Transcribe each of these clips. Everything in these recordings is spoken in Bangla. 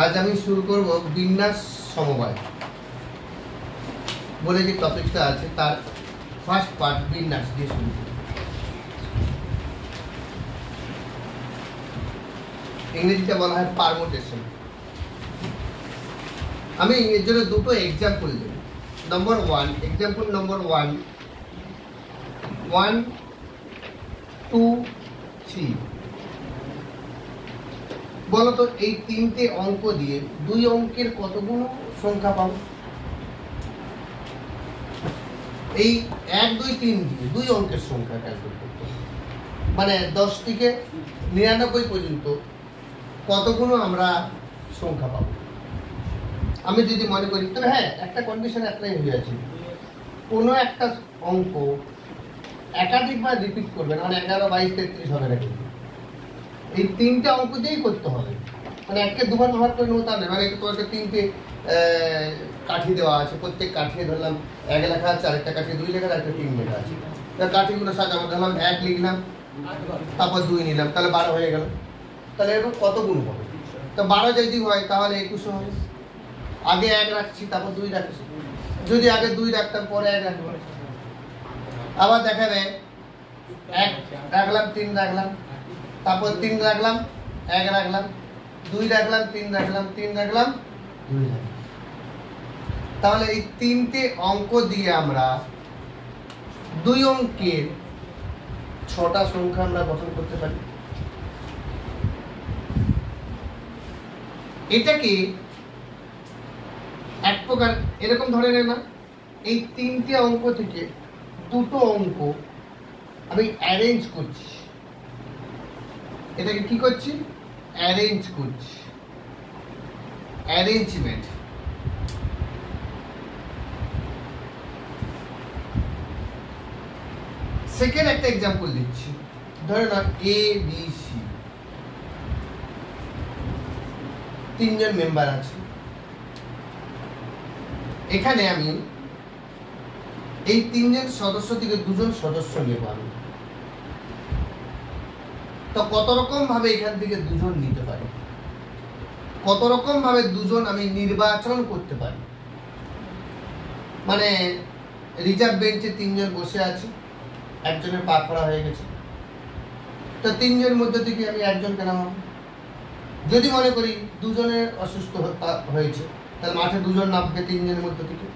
আজ আমি শুরু করব বিন্যাস সমবায় বলে যে টপিকটা আছে তার ফার্স্ট পার্ট বিন্যাস দিয়ে শুরু করব। ইংরেজিতে বলা হয় পারমুটেশন। আমি এর জন্য দুটো এক্সাম্পল দেব। নম্বর 1, এক্সাম্পল নম্বর 1, 1, 2, 3। বলতো এই তিনটে অঙ্ক দিয়ে দুই অঙ্কের কতগুলো সংখ্যা পাবো? এই 1, 2, 3 দিয়ে দুই অঙ্কের সংখ্যা ক্যালকুলেট করতে হবে। মানে 10 থেকে 99 পর্যন্ত কতগুলো আমরা সংখ্যা পাবো। আমি যদি মনে করি, তবে হ্যাঁ একটা কন্ডিশন অ্যাপ্লাই হয়ে আছে, কোনো একটা অঙ্ক একাধিকবার রিপিট করবে না, মানে 11, 22, 33 হবে না কিন্তু এই তিনটে অঙ্ক দিয়েই করতে হবে। মানে একে দুবার ব্যবহার করে নেবো তা নেই। মানে তোমাকে তিনটে কাঠি দেওয়া আছে, প্রত্যেক কাঠিয়ে ধরলাম 1 লেখা আছে, আরেকটা কাঠি 2 লেখা, আরেকটা 3 লেখা আছে। কাঠিগুলো সাজাবো, ধরলাম 1 লিখলাম, তারপর 2 নিলাম, তাহলে 12 হয়ে গেল। তাহলে এরকম কত গুণ হবে? তো 12 যদি হয় তাহলে 21 হবে। আগে 1 রাখছি, তারপর 2 রাখছি। যদি আগে 2 রাখতাম পরে 1 রাখবো। আবার দেখা যায় 1 রাখলাম, 3 রাখলাম, তারপর 3 রাখলাম, 1 রাখলাম, 2 রাখলাম, 3 রাখলাম, 3 রাখলাম, 2 রাখলাম। তাহলে এই তিনটে অঙ্ক দিয়ে আমরা দুই অঙ্কের 6টা সংখ্যা আমরা গঠন করতে পারি। এটাকে এক প্রকার এরকম ধরে নেয় না, এই তিনটে অঙ্ক থেকে দুটো অঙ্ক আমি অ্যারেঞ্জ করছি। এটাকে কি করছি? অ্যারেঞ্জ করছি, অ্যারেঞ্জমেন্ট। সেকেন্ড একটা এক্সাম্পল দিচ্ছি। ধরে না এ বি সি, তিনজন মেম্বার আছে। এখানে আমি এই তিনজন সদস্য থেকে দুজন সদস্য নেব আমি। তো কত রকম ভাবে এখান থেকে দুজন নিতে পারি, কত রকম ভাবে দুজন আমি নির্বাচন করতে পারি। মানে রিজার্ভ বেঞ্চে 3 জন বসে আছে, একজনের পা খড়া হয়ে গেছে, তো 3 জনের মধ্যে থেকে আমি একজনকে নামাবো। যদি মনে করি দুজনের অসুস্থ হয়েছে, তাহলে মাঠে 2 জন নামবে 3 জনের মধ্যে থেকে।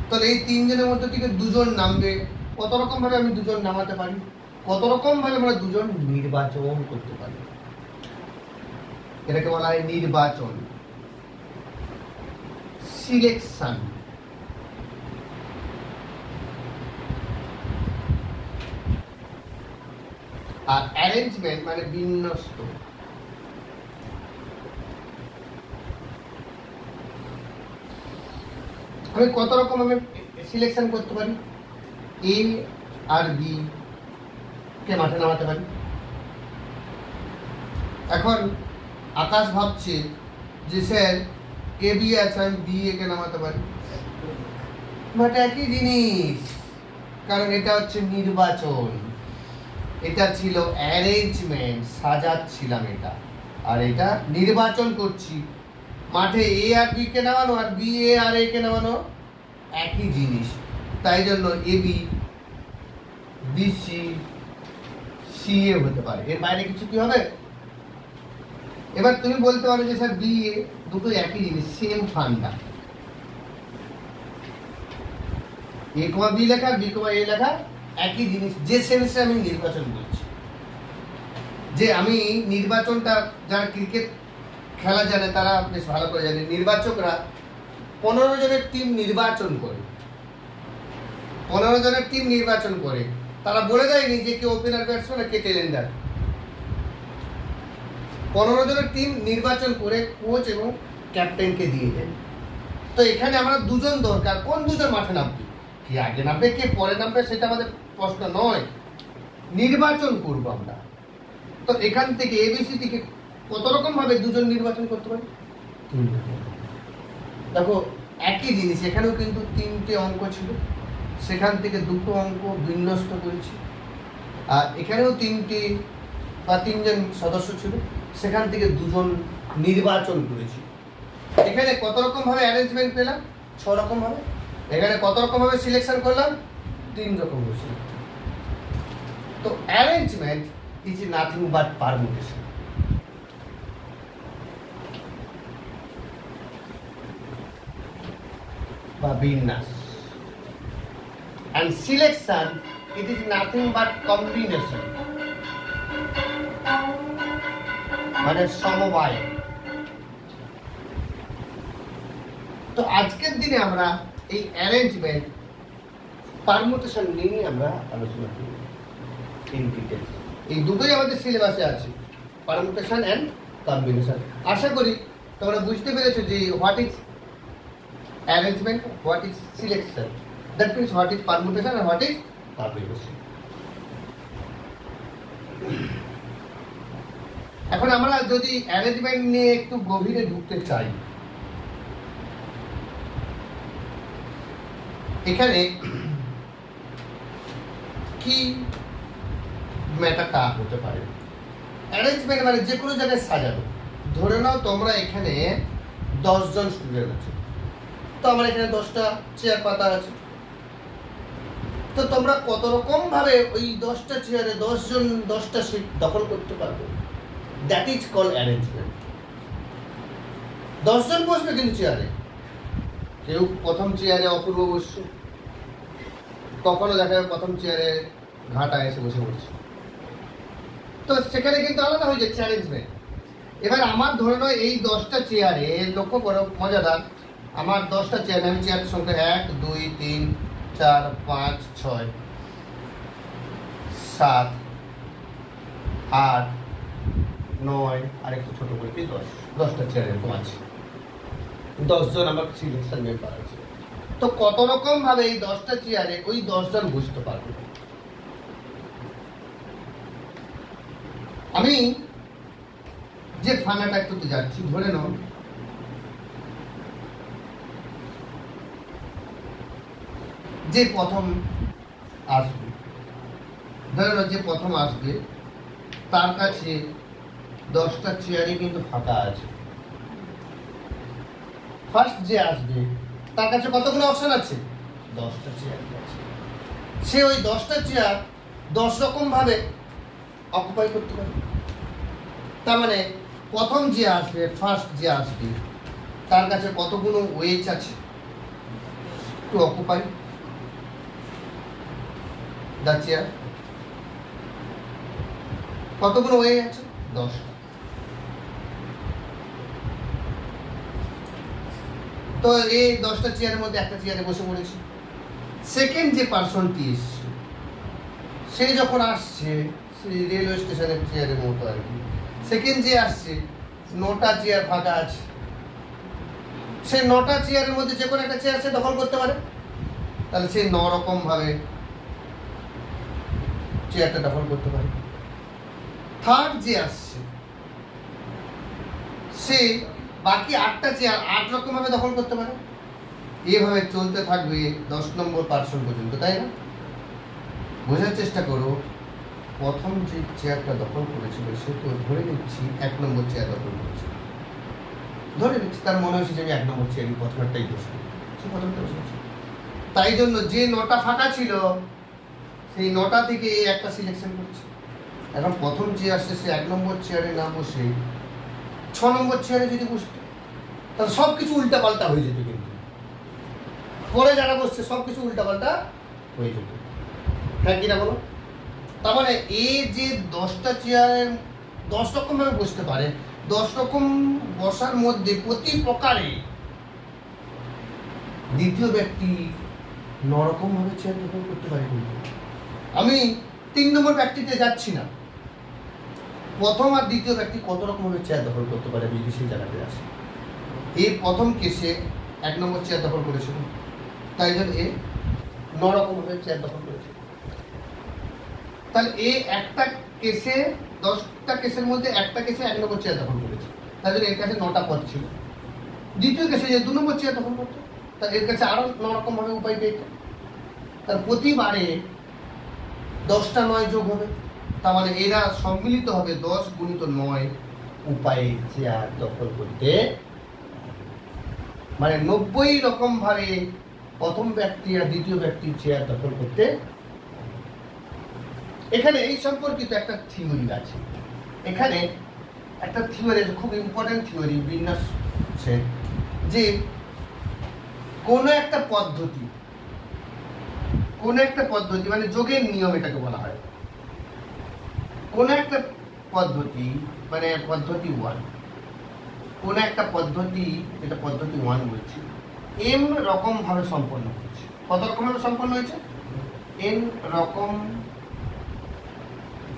তাহলে এই 3 জনের মধ্যে থেকে 2 জন নামবে, কত রকম ভাবে আমি 2 জন নামাতে পারি, কত রকম ভাবে আমরা 2 জন নির্বাচন করতে পারি। এটাকে বলা হয় নির্বাচন, সিলেকশন। আর অ্যারেঞ্জমেন্ট মানে বিন্যস্ত। আমি কত রকম আমি সিলেকশন করতে পারি। এ আর বি কে মাঠে নামাতে পারি। এখন আকাশ ভাবছে যে স্যার এ বি আছে, আমি বি এ কে নামাতে পারি। বাট একই জিনিস, কারণ এটা হচ্ছে নির্বাচন, এটা ছিল অ্যারেঞ্জমেন্ট, সাজাচ্ছিলাম এটা, আর এটা নির্বাচন করছি। মাঠে এ আর বি কে নামানো আর বি এ আর এ কে নামানো একই জিনিস। তাই জন্য A B, B C, C এ হতে পারে, এর বাইরে কিছু কি হবে? এবার তুমি বলতে পারো যে স্যার বি এ, দুটো একই জিনিস, সেম ফান্ডা। এ কমা বি লেখা, বি কমা এ লেখা একই জিনিস। যে সেন্সে আমি নির্বাচন করছি, যে আমি নির্বাচনটা, যারা ক্রিকেট খেলা জানে তারা বেশ ভালো করে জানে, নির্বাচকরা 15 জনের টিম নির্বাচন করে, 15 জনের টিম নির্বাচন করে। তারা বলে দেয়নি যে কে ওপেনার ব্যাটসম্যান, কে টেলেন্ডার। 15 জনের টিম নির্বাচন করে কোচ এবং ক্যাপ্টেনকে দিয়ে দেন। তো এখানে আমরা 2 জন দরকার। কোন 2 জন মাঠে নামবে? কে আগে নামবে কে পরে নামবে সেটা আমাদের প্রশ্ন নয়, নির্বাচন করবো আমরা। তো এখান থেকে এবিসি থেকে কত রকম ভাবে 2 জন নির্বাচন করতে পারি? 3 জন। দেখো একই জিনিস, এখানেও কিন্তু 3টে অঙ্ক ছিল, সেখান থেকে 2টো অঙ্ক বিন্যস্ত করেছি। আর এখানেও 3টে বা 3 জন সদস্য ছিল, সেখান থেকে 2 জন নির্বাচন করেছি। এখানে কত রকম ভাবে অ্যারেঞ্জমেন্ট পেলাম? 6 রকম ভাবে। এখানে কত রকম ভাবে সিলেকশন করলাম? 3 রকম ভাবে। তো arrangement is nothing but permutation. বা বিন্যাস। And selection, it is nothing but combination. মানে সমবায়। তো আজকের দিনে আমরা এই অ্যারেঞ্জমেন্ট পারমুটেশন নিয়ে আমরা আলোচনা করব ইন ডিটেইলস। এই দুটোই আমাদের সিলেবাসে আছে, পারমুটেশন এন্ড কম্বিনেশন। আশা করি তোমরা বুঝতে পেরেছো যে what is arrangement, what is selection, that means what is permutation and what is combination. এখন আমরা যদি অ্যারেঞ্জমেন্ট নিয়ে একটু গভীরে ঢুকতে চাই, এখানে কি ম্যাটারটা হতে পারে? অ্যারেঞ্জমেন্ট মানে যে কোনো জায়গায় সাজানো। ধরে নাও তোমরা এখানে 10 জন স্টুডেন্ট আছে, তো আমার এখানে 10টা চেয়ার পাতা আছে। তো তোমরা কত রকম ভাবে ওই 10টা চেয়ারে 10 জন 10টা সিট দখল করতে পারবে, দ্যাট ইজ কল অ্যারেঞ্জমেন্ট। 10 জন বসবে কিন্তু চেয়ারে, কেউ প্রথম চেয়ারে অপূর্ব বসছে, কখনো দেখা যাবে প্রথম চেয়ারে ঘাটা এসে বসে পড়ছে, তো সেখানে কিন্তু আলাদা হয়ে যাচ্ছে অ্যারেঞ্জমেন্ট। এবার আমার ধরে নাও এই 10টা চেয়ারে, লক্ষ্য করো মজাদার, আমার 10টা চেয়ারে আমি চেয়ারের সংখ্যা 1 2 3 4 5 6 7 8 9 আর একটু ছোট করে 10টা চেয়ার এরকম আছে, 10 জন আমার সিলেকশন মেম্বার আছে। তো কত রকম ভাবে এই 10টা চেয়ারে ওই 10 জন বসতে পারবে। আমি যে ফানাটা একটু যাচ্ছি, ধরে নাও যে প্রথম আসবে, ধরে নাও যে প্রথম আসবে তার কাছে 10টা চেয়ারই কিন্তু ফাঁকা আছে। ফার্স্ট যে আসবে তার কাছে কতগুলো অপশন আছে? 10টা চেয়ার আছে। সে ওই 10টা চেয়ার 10 রকম ভাবে অকুপাই করতে পারে। তার মানে প্রথম যে আসবে, ফার্স্ট যে আসবে, তার কাছে কতগুলো ওয়েজ আছে টু অকুপাই দ্য চেয়ার? কতগুলো ওয়ে আছে? 10টা। তো এই 10টা চেয়ারের মধ্যে একটা চেয়ারে বসে পড়েছে। সেকেন্ড যে পার্সনটি এসছে, সে যখন আসছে রেলওয়ে স্টেশনের চেয়ারের মতো আর কি, সেকেন্ড যে আসছে 9টা চেয়ার ফাঁকা আছে। সে 9টা চেয়ারের মধ্যে যে কোনো একটা চেয়ার সে দখল করতে পারে, তাহলে সে 9 রকম ভাবে চেয়ারটা দখল করতে পারে। থার্ড যে আসছে সে বাকি 8টা চেয়ার 8 রকম ভাবে দখল করতে পারে। এভাবে চলতে থাকবে 10 নম্বর পার্সন পর্যন্ত, তাই না? বোঝার চেষ্টা করো, প্রথম যে চেয়ারটা দখল করেছিল সে তো ধরে নিচ্ছি 1 নম্বর চেয়ার দখল করেছে, ধরে নিচ্ছি তার মনে হচ্ছে যে আমি 1 নম্বর চেয়ারই প্রথমটাই বসবো, সে প্রথমটা বসেছে। তাই জন্য যে 9টা ফাঁকা ছিল সেই 9টা থেকে একটা সিলেকশন করছে। এখন প্রথম যে আসছে সে 1 নম্বর চেয়ারে না বসে 6 নম্বর চেয়ারে যদি বসতো, তাহলে সব কিছু উল্টাপাল্টা হয়ে যেত। কিন্তু পরে যারা বসছে সব কিছু উল্টাপাল্টা হয়ে যেত। হ্যাঁ কিনা বলো? তার মানে এই যে 10টা চেয়ারে 10 রকম ভাবে বসতে পারে, 10 রকম বসার মধ্যে প্রতি প্রকারে দ্বিতীয় ব্যক্তি 9 রকম ভাবে চেয়ার দখল করতে পারে। কিন্তু আমি 3 নম্বর ব্যক্তিতে যাচ্ছি না, প্রথম আর দ্বিতীয় ব্যক্তি কত রকম ভাবে চেয়ার দখল করতে পারে আমি সেই জায়গাতে আসি। এই প্রথম কেসে 1 নম্বর চেয়ার দখল করেছিল, তাই জন্য এ 9 রকম ভাবে চেয়ার দখল করেছে। তাহলে এই একটা কেসে 10টা কেসের মধ্যে একটা কেসে 1 নম্বর চেয়ার দখল করেছে, তাই জন্য এর কাছে 9টা পদ ছিল। দ্বিতীয় কেসে যে 2 নম্বর চেয়ার দখল করতো, তা এর কাছে আরো 9 রকম ভাবে উপায় পেত। তার প্রতিবারে 10টা 9 যোগ হবে, তার মানে এরা সম্মিলিত হবে 10 × 9 উপায়ে চেয়ার দখল করতে। মানে 90 রকম ভাবে প্রথম ব্যক্তি আর দ্বিতীয় ব্যক্তির চেয়ার দখল করতে। এখানে এই সম্পর্কিত একটা থিওরি আছে। এখানে একটা থিওরি, খুব ইম্পর্টেন্ট থিওরি বিন্যাস, যে কোন একটা পদ্ধতি মানে যোগের নিয়ম এটাকে বলা হয়। কোন একটা পদ্ধতি মানে পদ্ধতি 1, কোন একটা পদ্ধতি, যেটা পদ্ধতি 1 বলছি, m রকম ভাবে সম্পন্ন হয়েছে। কত রকম ভাবে সম্পন্ন হয়েছে? n রকম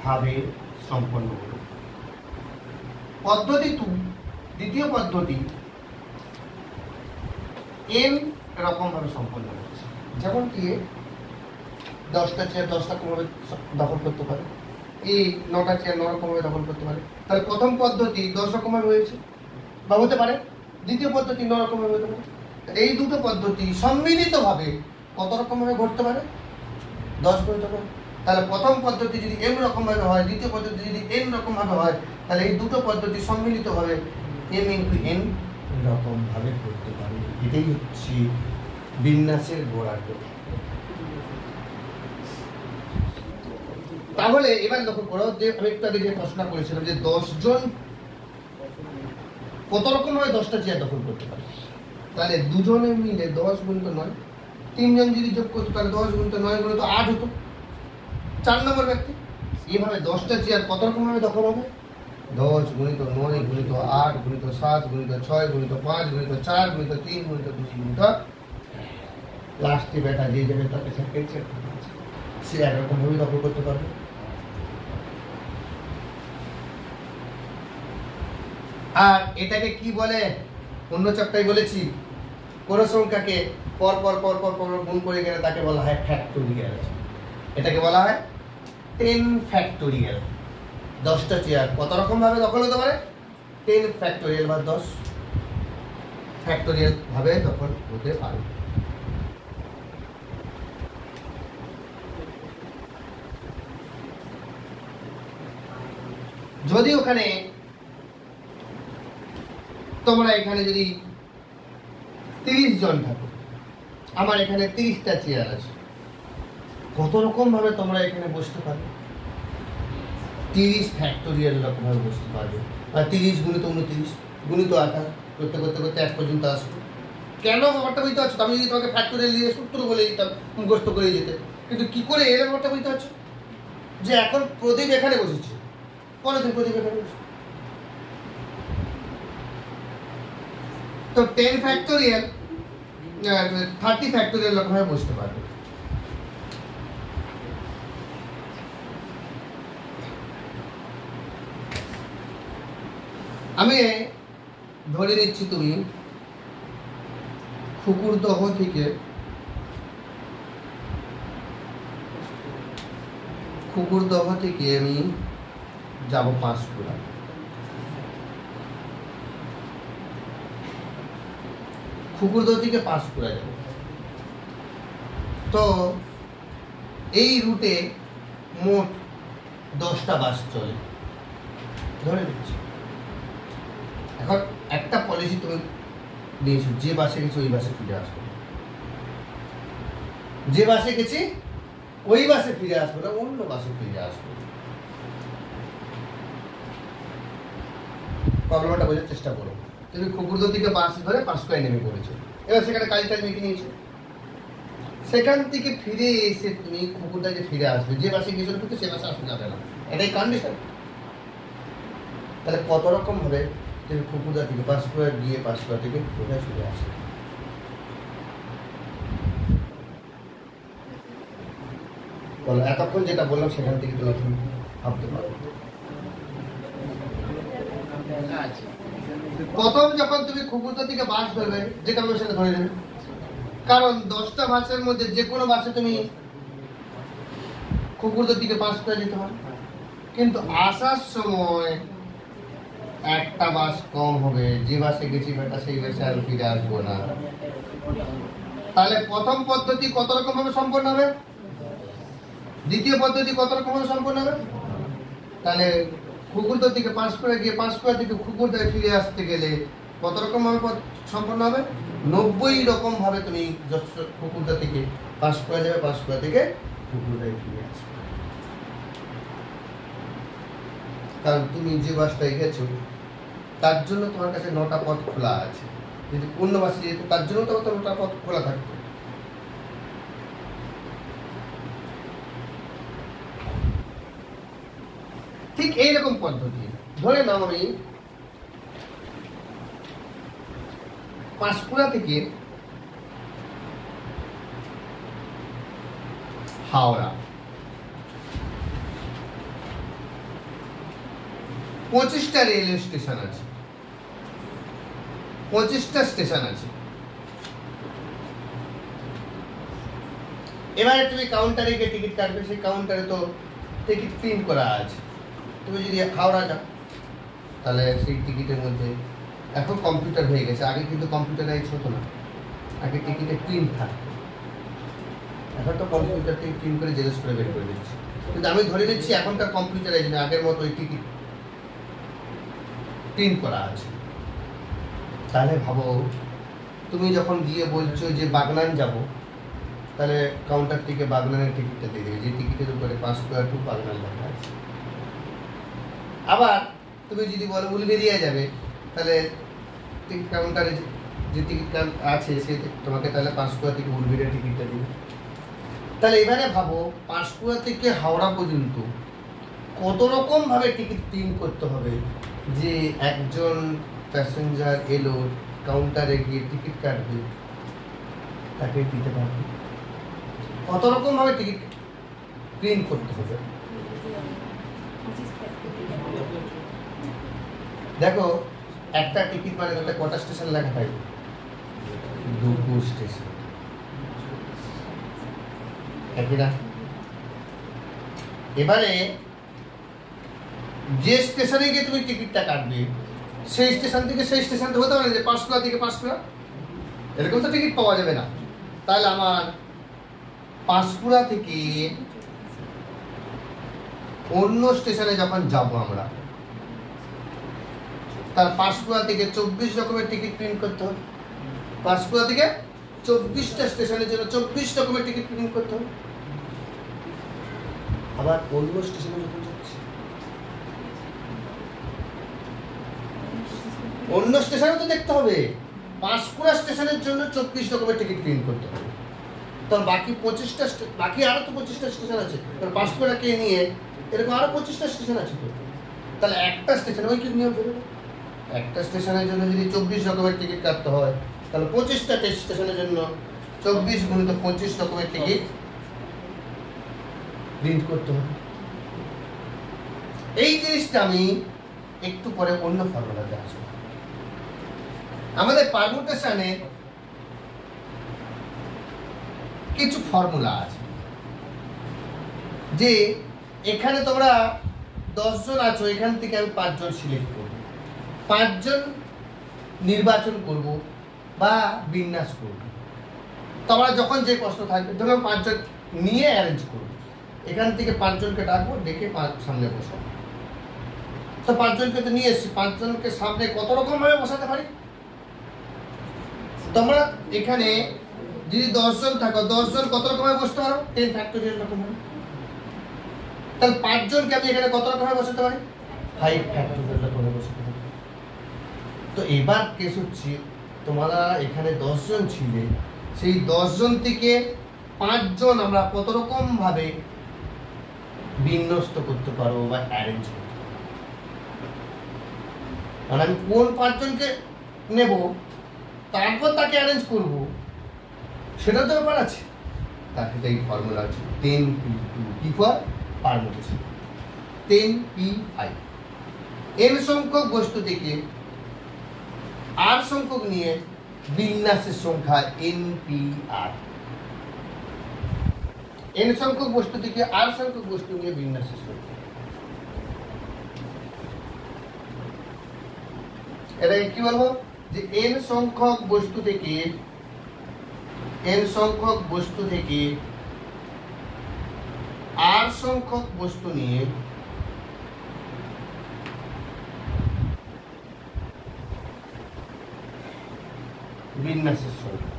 ভাবে সম্পন্ন হলো। পদ্ধতি 2, দ্বিতীয় পদ্ধতি, n রকম ভাবে সম্পন্ন হচ্ছে। যেমন কি 10টা চেয়ার 10 রকম ভাবে দখল করতে পারে, এই 9টা চেয়ার 9 রকম ভাবে দখল করতে পারে। তাহলে প্রথম পদ্ধতি 10 রকম ভাবে হয়েছে বা হতে পারে, দ্বিতীয় পদ্ধতি 9 রকম ভাবে হতে পারে। এই দুটো পদ্ধতি সম্মিলিত ভাবে কত রকম ভাবে ঘটতে পারে? 10 গুণিত করে। তাহলে প্রথম পদ্ধতি যদি m রকম ভাবে হয়, দ্বিতীয় পদ্ধতি যদি n রকম ভাবে হয়, তাহলে এই দুটো পদ্ধতি সম্মিলিত ভাবে m × n রকম ভাবে করতে পারে। এটাই হচ্ছে বিন্যাসের গোড়ার কথা। তাহলে এবার লক্ষ্য করো যে আমি একটু আগে যে প্রশ্ন করেছিলাম যে 10 জন কত রকম ভাবে 10টা চেয়ার দখল করতে পারে। তাহলে দুজনে মিলে 10 × 9, 3 জন যদি যোগ করতো তাহলে 10 × 9 × 8 হতো, 4 নম্বর ব্যক্তি। এইভাবে 10টা চেয়ার কত রকম ভাবে দখল হবে? 10 × 9 × 8 × 7 × 6 × 5 × 4 × 3 × 2 × লাস্টে বেটা যে যাবে তাকে সে একরকম ভাবে দখল করতে পারবে। আর এটাকে কি বলে? অন্য চ্যাপ্টারে বলেছি, কোন সংখ্যাকে পর পর পর পর পর গুণ করে গেলে তাকে বলা হয় ফ্যাক্টোরিয়াল। এটাকে বলা হয় 10 ফ্যাক্টোরিয়াল। 10টা চেয়ার কত রকম ভাবে দখল হতে পারে? 10 ফ্যাক্টোরিয়াল বা 10 ফ্যাক্টোরিয়াল ভাবে দখল হতে পারে। যদি ওখানে তোমরা এখানে যদি 30 জন থাকো, আমার এখানে 30টা চেয়ার আছে, কত রকম ভাবে তোমরা এখানে বসতে পারবে? 30 ফ্যাক্টোরিয়াল রকম ভাবে বসতে পারবে। আর 30 × 29 × 28 করতে করতে করতে 1 পর্যন্ত আসবে। কেন ব্যাপারটা বুঝতে পারছো? আমি যদি তোমাকে ফ্যাক্টোরিয়াল দিয়ে সূত্র বলে দিতাম, মুখস্থ করে যেতে, কিন্তু কি করে এর ব্যাপারটা বুঝতে পারছো? যে এখন প্রদীপ এখানে বসেছে, পরের দিন প্রদীপ এখানে বসে, তো 10 ফ্যাক্টোরিয়াল 30 ফ্যাক্টোরিয়াল রকম ভাবে বসতে পারবে। আমি ধরে নিচ্ছি তুমি খুকুরদহ থেকে আমি যাব পাঁশকুড়া। খুকুরদহ থেকে পাঁশকুড়া যাব। তো এই রুটে মোট 10টা বাস চলে, ধরে নিচ্ছি। এখন একটা পলিসি তুমি নিয়েছো, যে বাসে গেছি ওই বাসে ফিরে আসবো, যে বাসে গেছি ওই বাসে ফিরে আসবো না, অন্য বাসে ফিরে আসবো। প্রবলেমটা বোঝার চেষ্টা করো। তুমি খুকুরদহ থেকে বাস ধরে পাঁশকুড়ায় নেমে পড়েছো, এবার সেখানে কাজটা মেখে নিয়েছো, সেখান থেকে ফিরে এসে তুমি খুকুরদাকে ফিরে আসবে, যে বাসে গেছিল কিন্তু সে বাসে আসতে যাবে না, এটাই কন্ডিশন। তাহলে কত রকম ভাবে তুমি খুকুরদা থেকে পাঁশকুড়া গিয়ে পাঁশকুড়া থেকে কোথায় ফিরে আসবে? বলো, এতক্ষণ যেটা বললাম সেখান থেকে তুমি ভাবতে পারো। প্রথম যখন তুমি খুকুরদা থেকে বাস ধরবে, যেটা আমি সেটা ধরে নেবে, কারণ 10টা বাসের মধ্যে যে কোনো বাসে তুমি খুকুরদা থেকে পাঁশকুড়া যেতে পারো, কিন্তু আসার সময় একটা বাস কম হবে, যে বাসে গেছি বেটা সেই বাসে আর ফিরে আসবো না। তাহলে প্রথম পদ্ধতি কত রকম ভাবে সম্পন্ন হবে? দ্বিতীয় পদ্ধতি কত রকম ভাবে সম্পন্ন হবে? তাহলে খুকুরদহ থেকে পাঁশকুড়া গিয়ে পাঁশকুড়া থেকে খুকুরদায় ফিরে আসতে গেলে কত রকম ভাবে সম্পন্ন হবে? 90 রকম ভাবে তুমি পুকুরটা থেকে পাঁশকুড়া যাবে, পাঁশকুড়া থেকে পুকুরটায় ফিরে আসবে। কারণ তুমি যে বাসটায় গেছো তার জন্য তোমার কাছে 9টা পথ খোলা আছে। যদি অন্য বাসে যেত তার জন্য তো 9টা পথ খোলা থাকতো। ঠিক এইরকম পদ্ধতি। ধরে নাও আমি পাঁশকুড়া থেকে হাওড়া 25টা রেলওয়ে স্টেশন আছে, 25টা স্টেশন আছে। এবারে তুমি কাউন্টারে গিয়ে টিকিট কাটবে, সেই কাউন্টারে তো টিকিট প্রিন্ট করা আছে। তুমি যদি হাওড়া যাও তাহলে সেই টিকিটের মধ্যে এখন কম্পিউটার হয়ে গেছে, আগে কিন্তু কম্পিউটারাইজ হতো না, আগে টিকিটে প্রিন্ট থাকতো। এখন তো কম্পিউটার থেকে প্রিন্ট করে জেরক্স করে বের করে দিচ্ছি। কিন্তু আমি ধরে নিচ্ছি এখনকার কম্পিউটারাইজ না, আগের মতো ওই টিকিট প্রিন্ট করা আছে। তাহলে ভাবো তুমি যখন গিয়ে বলছো যে বাগনান যাব, তাহলে কাউন্টার থেকে বাগনানের টিকিটটা দিয়ে দেবে, যে টিকিটের উপরে পাঁশকুড়া টু বাগনান লেখা আছে। আবার তুমি যদি বলো উলবেরিয়া যাবে, তাহলে টিকিট কাউন্টারে যে টিকিট আছে সে তোমাকে তাহলে পাঁশকুড়া থেকে উলবেরিয়া টিকিটটা দেবে। তাহলে এবারে ভাবো পাঁশকুড়া থেকে হাওড়া পর্যন্ত কত রকম ভাবে টিকিট প্রিন্ট করতে হবে, যে একজন প্যাসেঞ্জার এলো কাউন্টারে গিয়ে টিকিট কাটবে, তাকে দিতে পারবে। কত রকম ভাবে টিকিট প্রিন্ট করতে হবে। দেখো একটা টিকিট মানে তাতে কটা স্টেশন লেখা থাকবে? 2 স্টেশন, একই না? এবারে যে স্টেশনে গিয়ে তুমি টিকিটটা কাটবে সেই স্টেশন থেকে সেই স্টেশন তো হতে পারে যে পাঁশকুড়া থেকে পাঁশকুড়া, এরকম তো টিকিট পাওয়া যাবে না। তাহলে আমার পাঁশকুড়া থেকে অন্য স্টেশনে যখন যাব আমরা, তার পাঁশকুড়া থেকে 24 রকমের টিকিট প্রিন্ট করতে হবে। পাঁশকুড়া থেকে 24টা স্টেশনের জন্য 24 রকমের টিকিট প্রিন্ট করতে হবে। আবার অন্য স্টেশনে যখন যাচ্ছি, অন্য স্টেশনে তো দেখতে হবে। পাঁশকুড়া স্টেশনের জন্য 24 রকমের টিকিট প্রিন্ট করতে হবে। তো বাকি 25টা, বাকি আরো তো 25টা স্টেশন আছে, পাঁশকুড়াকে নিয়ে এরকম আরো 25টা স্টেশন আছে। তো তাহলে একটা স্টেশন ওই কি নিয়ম বেরোবে? একটা স্টেশনের জন্য যদি 24 রকমের টিকিট কাটতে হয়, তাহলে 25টা স্টেশনের জন্য 24 গুণিত 25 রকমের টিকিট প্রিন্ট করতে হবে। এই জিনিসটা আমি একটু পরে অন্য ফর্মুলাতে আসবো। আমাদের পারমুটেশনে কিছু ফর্মুলা আছে, যে এখানে তোমরা 10 জন আছো, এখান থেকে আমি 5 জন সিলেক্ট করব, 5 জন নির্বাচন করব বা বিন্যাস করব। তোমরা যখন যে প্রশ্ন থাকবে ধরো 5 জন নিয়ে অ্যারেঞ্জ করব, এখান থেকে 5 জনকে ডাকবো, ডেকে সামনে বসাবো। তো 5 জনকে তো নিয়ে এসেছি, 5 জনকে সামনে কত রকম ভাবে বসাতে পারি? তোমরা এখানে যদি 10 জন থাকো, 10 জন কত রকম ভাবে বসতে পারো? 10 ফ্যাক্টোরিয়াল রকম ভাবে। তাহলে 5 জনকে আমি এখানে কত রকম ভাবে বসাতে পারি? 5 ফ্যাক্টোরিয়াল রকম ভাবে বসাতে পারি। তো এবার কেস হচ্ছে তোমরা এখানে 10 জন ছিলে, সেই 10 জন থেকে 5 জন আমরা কত রকম ভাবে বিন্যস্ত করতে পারবো বা অ্যারেঞ্জ করতে পারবো। মানে আমি কোন 5 জনকে নেব, তারপর তাকে অ্যারেঞ্জ করব, সেটা তো ব্যাপার আছে। তার সাথে এই ফর্মুলা আছে 10p2, কি ফর পারমুটেশন। 10p5, n সংখ্যক বস্তু থেকে r সংখ্যক নিয়ে বিন্যাসের সংখ্যা npr। n সংখ্যক বস্তু থেকে r সংখ্যক বস্তু নিয়ে বিন্যাসের সংখ্যা। এটাকে কি বলবো? যে n সংখ্যক বস্তু থেকে r সংখ্যক বস্তু নিয়ে বিন্যাসের সংখ্যা।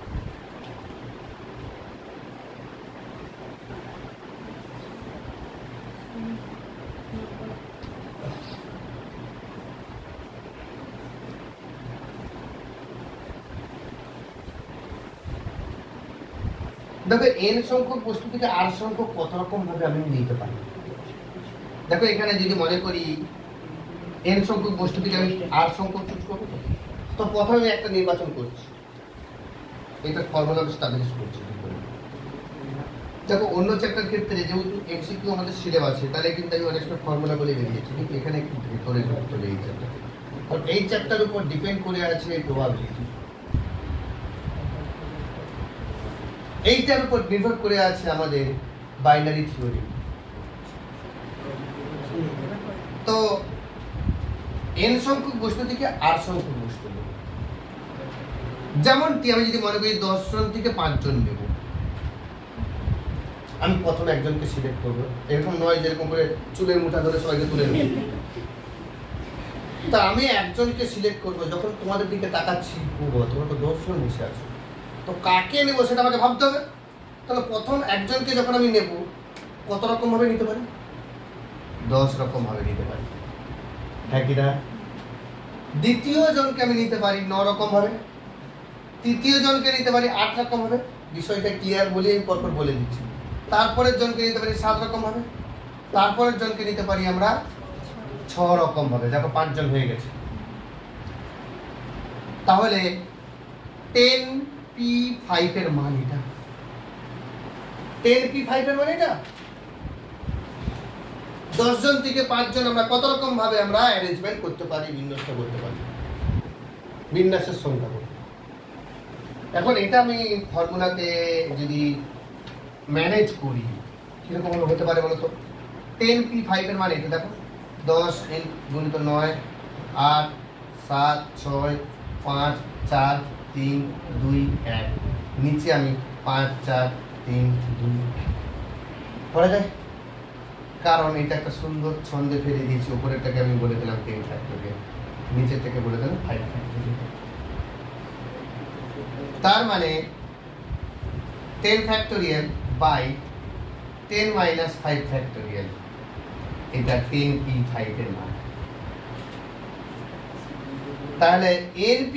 দেখো n সংখ্যক বস্তু থেকে r সংখ্যক কত রকম ভাবে আমি নিতে পারি। দেখো এখানে যদি মনে করি n সংখ্যক বস্তু থেকে আমি r সংখ্যক চুজ করবো, তো প্রথমে একটা নির্বাচন করছি, এটা ফর্মুলা স্টাবলিশ করছি। দেখো অন্য চ্যাপ্টার ক্ষেত্রে যেহেতু এমসিকিউ আমাদের সিলেবাসে, তাহলে কিন্তু আমি অনেক সময় ফর্মুলা বলে বেরিয়েছি, কিন্তু এখানে একটু ভেতরে ঢুকতে এই চ্যাপ্টার, কারণ এই চ্যাপ্টার উপর ডিপেন্ড করে আছে প্রবাবিলিটি, এইটার উপর নির্ভর করে আছে আমাদের বাইনারি থিওরি। তো n সংখ্যক বস্তু থেকে r সংখ্যক বস্তু নেব, যেমনটি আমি যদি মনে করি 10 জন থেকে 5 জন নেব, আমি প্রথমে একজনকে সিলেক্ট করব, এরকম নয় যেরকম করে চুলের মুঠা ধরে সবাইকে তুলে নেব। তা আমি একজনকে সিলেক্ট করব, যখন তোমাদের দিকে তাকাচ্ছি, তোমরা তো 10 জন বসে আছো, তো কাকে নেব সেটা আমাকে ভাবতে হবে। তাহলে প্রথম একজনকে যখন আমি নেব, কত রকম ভাবে নিতে পারি? 10 রকম ভাবে নিতে পারি, হ্যাঁ কি না? দ্বিতীয় জনকে আমি নিতে পারি 9 রকম ভাবে, তৃতীয় জনকে নিতে পারি 8 রকম ভাবে, বিষয়টা ক্লিয়ার বলে আমি পরপর বলে দিচ্ছি। তারপরের জনকে নিতে পারি 7 রকম ভাবে, তারপরের জনকে নিতে পারি আমরা 6 রকম ভাবে। দেখো 5 জন হয়ে গেছে। তাহলে 10p5 এর মান এটা, 10p5 এর মান এটা। 10 জন থেকে 5 জন আমরা কত রকম ভাবে আমরা অ্যারেঞ্জমেন্ট করতে পারি, বিন্যস্ত করতে পারি, বিন্যাসের সংখ্যা করতে। এখন এটা আমি ফর্মুলাতে যদি ম্যানেজ করি, কিরকম হতে পারে বলতো? 10p5 এর মান এটা, দেখো 10 গুণিত 9, 8, 7, 6, 5, 4, 3, 2, 1, নিচে আমি 5, 4, 3, 2 পড়া যায়, কারণ এটা একটা সুন্দর ছন্দে ফেলে দিয়েছি। উপরেরটাকে আমি বলে দিলাম 10 ফ্যাক্টোরিয়াল, নিচেরটাকে বলে দিলাম 5 ফ্যাক্টোরিয়াল। তার মানে 10 ফ্যাক্টোরিয়াল বাই 10 মাইনাস 5 ফ্যাক্টোরিয়াল, এটা 10p5 এর মান। তাহলে np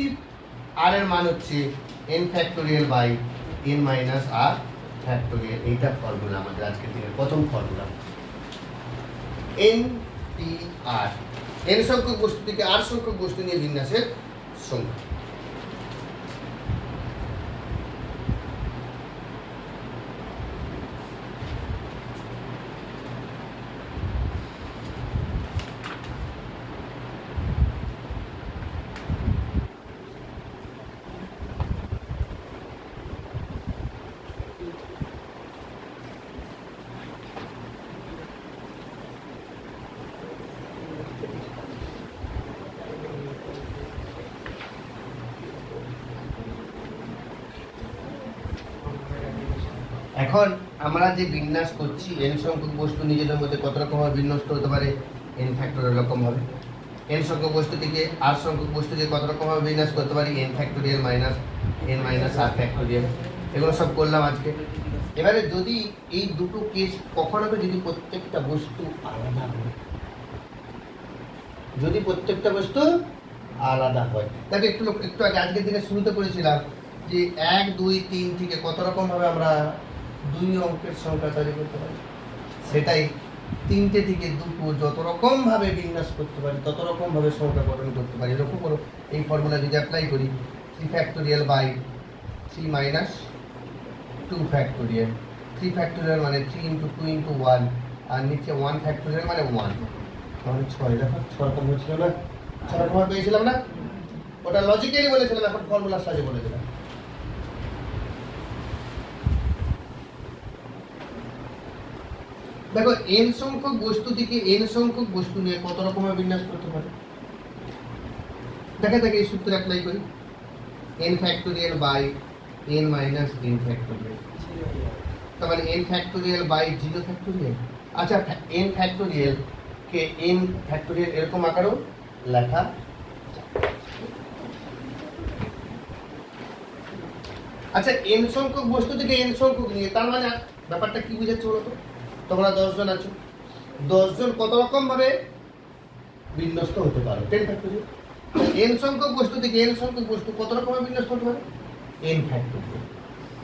r এর মান হচ্ছে n factorial by n minus r factorial. এইটা ফর্মুলা আমাদের আজকের দিনের প্রথম ফর্মুলা, npr, n সংখ্যক বস্তু থেকে r সংখ্যক বস্তু নিয়ে বিন্যাসের সংখ্যা। এখন আমরা যে বিন্যাস করছি, n সংখ্যক বস্তু নিজেদের মধ্যে কত রকম ভাবে বিন্যস্ত হতে পারে, n ফ্যাক্টোরিয়াল রকম ভাবে। n সংখ্যক বস্তু থেকে r সংখ্যক বস্তুকে কত রকম ভাবে বিন্যাস করতে পারি, n factorial minus n minus r factorial. এগুলো সব করলাম আজকে। এবারে যদি এই দুটো কেস কখনো যদি প্রত্যেকটা বস্তু আলাদা হয়, যদি প্রত্যেকটা বস্তু আলাদা হয়, তাহলে একটু আগে আজকের দিনে শুরুতে করেছিলাম যে 1, 2, 3 থেকে কত রকম ভাবে আমরা 2 অঙ্কের সংখ্যা তৈরি করতে পারি, সেটাই 3টে থেকে 2 যত রকম ভাবে বিন্যাস করতে পারি, তত রকম ভাবে সংখ্যা গঠন করতে পারি। লক্ষ্য করো, এই ফর্মুলা যদি অ্যাপ্লাই করি, 3 factorial by 3 minus 2 factorial, 3 factorial মানে 3 ইন্টু 2 ইন্টু 1, আর নিচে 1 ফ্যাক্টোরিয়াল মানে 1, তাহলে 6। দেখো 6 রকম হচ্ছিল না, 6 রকম পেয়েছিলাম না? ওটা লজিক্যালি বলেছিলাম, এখন ফর্মুলার সাহায্যে বলে দিলাম। দেখো n সংখ্যক বস্তু থেকে n সংখ্যক বস্তু নিয়ে কত রকমের বিন্যাস করতে পারে। দেখে এই সূত্র অ্যাপ্লাই করি, n factorial by n minus n factorial, তার মানে n ফ্যাক্টোরিয়াল বাই 0 ফ্যাক্টোরিয়াল। আচ্ছা, n ফ্যাক্টোরিয়াল কে n ফ্যাক্টোরিয়াল এরকম আকারেও লেখা, আচ্ছা n সংখ্যক বস্তু থেকে n সংখ্যক নিয়ে, তার মানে ব্যাপারটা কি বুঝাচ্ছে বলতো? তোমরা 10 জন আছো, 10 জন কত রকম ভাবে বিন্যস্ত হতে পারে, 10 ফ্যাক্টরিয়াল। n সংখ্যক বস্তু থেকে n সংখ্যক বস্তু কত রকম ভাবে বিন্যস্ত হতে পারে, n ফ্যাক্টরিয়াল।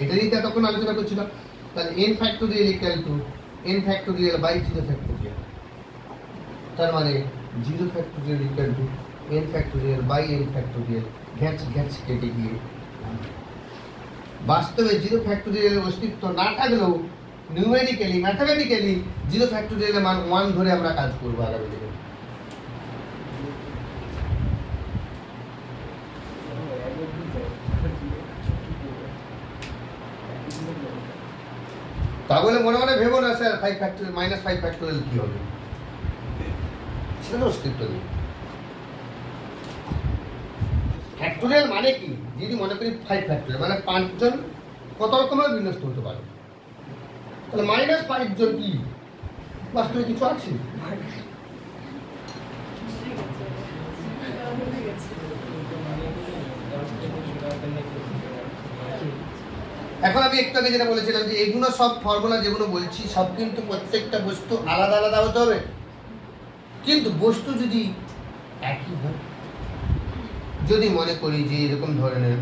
এটা নিয়ে তখন আলোচনা করছিলাম। তাহলে n factorial equal to n factorial by 0 factorial. তার মানে 0 factorial equal to n factorial by n factorial. ঘ্যাচ কেটে গিয়ে বাস্তবে 0 ফ্যাক্টরিয়ালের অস্তিত্ব না থাকলেও নিউমেরিক্যালি ম্যাথমেটিক্যালি 0 ফ্যাক্টরিয়ালের মান 1 ধরে আমরা কাজ করবো আগামী দিনে। তাহলে মনে মনে ভেবো না স্যার 5 ফ্যাক্টরিয়াল -5 ফ্যাক্টরিয়াল কি হবে, সেটা অস্তিত্ব নেই। ফ্যাক্টরিয়াল মানে কি, যদি মনে করি 5 ফ্যাক্টরিয়াল মানে 5 জন কত রকমের বিন্যস্ত হতে পারে, তাহলে -5 জন কি বাস্তবে কিছু আছে? এখন আমি একটু আগে যেটা বলেছিলাম যে এগুলো সব ফর্মুলা যেগুলো বলছি সব কিন্তু প্রত্যেকটা বস্তু আলাদা আলাদা হতে হবে, কিন্তু বস্তু যদি একই হয়, যদি মনে করি যে এরকম ধরনের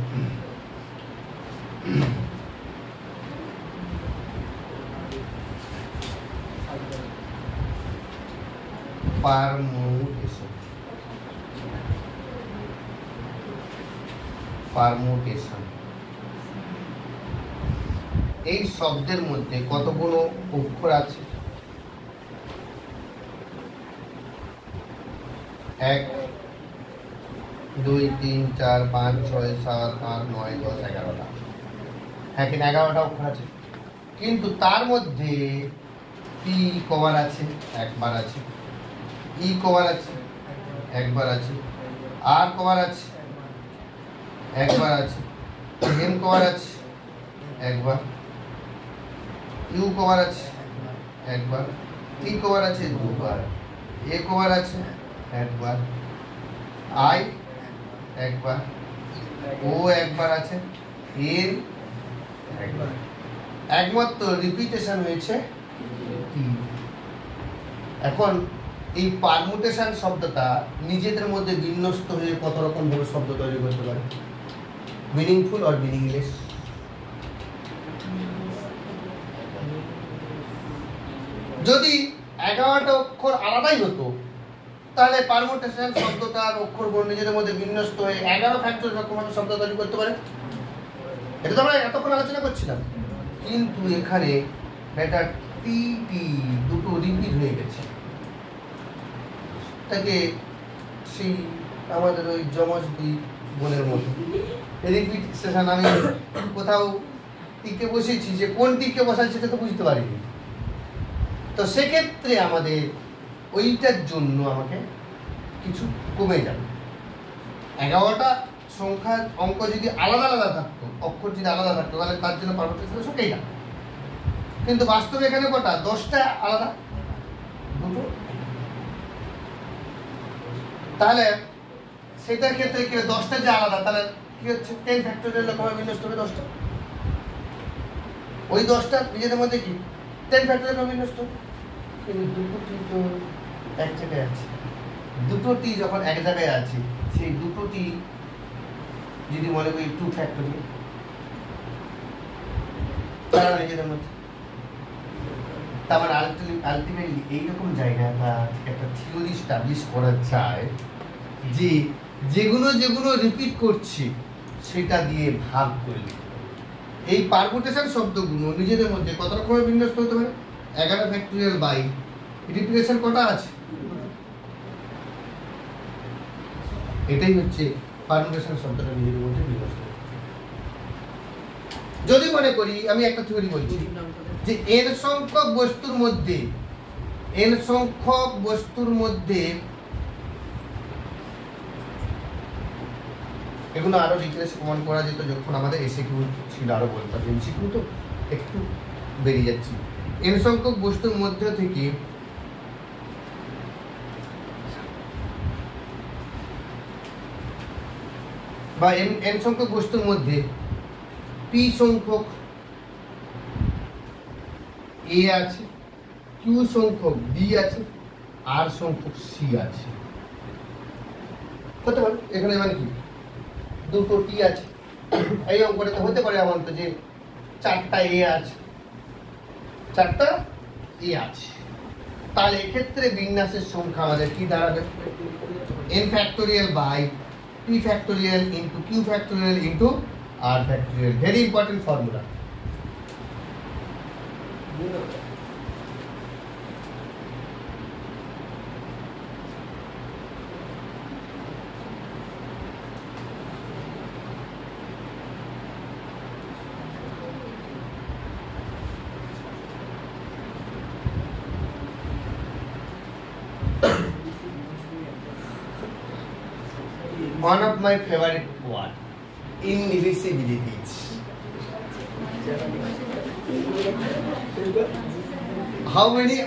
পারমুটেশন, এই শব্দের মধ্যে কতগুলো অক্ষর আছে? 1 2 3 4 5 6 7 8 9 10 11টা। হ্যাঁ, কিন্তু 11টা অক্ষর আছে, কিন্তু তার মধ্যে পি কভার আছে একবার আছে, ই কভার আছে একবার আছে, আর কভার আছে একবার আছে, এম কভার আছে একবার, ইউ কভার আছে একবার, টি কভার আছে দুবার, এ কভার আছে একবার, আই একবার, ও একবার আছে, এর একবার। একমাত্র রিপিটেশন হয়েছে টি। এখন এই পারমুটেশন শব্দটা নিজেদের মধ্যে বিন্যস্ত হয়ে কত রকম ভাবে শব্দ তৈরি করতে পারে, মিনিংফুল আর মিনিংলেস। যদি 11টা অক্ষর আলাদাই হতো তাহলে পারমুটেশন শব্দটার অক্ষরগুলো নিজেদের মধ্যে বিন্যস্ত হয়ে 11 ফ্যাক্টরিয়াল রকম ভাবে শব্দ তৈরি করতে পারে। এটা তো আমরা এতক্ষণ আলোচনা করছিলাম, কিন্তু এখানে এটা টি টি দুটো রিপিট হয়ে গেছে। তাকে সেই আমাদের ওই যমজ দুই বোনের মতো রিপিট সেশন। আমি কোথাও টিকে বসেছি, যে কোন টিকে বসাচ্ছি সেটা তো বুঝতে পারিনি। তো সেক্ষেত্রে আমাদের ওইটার জন্য আমাকে কিছু কমে যাবে। 11টা সংখ্যার অঙ্ক যদি আলাদা আলাদা থাকতো, অক্ষর যদি আলাদা থাকতো, তাহলে তার জন্য পারমুটেশন সংখ্যাই না। কিন্তু বাস্তবে এখানে কটা, 10টা আলাদা, দুটো। তাহলে সেটার ক্ষেত্রে কি 10টা যে আলাদা, তাহলে কি হচ্ছে 10 ফ্যাক্টরিয়াল রকমের বিন্যস্ত হবে 10টা। ওই 10টা নিজেদের মধ্যে কি 10 ফ্যাক্টরিয়াল রকম বিন্যস্ত। কিন্তু দুটো টি তো এক জায়গায় আছে, দুটো টি যখন এক জায়গায় আছে, সেই দুটো টি যদি মনে করি 2 ফ্যাক্টরিয়াল, তারা নিজেদের মধ্যে। তার মানে আলটিমেটলি এইরকম জায়গাটা একটা থিওরি স্টাবলিশ করা যায় যে যেগুলো যেগুলো রিপিট করছি সেটা দিয়ে ভাগ করে এই পারমুটেশন শব্দগুলো নিজেদের মধ্যে কত রকমের বিন্যস্ত হতে পারে। 11 ফ্যাক্টরিয়াল বাই রিপিটেশন কটা আছে, এটাই হচ্ছে পারমুটেশন শব্দটা নিজেদের মধ্যে বিন্যস্ত। যদি মনে করি আমি একটা থিওরি বলছি যে n সংখ্যক বস্তুর মধ্যে এগুলো আরো ডিটেলস প্রমাণ করা যেত যখন আমাদের এসিকিউ ছিল, আরো বলতাম। এমসিকিউ তো একটু বেরিয়ে যাচ্ছি। n সংখ্যক বস্তুর মধ্যে থেকে বা n সংখ্যক বস্তুর মধ্যে পি সংখ্যক এ আছে, কিউ সংখ্যক বি আছে, আর সংখ্যক সি আছে। হতে পারে এখানে মানে কি দুটো টি আছে, এই অঙ্কটাতে হতে পারে এমন তো যে চারটা এ আছে, চারটা এ আছে। তাহলে এক্ষেত্রে বিন্যাসের সংখ্যা আমাদের কি দাঁড়াবে? n factorial by p factorial into q factorial into r factorial. Very important formula. One of my favorite word, indivisibilities. How many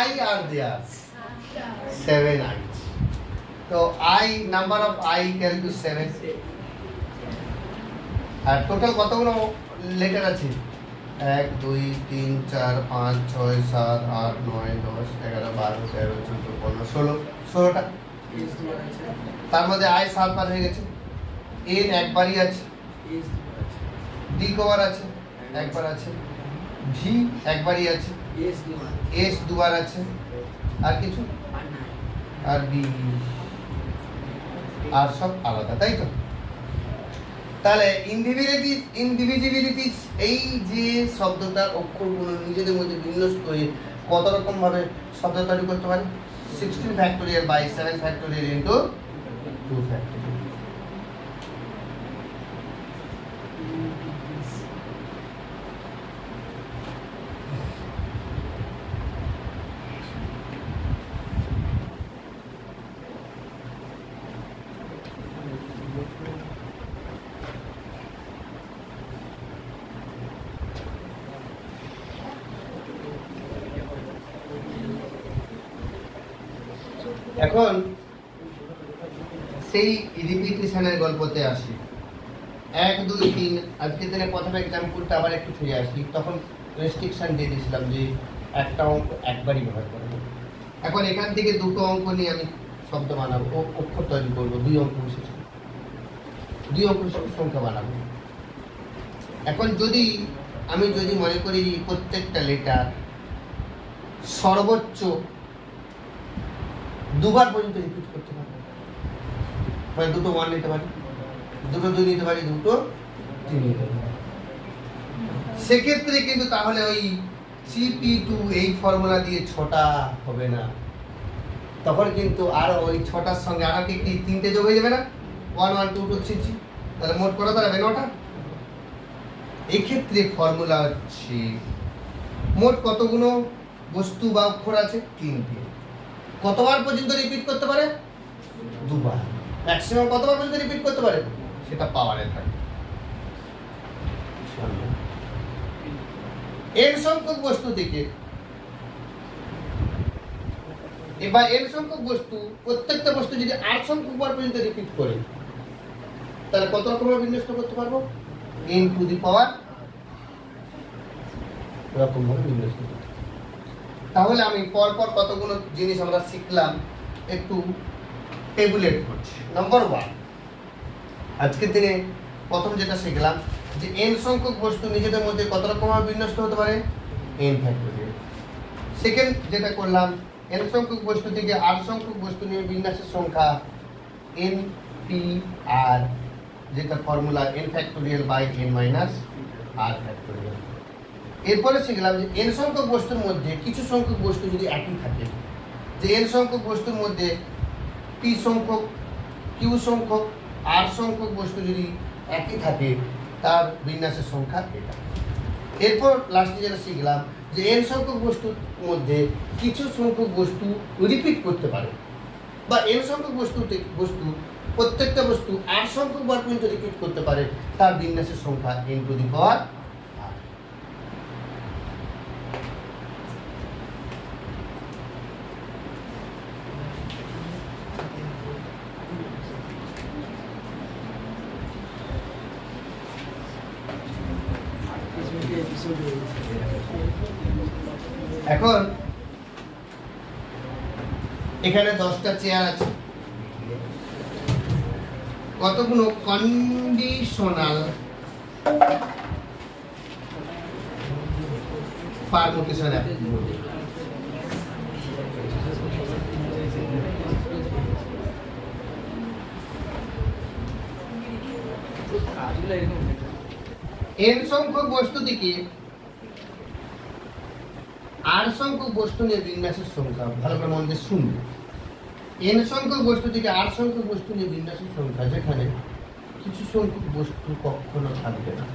I are there? 7 I's. So I, number of I equal to 7. আর টোটাল কতগুলো লেটার আছে? 1 2 3 4 5 6 7 8 9 10 11 12 13 14 15 16 16টা। তার মধ্যে আই 7 বার হয়ে গেছে, এন একবারই আছে, ডি কবার আছে একবার আছে, ভি একবারই আছে, এস দুবার আছে, আর কিছু আর বি আর সব আলাদা, তাই তো? তাহলে ইনডিভিজিবিলিটিস এই যে শব্দটার অক্ষরগুলো নিজেদের মধ্যে বিন্যস্ত হয়ে কত রকম ভাবে শব্দ তৈরি করতে পারে? 16 factorial by 7 factorial into 2 factorial. এখন সেই রিপিটেশনের গল্পতে আসি। 1 2 3 আজকে দিনে প্রথম এক্সাম্পলটা আবার একটু ফিরে আসি। তখন রেস্ট্রিকশন দিয়ে দিয়েছিলাম যে একটা অঙ্ক একবারই ব্যবহার করবো। এখন এখান থেকে দুটো অঙ্ক নিয়ে আমি শব্দ বানাবো, অক্ষর তৈরি করবো, 2 অঙ্ক বিশিষ্ট 2 অঙ্ক সংখ্যা বানাবো। এখন আমি যদি মনে করি প্রত্যেকটা লেটার সর্বোচ্চ 2 বার পর্যন্ত রিপিট করতে পারবো, মানে দুটো 1 নিতে পারি, দুটো 2 নিতে পারি, দুটো 3 নিতে পারি। সেক্ষেত্রে কিন্তু তাহলে ওই CP2 এই ফর্মুলা দিয়ে 6টা হবে না, তখন কিন্তু আরো ওই 6টার সঙ্গে আর কি 3টে যোগ হয়ে যাবে না, 1 1 2 2 3 3, তাহলে মোট করা দাঁড়াবে 9টা। এই ক্ষেত্রে ফর্মুলা হচ্ছে মোট কতগুলো বস্তু বা অক্ষর আছে? 3টে। কতবার পর্যন্ত রিপিট করতে পারে? 2 বার। ম্যাক্সিমাম কতবার পর্যন্ত রিপিট করতে পারে? সেটা পাওয়ারে থাকে। n সংখ্যক বস্তু থেকে এবার n সংখ্যক বস্তু, প্রত্যেকটা বস্তু যদি 8 সংখ্যক বার পর্যন্ত রিপিট করে, তাহলে কত রকমের বিন্যস্ত করতে পারবো? n টু দি পাওয়ার এরকম ভাবে বিন্যস্ত করতে। তাহলে আমি পরপর কতগুলো জিনিস আমরা শিখলাম একটু টেবুলেট করছি। নাম্বার 1, আজকের দিনে প্রথম যেটা শিখলাম যে n সংখ্যক বস্তু নিজেদের মধ্যে কত রকম ভাবে বিন্যস্ত হতে পারে? n factorial. সেকেন্ড যেটা করলাম, n সংখ্যক বস্তু থেকে 8 সংখ্যক বস্তু নিয়ে বিন্যাসের সংখ্যা n p r, যেটা formula n factorial by n minus r factorial. এরপরে শিখলাম যে n সংখ্যক বস্তুর মধ্যে কিছু সংখ্যক বস্তু যদি একই থাকে, যে n সংখ্যক বস্তুর মধ্যে p সংখ্যক, q সংখ্যক, r সংখ্যক বস্তু যদি একই থাকে, তার বিন্যাসের সংখ্যা এটা। এরপর লাস্টে যেটা শিখলাম যে n সংখ্যক বস্তুর মধ্যে কিছু সংখ্যক বস্তু রিপিট করতে পারে, বা n সংখ্যক বস্তু প্রত্যেকটা বস্তু 8 সংখ্যক বার পর্যন্ত রিপিট করতে পারে, তার বিন্যাসের সংখ্যা n টু দি পাওয়ার। এখন এখানে 10টা চেয়ার আছে, কতগুলো কন্ডিশনাল পারমুটেশন অ্যাপ্লিকেবল। n সংখ্যক বস্তু থেকে r সংখ্যক বস্তু নিয়ে বিন্যাসের সংখ্যা, ভালো করে মন দিয়ে শুনবে, n সংখ্যক বস্তু থেকে r সংখ্যক বস্তু নিয়ে বিন্যাসের সংখ্যা যেখানে কিছু সংখ্যক বস্তু কখনো থাকবে না।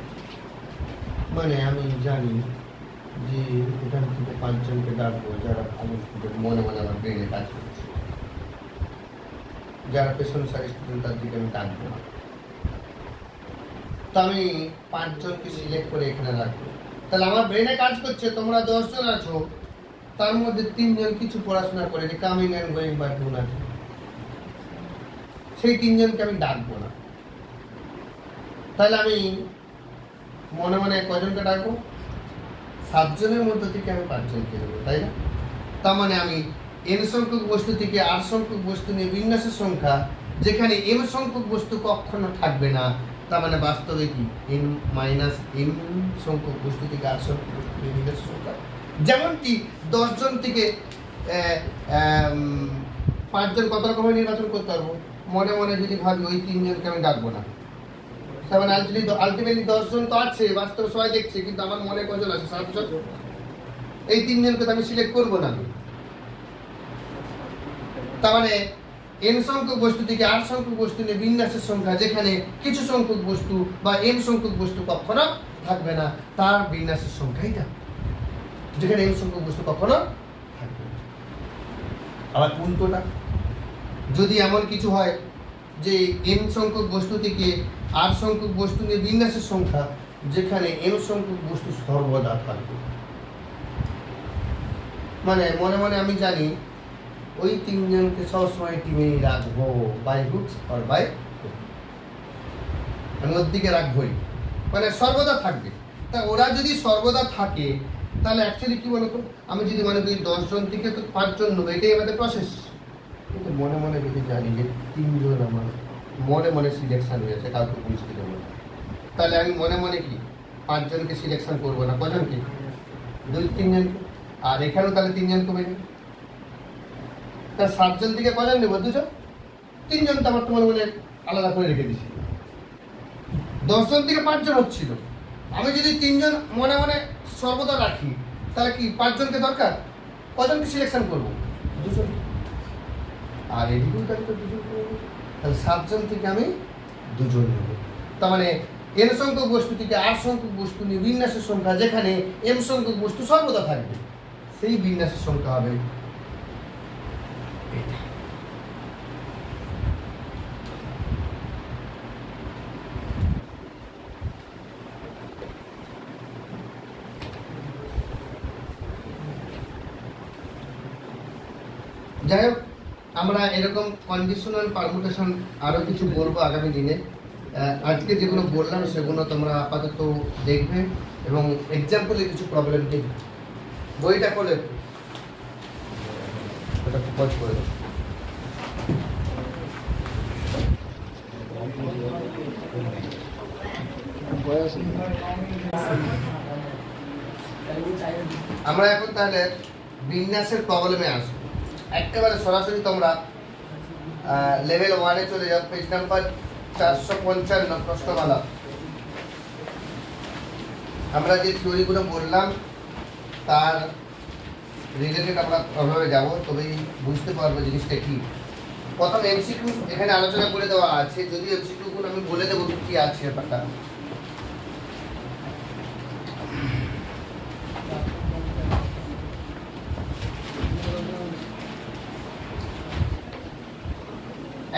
মানে আমি জানি যে এখান থেকে 5 জনকে ডাকবো যারা ভালো স্টুডেন্ট, মনে মনে আমার ব্রেনে কাজ করছে, যারা পেছন সারি স্টুডেন্ট তার দিকে আমি ডাকবো না। তো আমি 5 জনকে সিলেক্ট করে এখানে রাখবো। তাহলে আমার ব্রেনে কাজ করছে তোমরা 10 জন আছো, তার মধ্যে 3 জন কিছু পড়াশোনা করে কামিং এন্ড গোয়িং বা ডুন আছে, সেই 3 জনকে আমি ডাকবো না। তাহলে আমি মনে মনে কয়জনকে ডাকবো? 7 জনের মধ্যে থেকে আমি 5 জনকে দেবো, তাই না? তার মানে আমি n সংখ্যক বস্তু থেকে r সংখ্যক বস্তু নিয়ে বিন্যাসের সংখ্যা যেখানে m সংখ্যক বস্তু কখনো থাকবে না, তার মানে বাস্তবে কি n - m সংখ্যক বস্তু থেকে r সংখ্যক বস্তু নিয়ে বিন্যাসের সংখ্যা। যেমনটি 10 জন থেকে 5 জন কত রকমের নির্বাচন করতে পারবো, মনে মনে যদি ভাবি ওই 3 জনকে আমি ডাকবো না। তার মানে আলটিমেটলি 10 জন তো আছে, বাস্তবে সবাই দেখছে, কিন্তু আমার মনে কজন আছে? 7 জন। এই 3 জনকে তো আমি সিলেক্ট করবো না। তার মানে n সংখ্যক বস্তু থেকে r সংখ্যক বস্তু নিয়ে বিন্যাসের সংখ্যা যেখানে কিছু সংখ্যক বস্তু বা m সংখ্যক বস্তু কখনো থাকবে না, তার বিন্যাসের সংখ্যাই এটা, যেখানে m সংখ্যক বস্তু কখনো থাকবে না। আবার উল্টোটা, যদি এমন কিছু হয় যে m সংখ্যক বস্তু থেকে r সংখ্যক বস্তু নিয়ে বিন্যাসের সংখ্যা যেখানে m সংখ্যক বস্তু সর্বদা থাকবে, মানে মনে মনে আমি জানি ওই 3 জনকে সবসময় টিমে রাখবো, by hooks or by crook, আমি ওর দিকে রাখবোই, মানে সর্বদা থাকবে। তা ওরা যদি সর্বদা থাকে তাহলে অ্যাকচুয়ালি কি বলতো, আমি যদি মনে করি 10 জন থেকে তো 5 জন নেবো, এটাই আমাদের প্রসেস। কিন্তু মনে মনে যদি জানি যে 3 জন আমার মনে মনে সিলেকশন হয়েছে, কাউকে বুঝতে দেবো না, তাহলে আমি মনে মনে কি 5 জনকে সিলেকশন করবো না, কজনকে? 2-3 জনকে। আর এখানেও তাহলে 3 জন কমে যাবে, তার 7 জন থেকে কজন নেবো? 2 জন। 3 জন তো আমার তোমার মনে আলাদা করে রেখে দিচ্ছি। 10 জন থেকে 5 জন হচ্ছিল, আমি যদি 3 জন মনে মনে সর্বদা রাখি তাহলে কি 5 জনকে দরকার? কজনকে সিলেকশন করবো? 2 জন। আর এদিকেও তাহলে তো 2 জন, তাহলে 7 জন থেকে আমি 2 জন নেব। তার মানে n সংখ্যক বস্তু থেকে r সংখ্যক বস্তু নিয়ে বিন্যাসের সংখ্যা যেখানে m সংখ্যক বস্তু সর্বদা থাকবে, সেই বিন্যাসের সংখ্যা হবে এটা। যাই হোক, আমরা এরকম কন্ডিশনাল পারমুটেশন আরো কিছু বলবো আগামী দিনে। আজকে যেগুলো বললাম সেগুলো তোমরা আপাতত দেখবে এবং এক্সাম্পলে কিছু প্রবলেম দেখবে। বইটা খোলে, ওটা পজ করে দাও। আমরা এখন তাহলে বিন্যাসের প্রবলেমে আসবো। একেবারে সরাসরি তোমরা লেভেল 1-এ চলে যাও, পেজ নাম্বার 455 প্রশ্নমালা। আমরা যে থিওরিগুলো বললাম তার রিলেটেড আমরা প্রবলেমে যাবো, তবেই বুঝতে পারবো জিনিসটা কি। প্রথম এমসিকিউ এখানে আলোচনা করে দেওয়া আছে, যদি এমসিকিউগুলো আমি বলে দেবো কি আছে ব্যাপারটা।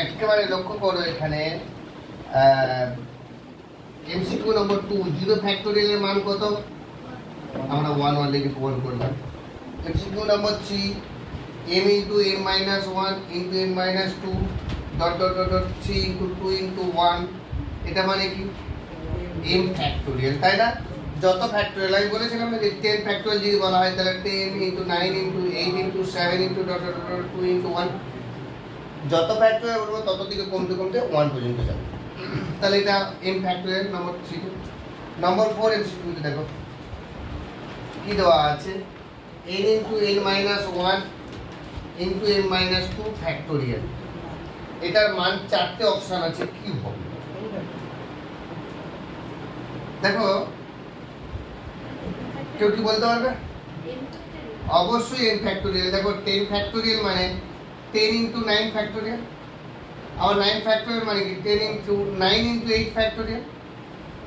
একেবারে লক্ষ্য করো, এখানে এমসিকিউ নম্বর 2, 0 ফ্যাক্টোরিয়াল এর মান কত? আমরা 1 লিখে প্রমাণ করলাম। এমসিকিউ নম্বর 3, m into m minus 1 into m minus 2 dot dot dot dot 3 into 2 into 1, এটা মানে কি m ফ্যাক্টোরিয়াল, তাই না? যত ফ্যাক্টরিয়াল আমি বলেছিলাম না যে 10 ফ্যাক্টরিয়াল যদি বলা হয় তাহলে 10 into 9 into 8 into 7 into ... 2 into 1, যত ফ্যাক্টরিয়াল বলবো তত দিকে কমতে কমতে 1 পর্যন্ত যাবে। তাহলে এটা m ফ্যাক্টরিয়াল নম্বর 3 তে। নম্বর 4 এমসিকিউতে দেখো কি দেওয়া আছে, n into n minus 1 into m minus 2 factorial. এটার মান 4টে অপশন আছে, কি হবে দেখো, কেউ কি বলতে পারবে? অবশ্যই n ফ্যাক্টরিয়াল। দেখো 10 ফ্যাক্টরিয়াল মানে 10 into 9 ফ্যাক্টরিয়াল, আর 9 ফ্যাক্টরিয়াল মানে কি 10 into 9 into 8 ফ্যাক্টরিয়াল।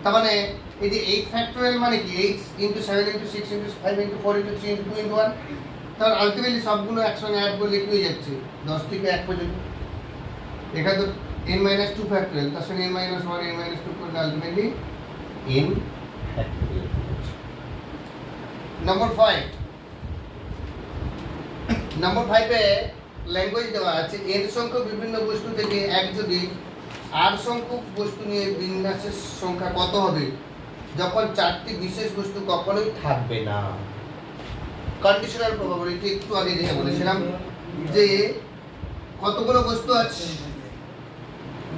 তার মানে এই যে 8 ফ্যাক্টরিয়াল মানে কি 8 into 7 into 6 into 5 into 4 into 3 into 2 into 1। তাহলে আলটিমেটলি সবগুলো একসঙ্গে অ্যাড করলে কি হয়ে যাচ্ছে 10 থেকে 1 পর্যন্ত। এখানে তো n minus 2 ফ্যাক্টরিয়াল, তার সঙ্গে n minus 1 n minus 2 করলে আলটিমেটলি n ফ্যাক্টরিয়াল। নম্বর 5, নম্বর 5 এ ল্যাঙ্গুয়েজ দেওয়া আছে n সংখ্যক বিভিন্ন বস্তু থেকে এক যদি r সংখ্যক বস্তু নিয়ে বিন্যাসের সংখ্যা কত হবে যখন 4টি বিশেষ বস্তু কখনোই থাকবে না। কন্ডিশনাল প্রবাবিলিটি একটু আগে যেটা বলেছিলাম যে কতগুলো বস্তু আছে,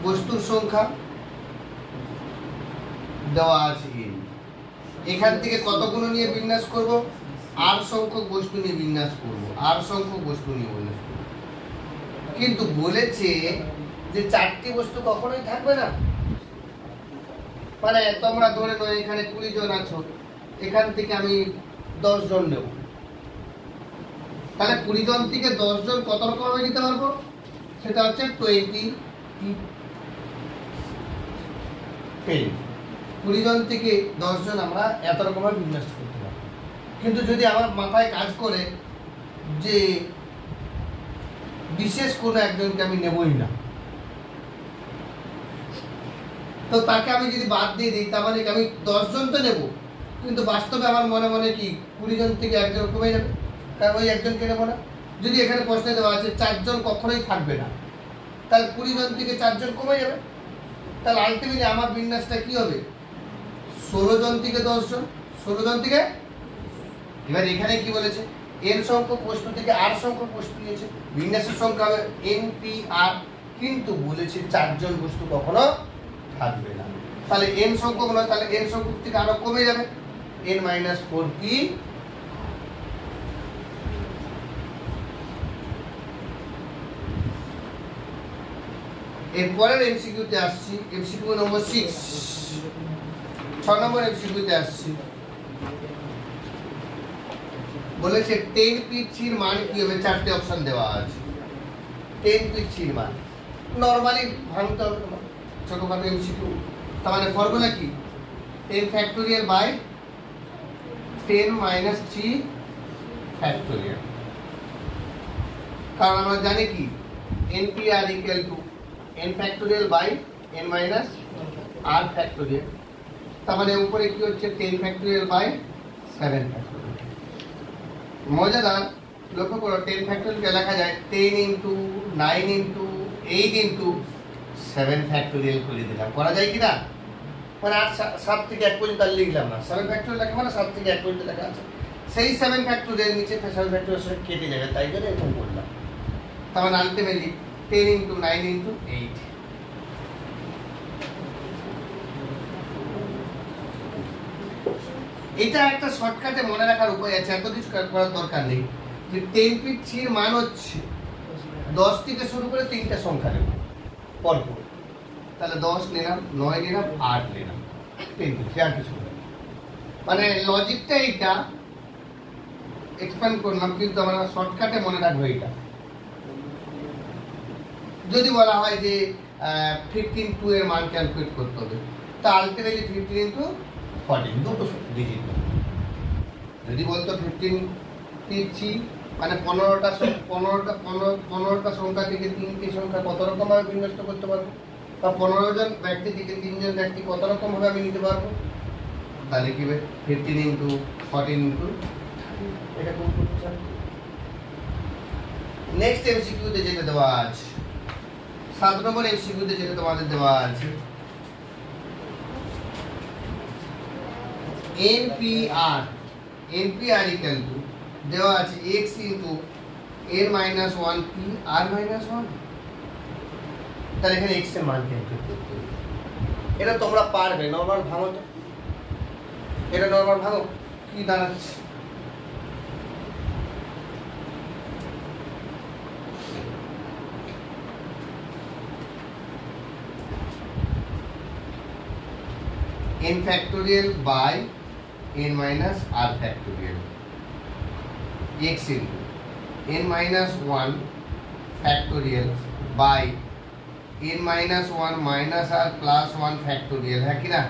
বস্তুর সংখ্যা দেওয়া আছে n, এখান থেকে কতগুলো নিয়ে বিন্যাস করব, r সংখ্যক বস্তু নিয়ে বিন্যাস করব, r সংখ্যক বস্তু নিয়ে বিন্যাস করব। কিন্তু বলেছে যে 4টি বস্তু কখনোই থাকবে না। মানে তোমরা ধরে নাও এখানে 20 জন আছো, এখান থেকে আমি 10 জন নেব, তাহলে 20 জন থেকে 10 জন কত রকম ভাবে নিতে পারবো, সেটা হচ্ছে 20 জন থেকে 10 জন আমরা এত রকম ভাবে বিন্যাস করতে পারবো। কিন্তু যদি আমার মাথায় কাজ করে যে বিশেষ কোনো একজনকে আমি নেবই না, তো তাকে আমি যদি বাদ দিয়ে দিই তার মানে আমি 10 জন তো নেব, কিন্তু বাস্তবে আমার মনে মনে কি 20 জন থেকে একজন কমে যাবে, কারণ ওই একজনকে নেবো না। যদি এখানে প্রশ্নে দেওয়া আছে 4 জন কখনোই থাকবে না, তাহলে 20 জন থেকে 4 জন কমে যাবে, তাহলে আলটিমেটলি আমার বিন্যাসটা কি হবে 16 জন থেকে 10 জন, 16 জন থেকে। এবার এখানে কি বলেছে n সংখ্যক বস্তু থেকে r সংখ্যক বস্তু নিয়েছে, বিন্যাসের সংখ্যা হবে n p r, কিন্তু বলেছে 4 জন বস্তু কখনো থাকবে না। তাহলে n সংখ্যক নয়, তাহলে n সংখ্যক থেকে আরো কমে যাবে n minus 4 p। এরপরের এমসিকিউতে আসছি, এমসিকিউ নম্বর 6, 6 নম্বর এমসিকিউতে আসছি। বলেছে 10 পিচির মান কি হবে, 4টে অপশন দেওয়া আছে। 10 পিচির মান নরমালি ভাঙতে হবে তোমার, ছোটখাটো এমসিকিউ। তার মানে ফর্মুলা কি 10 ফ্যাক্টোরিয়াল বাই 10 minus 3 ফ্যাক্টোরিয়াল। কারণ আমরা জানি কি npr equal to n factorial by n minus r factorial. তার মানে উপরে কি হচ্ছে 10 ফ্যাক্টোরিয়াল বাই 7 ফ্যাক্টোরিয়াল। মজাদার, লক্ষ্য করো 10 ফ্যাক্টোরিয়ালকে লেখা যায় 10 into 9 into 8 into 7 ফ্যাক্টোরিয়াল করে দিলাম, করা যায় কি না? মানে 7 থেকে 1 পর্যন্ত আর লিখলাম না, 7 ফ্যাক্টোরিয়াল লেখা মানে 7 থেকে 1 পর্যন্ত লেখা আছে, সেই 7 ফ্যাক্টোরিয়াল নিচে 7 ফ্যাক্টোরিয়াল সঙ্গে কেটে যাবে, তাই জন্য এরকম করলাম। তার মানে আলটিমেটলি 10 into 9 into 8। এটা একটা শর্টকাটে মনে রাখার উপায় আছে, এত কিছু করার দরকার নেই। যে 10 পিচির মান হচ্ছে 10 থেকে শুরু করে 3টা সংখ্যা নেব পরপর, তাহলে 10 নিলাম, 9 নিলাম, 8 নিলাম, 10 পিচি আর কিছু না। মানে লজিকটা এইটা এক্সপ্যান্ড করলাম, কিন্তু আমরা শর্টকাটে মনে রাখবো এটা। যদি বলা হয় যে 15 এর মান ক্যালকুলেট করতে হবে, তা আলটিমেটলি 15 into 14 দুটো ডিজিট। যদি বলতো 15 পিচি মানে 15টা সংখ্যা থেকে 3টি সংখ্যা কত রকম ভাবে বিন্যস্ত করতে পারবো, বা 15 জন ব্যক্তি থেকে 3 জন ব্যক্তি কত রকম ভাবে আমি নিতে পারবো, তাহলে কি হবে 15 into 14 into এটা কোন করতে চাই। নেক্সট এমসিকিউতে যেটা দেওয়া আছে, 7 নম্বর এমসিকিউতে যেটা তোমাদের দেওয়া আছে, NPR ইকুয়াল টু দেওয়া আছে x into n minus 1 p r minus 1। তাহলে এখানে x এর মান ক্যালকুলেট করতে হবে। এটা তোমরা পারবে, নরমাল ভাঙো তো, এটা নরমাল ভাঙো, কি দাঁড়াচ্ছে? n factorial by n minus r factorial x into n minus 1 factorial by n minus 1 minus r plus 1 factorial। হ্যাঁ কি না?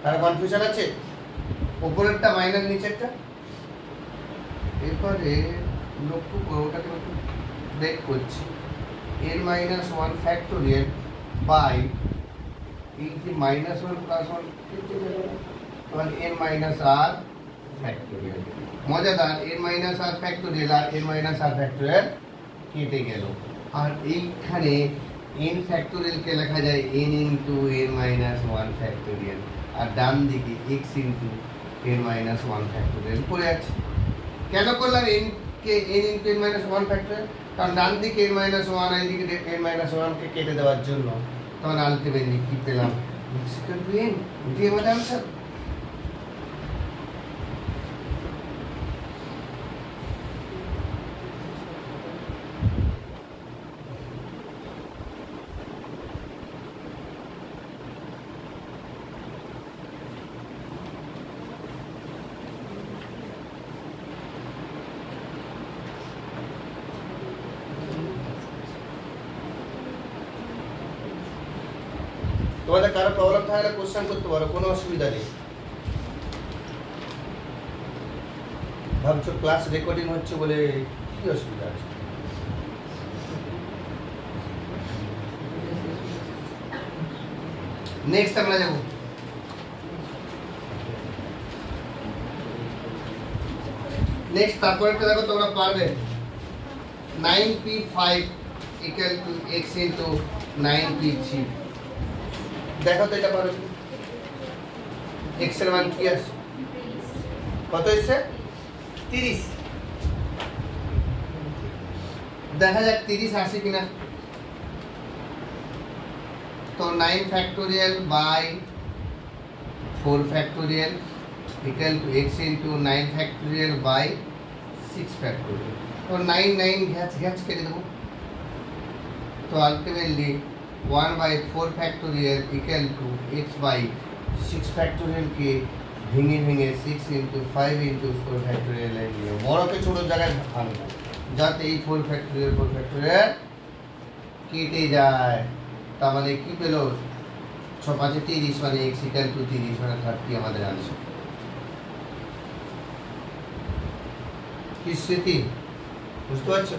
তার কনফিউশন আছে? উপরেরটা মাইনাস নিচেরটা, এরপরে লক্ষ্য করো, ওটাকে একটু ব্রেক করছি। n minus 1 factorial by এই যে মাইনাস 1 প্লাস 1 কেটে গেল, তখন n মাইনাস r ফ্যাক্টোরিয়াল। মজাদার, n মাইনাস r ফ্যাক্টোরিয়াল আর n মাইনাস r ফ্যাক্টোরিয়াল কেটে গেল। আর এইখানে n ফ্যাক্টোরিয়াল কে লেখা যায় n into n minus 1 factorial, আর ডান দিকে x into n minus 1 factorial পড়ে আছে। কেন করলাম n কে n into n minus 1 factorial? কারণ ডান দিকে n মাইনাস 1 আর এদিকে n মাইনাস 1 কে কেটে দেওয়ার জন্য। তখন আলটিমেটলি কি পেলাম? x equal to n। এটাই আমাদের आंसर। তোমাদের কারো প্রবলেম থাকলে কোশ্চেন করতে পারো, কোনো অসুবিধা নেই। ভাবছো ক্লাস রেকর্ডিং হচ্ছে বলে কি অসুবিধা আছে? নেক্সট আমরা যাব। নেক্সট তারপরেটা দেখো তোমরা পারবে। 9p5 equal to x into 9p3। দেখো তো এটা পারো? x এর মান কি আছে? কত এসেছে? 30। দেখা যাক 30 আসে কিনা। তো 9 factorial by 4 factorial equal to x into 9 factorial by 6 factorial. তো 9 9 ঘ্যাচ ঘ্যাচ কেটে দেবো। তো ultimately 1 by 4 factorial equal to x by 6 factorial के भेंगे भेंगे 6 into 5 into 4 factorial है ये बड़ों के छोड़ो जगह हम जाते ही 4 factorial कीटे जाए तामाने की पेलो 6 5 30 माने x equal to 30 माने 30 हमारे आंसर। किस स्थिति बुझते पारছো?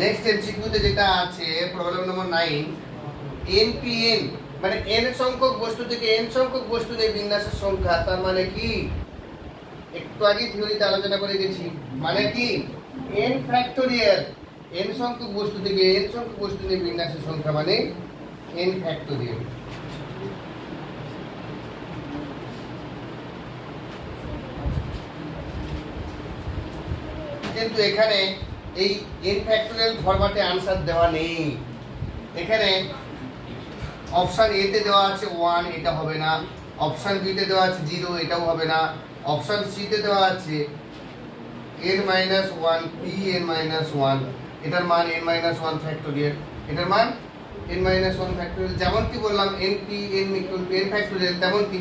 নেক্সট এমসিকিউতে যেটা আছে প্রবলেম নম্বর 9, npn মানে n সংখ্যক বস্তু থেকে n সংখ্যক বস্তু নিয়ে বিন্যাসের সংখ্যা, তার মানে কি? একটু আগে থিওরিতে আলোচনা করে গেছি, মানে কি n ফ্যাক্টোরিয়াল, n সংখ্যক বস্তু থেকে n সংখ্যক বস্তু নিয়ে বিন্যাসের সংখ্যা মানে n ফ্যাক্টোরিয়াল। কিন্তু এখানে এই n ফ্যাক্টোরিয়াল ফরম্যাটে आंसर দেওয়া নেই। এখানে অপশন এ তে দেওয়া আছে 1, এটা হবে না। অপশন বি তে দেওয়া আছে 0, এটাও হবে না। অপশন সি তে দেওয়া আছে n-1 pn-1, এটার মান n-1 ফ্যাক্টোরিয়াল, এটার মান n-1 ফ্যাক্টোরিয়াল। যেমন কি বললাম npn n ফ্যাক্টোরিয়াল, তেমন কি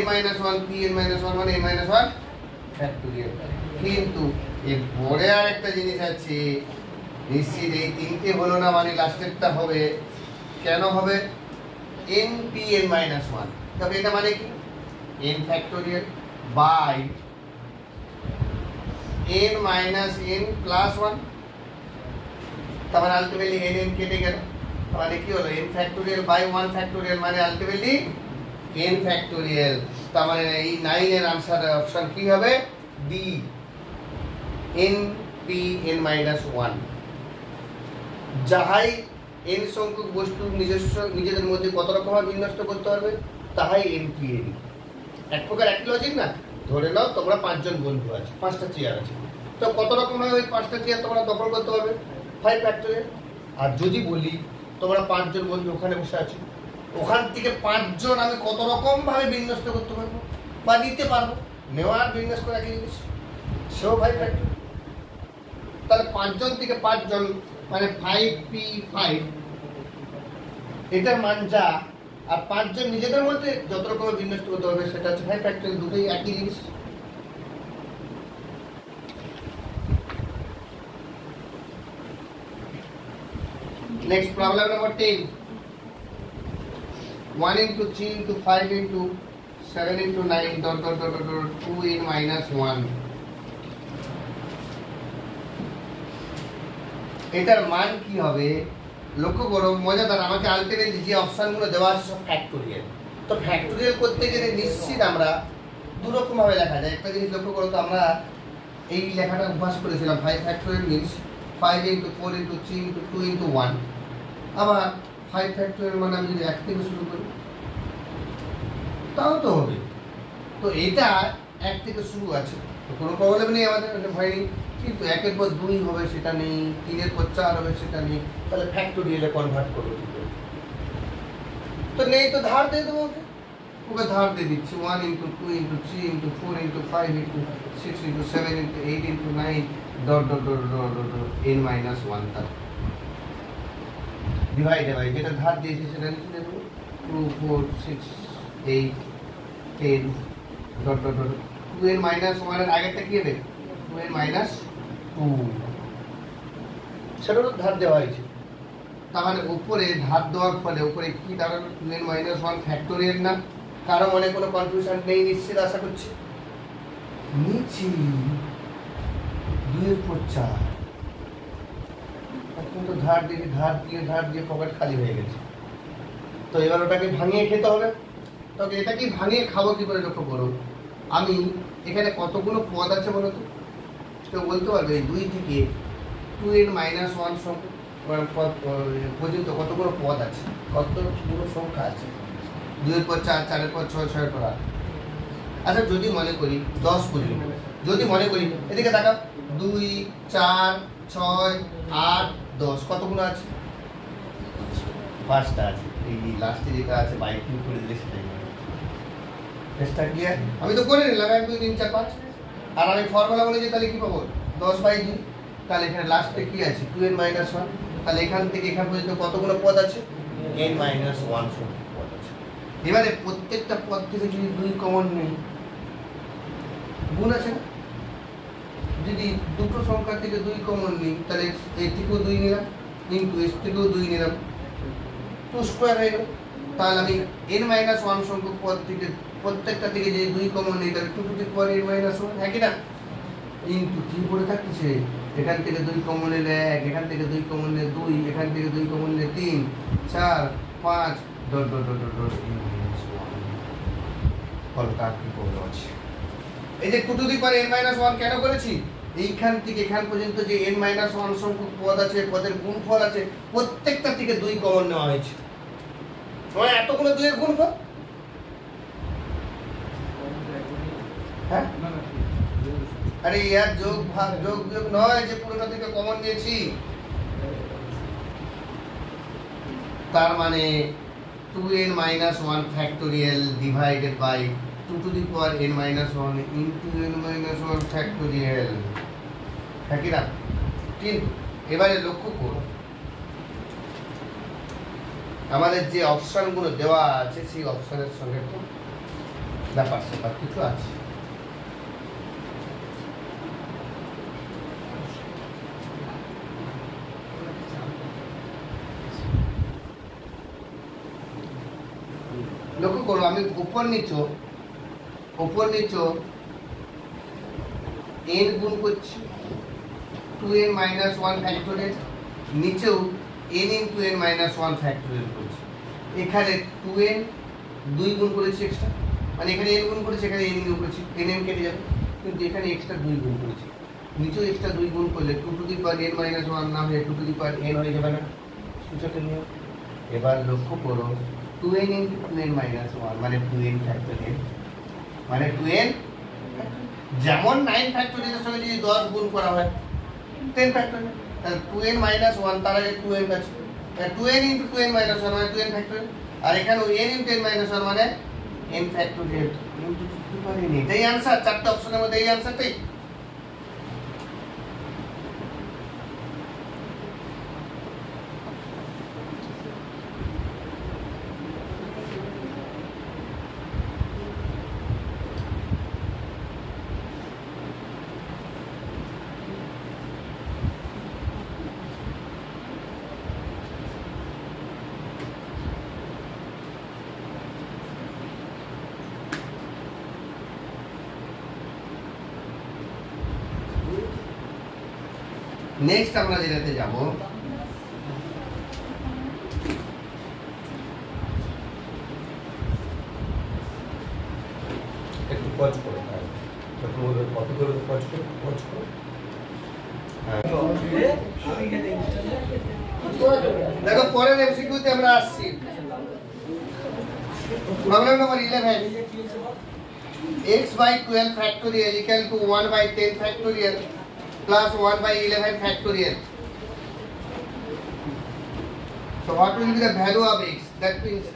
n-1 pn-1 মানে n-1 ফ্যাক্টোরিয়াল। কিন্তু এর পরে আর একটা জিনিস আছে, নিশ্চিত এই তিনটে হলো না মানে লাস্টেরটা হবে। কেন হবে? npn-1, তবে এটা মানে কি n factorial by n-n plus 1, তাহলে আলটিমেটলি n কেটে গেল, তাহলে কি হলো n ফ্যাক্টোরিয়াল বাই 1 ফ্যাক্টোরিয়াল মানে আলটিমেটলি n ফ্যাক্টোরিয়াল। তার মানে এই 9 এর आंसर অপশন কি হবে? D N P N minus one, যাহাই এন সংখ্যক বস্তু নিজেদের মধ্যে কত রকমভাবে বিন্যস্ত করতে পারবে তাহাই এন পি এন। এক প্রকার একই লজিক না? ধরে নাও তোমরা 5 জন বন্ধু আছে, 5টা চেয়ার আছে, তো কত রকমভাবে ওই 5টা চেয়ার তোমরা দখল করতে পারবে? 5 ফ্যাক্টরিয়াল। আর যদি বলি তোমরা 5 জন বন্ধু ওখানে বসে আছো, ওখান থেকে 5 জন আমি কত রকমভাবে বিন্যস্ত করতে পারবো বা নিতে পারবো, নেওয়ার বিন্যাস করে একই জিনিস, সেও 5 ফ্যাক্টরিয়াল। তাহলে 5 জন থেকে 5 জন মানে 5p5, এটার মান যা, আর 5 জন নিজেদের মধ্যে যত রকমের বিন্যস্ত করতে হবে সেটা হচ্ছে 5 ফ্যাক্টরিয়াল। দুটোই একই জিনিস। Next problem number 10. 1 into 3 into 5 into 7 into 9 dot 2n minus 1. এটার মান কি হবে? লক্ষ্য করো, মজাদার, আমাকে আলটিমেটলি যে অপশনগুলো দেওয়া আছে সব ফ্যাক্টোরিয়াল। তো ফ্যাক্টোরিয়াল করতে গেলে নিশ্চিত আমরা দুরকম ভাবে লেখা যায়। একটা জিনিস লক্ষ্য করো তো, আমরা এই লেখাটা অভ্যাস করেছিলাম 5 factorial means 5 into 4 into 3 into 2 into 1। আবার 5 ফ্যাক্টোরিয়াল মানে আমি যদি 1 থেকে শুরু করি তাও তো হবে। তো এটা 1 থেকে শুরু আছে, তো কোনো প্রবলেম নেই আমাদের, ভয় নেই। কিন্তু 1 এর পর 2 হবে সেটা নেই, 3 এর পর 4 হবে সেটা নেই, তাহলে ফ্যাক্টোরিয়ালে কনভার্ট করবো কি করে? তো নেই তো ধার দিয়ে দেবো ওকে, ওকে ধার দিয়ে দিচ্ছি। 1 into 2 into 3 into 4 into 5 into 6 into 7 into 8 into 9 dot n minus 1 তার ডিভাইড বাই যেটা ধার দিয়েছি সেটা লিখে দেবো 2 4 6 8 10 ডট 2n minus 1 এর আগেরটা কি হবে? 2n minus 2, সেটারও ধার দেওয়া হয়েছে। তার মানে উপরে ধার দেওয়ার ফলে উপরে কি দাঁড়ালো? 2n minus 1 ফ্যাক্টোরিয়াল না? কারো মনে কোনো কনফিউশন নেই নিশ্চিত আশা করছি? নিচে 2 এর পর 4, এখন তো ধার দিয়ে পকেট খালি হয়ে গেছে। তো এবার ওটাকে ভাঙিয়ে খেতে হবে। তবে এটাকে ভাঙিয়ে খাবো কি করে? লক্ষ্য করো, আমি এখানে কতগুলো পদ আছে বলো তো? কেউ বলতে পারবে? 2 থেকে 2n minus 1 পর্যন্ত কতগুলো পদ আছে, কতগুলো সংখ্যা আছে? 2 এর পর 4, 4 এর পর 6, 6 এর পর 8। আচ্ছা যদি মনে করি 10 পর্যন্ত, যদি মনে করি এদিকে তাকাও, 2 4 6 8 10 কতগুলো আছে? 5টা আছে। এই লাস্টে যেটা আছে বাইকিং করে দিলে সেটাই চেষ্টা ক্লিয়ার। আমি তো করে নিলাম 1 2 3 4 5, আর আমি ফর্মুলা বলে যে তাহলে কি পাবো? 10/2। তাহলে এখানে লাস্টে কি আছে? 2n minus 1। তাহলে এখান থেকে এখান পর্যন্ত কতগুলো পদ আছে? n minus 1 সংখ্যক পদ আছে। এবারে প্রত্যেকটা পদ থেকে যদি 2 কমন নেই, গুণ আছে না? যদি দুটো সংখ্যা থেকে 2 কমন নেই তাহলে এর থেকেও 2 নিলাম, ইনটু এর থেকেও 2 নিলাম, 2 স্কয়ার হয়ে গেল। তাহলে আমি n minus 1 সংখ্যক পদ থেকে প্রত্যেকটা থেকে যদি 2 কমন নেই তাহলে 2 to the power n minus 1, হ্যাঁ কি না? ইনটু কি পড়ে থাকতেছে, এখান থেকে 2 কমন নিলে 1, এখান থেকে 2 কমন নিলে 2, এখান থেকে 2 কমন নিলে 3 4 5 dot dot dot dot n minus 1। বলো তার কি প্রবলেম আছে? এই যে 2 to the power n minus 1 কেন করেছি? এইখান থেকে এখান পর্যন্ত যে n minus 1 সংখ্যক পদ আছে, পদের গুণফল আছে, প্রত্যেকটা থেকে 2 কমন নেওয়া হয়েছে। মানে এতগুলো 2 এর গুণফল, হ্যাঁ? আরে ইয়ার যোগ ভাগ যোগ বিয়োগ নয় যে পুরোটা থেকে কমন নিয়েছি। তার মানে 2n minus 1 factorial divided by 2 to the power n minus 1 into n minus 1 factorial, হ্যাঁ কি না? কিন্তু এবারে লক্ষ্য করো, আমাদের যে অপশনগুলো দেওয়া আছে সেই অপশনের সঙ্গে তো ব্যাপার স্যাপার কিছু আছে। লক্ষ্য করো, আমি উপর নিচ n গুণ করছি 2n minus 1 ফ্যাক্টোরিয়াল, নিচেও n into n minus 1 factorial করছি। এখানে 2n 2 গুণ করেছি এক্সট্রা, মানে এখানে n গুণ করেছি, এখানে n গুণ করেছি, n কেটে যাবে, কিন্তু এখানে এক্সট্রা 2 গুণ করেছি, নিচেও এক্সট্রা 2 গুণ করলে 2 two the power n minus 1 না হয়ে 2 টু দি পাওয়ার n হয়ে যাবে না সূচকের নিয়ম। এবার লক্ষ্য করো 2n ইন্টু 2n মাইনাস 1 মানে 2n ফ্যাক্টোরিয়াল, মানে 2n যেমন 9 ফ্যাক্টোরিয়ালের সঙ্গে যদি 10 গুণ করা হয় 10 ফ্যাক্টোরিয়াল, তাহলে 2n মাইনাস 1 তার আগে 2n আছে, 2n ইন্টু 2n মাইনাস 1 মানে 2n ফ্যাক্টোরিয়াল, আর এখানে n ইন্টু n মাইনাস 1 মানে n ফ্যাক্টোরিয়াল। এটাই আনসার, চারটে অপশনের মধ্যে এই আনসারটাই। নেক্সট আমরা যেটাতে যাব একটু পজ করে যখন বলবে কত করে পজ করো দেখো পরের এমসিকিউতে আমরা আসছি। Problem number 11, x by 12 factorial equal to 1 by 10 factorial plus 1 by 11 factorial. So what will be the value of x? That means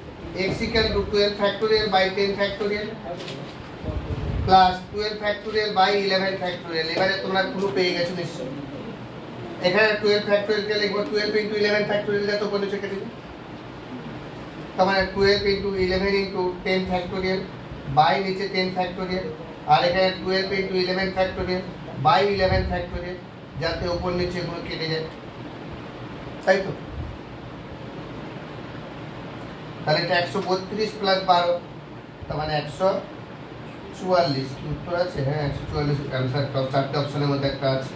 x equal to 12 factorial by 10 factorial plus 12 factorial by 11 factorial. এবারে তোমরা পুরো পেয়ে গেছো নিশ্চয়ই। এখানে 12 factorial কে লিখব 12 into 11 factorial যা তো বলেছে কেটে দিই। তার মানে 12 into 11 into 10 factorial by নিচে 10 factorial আর এখানে 12 into 11 factorial by 11 factorial যাতে উপর নিচে গুলো কেটে যায়, তাই তো? তাহলে এটা 132 প্লাস 12 তার মানে 144। উত্তর আছে? হ্যাঁ 144 आंसर। চারটে অপশনের মধ্যে একটা আছে।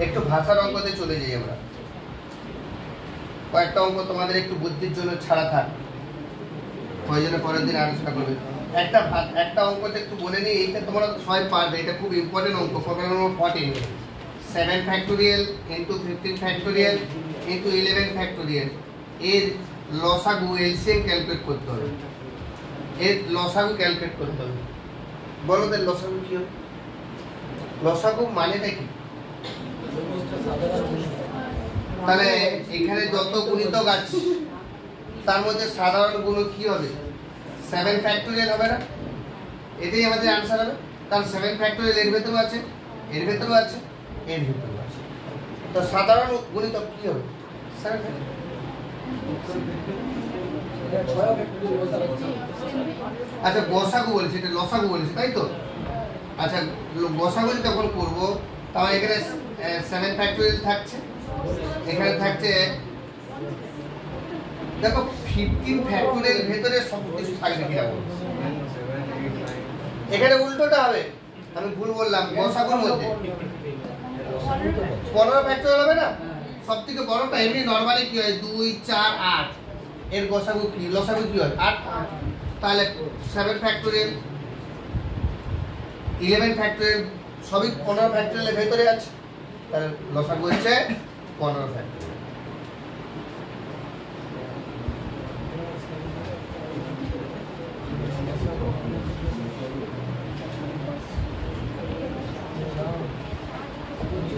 একটু ভাষার অঙ্কতে চলে যাই আমরা। কয়েকটা অঙ্ক তোমাদের একটু বুদ্ধির জন্য ছাড়া থাক, প্রয়োজনে পরের দিন আলোচনা করবে। একটা অঙ্কতে একটু বলে নিই, এইটা তোমরা সবাই পারবে, এটা খুব ইম্পর্টেন্ট অঙ্ক। প্রবলেম নম্বর 14, 7 factorial into 15 factorial into 11 factorial এর লসাগু এলসিএম ক্যালকুলেট করতে হবে। এর লসাগু ক্যালকুলেট করতে হবে। বলো তো লসাগু কি হবে? লসাগু মানেটা কি? তাহলে এখানে যত গুণিতক আছে তার মধ্যে সাধারণ গুণক কি হবে? 7 ফ্যাক্টোরিয়াল হবে না? এটাই আমাদের आंसर হবে, কারণ 7 ফ্যাক্টোরিয়াল এর ভেতরে আছে, এর ভেতরে আছে, এর ভেতরে আছে। তো সাধারণ গুণিতক কি হবে? আচ্ছা গসাগু বলেছে, এটা লসাগু বলেছে, তাই তো? আচ্ছা গসাগু যখন করব তাহলে এখানে 7 ফ্যাক্টোরিয়াল থাকছে, এখানে থাকছে দেখো 15 ফ্যাক্টোরিয়াল ভেতরে সব কিছু থাকবে কিনা বলবো। এখানে উল্টোটা হবে, আমি ভুল বললাম। গসাগুর মধ্যে 15 ফ্যাক্টোরিয়াল হবে না? সবথেকে বড়টা এমনি নরমালি কি হয় 2 4 8, এর গসাগু কি লসাগু কি হয় 8। তাহলে 7 ফ্যাক্টোরিয়াল 11 ফ্যাক্টোরিয়াল সবই 15 ফ্যাক্টোরিয়ালের ভেতরে আছে, তাহলে লসাগু হচ্ছে 15 ফ্যাক্টোরিয়াল।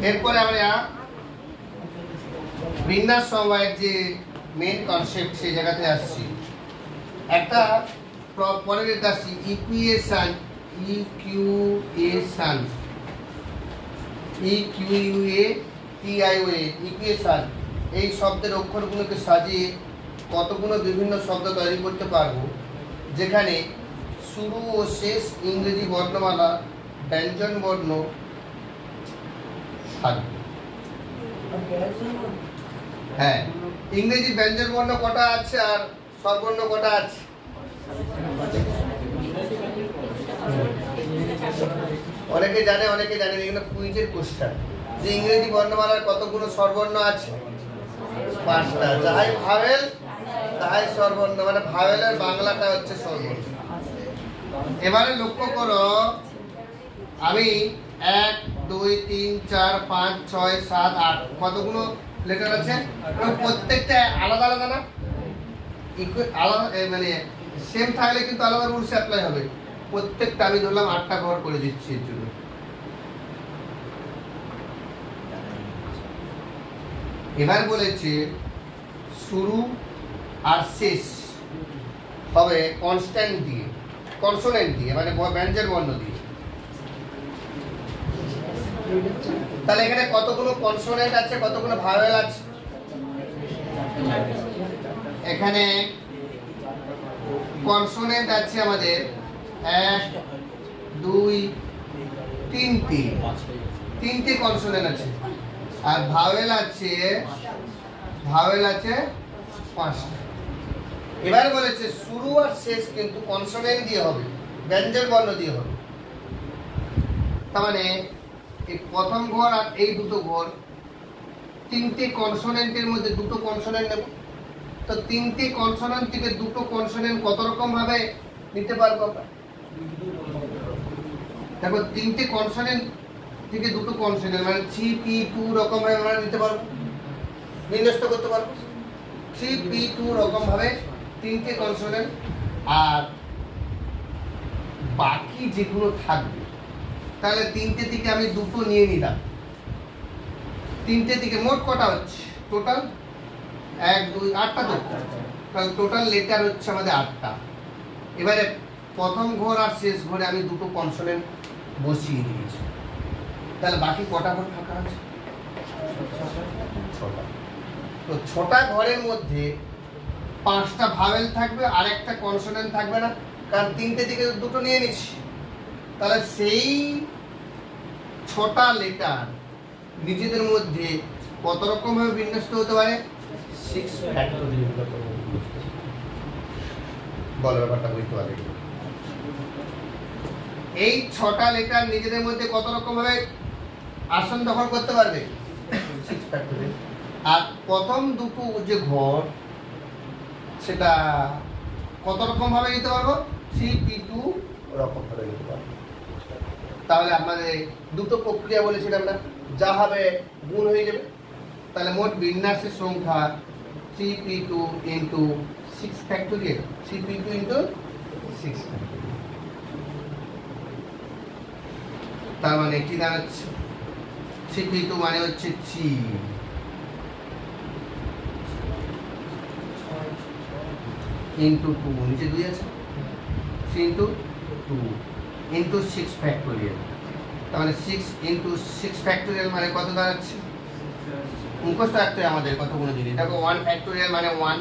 এরপরে আমরা বিন্যাস সমবায়ের যে মেন কনসেপ্ট সেই জায়গাতে আসছি। একটা পরের এটা আসছি ইকুয়েশন, ইকুয়েশন ইকুয়েশন এই শব্দের অক্ষরগুলোকে সাজিয়ে কতগুলো বিভিন্ন শব্দ তৈরি করতে পারবো যেখানে শুরু ও শেষ ইংরেজি বর্ণমালা ব্যঞ্জন বর্ণ থাকবে। হ্যাঁ, ইংরেজি ব্যঞ্জন বর্ণ কটা আছে আর স্বরবর্ণ কটা আছে? অনেকে জানে, অনেকে জানে না। এগুলো কুইজের কোশ্চেন যে ইংরেজি বর্ণমালার কতগুলো স্বরবর্ণ আছে? 5টা। যাহাই ভাওয়েল তাহাই স্বরবর্ণ, মানে ভাওয়েলের বাংলাটা হচ্ছে স্বরবর্ণ। এবারে লক্ষ্য করো, আমি 1 2 3 4 5 6 7 8 কতগুলো লেটার আছে? প্রত্যেকটা আলাদা আলাদা না, আলাদা মানে সেম থাকলে কিন্তু আলাদা রুলস অ্যাপ্লাই হবে। প্রত্যেকটা আমি ধরলাম 8টা ঘর করে দিচ্ছি এর জন্য। এবার বলেছে শুরু আর শেষ হবে কনস্ট্যান্ট দিয়ে, কনসোনেন্ট দিয়ে, মানে ব্যঞ্জন বর্ণ দিয়ে। তাহলে এখানে কতগুলো কনসোনেন্ট আছে, কতগুলো ভাওয়েল আছে? এখানে কনসোনেন্ট আছে আমাদের 1 2 3টে কনসোনেন্ট আছে, আর ভাওয়েল আছে 5টা। এবার বলেছে শুরু আর শেষ কিন্তু কনসোনেন্ট দিয়ে হবে, ব্যঞ্জন বর্ণ দিয়ে হবে। তার মানে এই প্রথম ঘর আর এই দুটো ঘর, 3টে কনসোনেন্টের মধ্যে 2টো কনসোনেন্ট নেব। তো 3টে কনসোনেন্ট থেকে 2টো কনসোনেন্ট কত রকম ভাবে নিতে পারবো আমরা? দেখো 3টে কনসোনেন্ট থেকে 2টো কনসোনেন্ট মানে 3p2 রকম ভাবে আমরা নিতে পারবো, বিন্যস্ত করতে পারবো। 3p2 রকম ভাবে 3টে কনসোনেন্ট, আর বাকি যেগুলো থাকবে তাহলে 3টে থেকে আমি 2টো নিয়ে নিলাম। 3টে থেকে মোট কটা হচ্ছে? টোটাল 1 2 8টা। তো তাহলে টোটাল লেটার হচ্ছে আমাদের 8টা। এবারে প্রথম ঘর আর শেষ ঘরে আমি 2টো কনসোনেন্ট বসিয়ে দিয়েছি, তাহলে বাকি কটা ঘর ফাঁকা আছে? 6টা। তো 6টা ঘরের মধ্যে 5টা ভাওয়েল থাকবে আর একটা কনসোনেন্ট থাকবে না, কারণ 3টে থেকে 2টো নিয়ে নিচ্ছি। তাহলে সেই 6টা লেটার নিজেদের মধ্যে কত রকম ভাবে বিন্যস্ত হতে পারে? 6 ফ্যাক্টোরিয়াল। বলো ব্যাপারটা বুঝতে পারবে? এই 6টা লেটার নিজেদের মধ্যে কত রকম ভাবে আসন দখল করতে পারবে? 6 ফ্যাক্টোরিয়াল। আর প্রথম দুটো যে ঘর সেটা কত রকম ভাবে নিতে পারবো? 3p2 রকম ভাবে নিতে পারবো। তাহলে আমাদের দুটো প্রক্রিয়া বলেছি আমরা, যা হবে গুণ হয়ে যাবে। তাহলে মোট বিন্যাসের সংখ্যা 3p2 into 6 factorial, 3p2 into 6 factorial. তার মানে কি দাঁড়াচ্ছে? 3p2 মানে হচ্ছে 3 ইন্টু 2, নিচে 2 আছে, 3 ইন্টু 2 ইন্টু 6 ফ্যাক্টোরিয়াল। তার মানে 6 ইন্টু 6 ফ্যাক্টোরিয়াল মানে কত দাঁড়াচ্ছে? মুখস্থ রাখতে হবে আমাদের কতগুলো জিনিস। দেখো 1 ফ্যাক্টোরিয়াল মানে 1,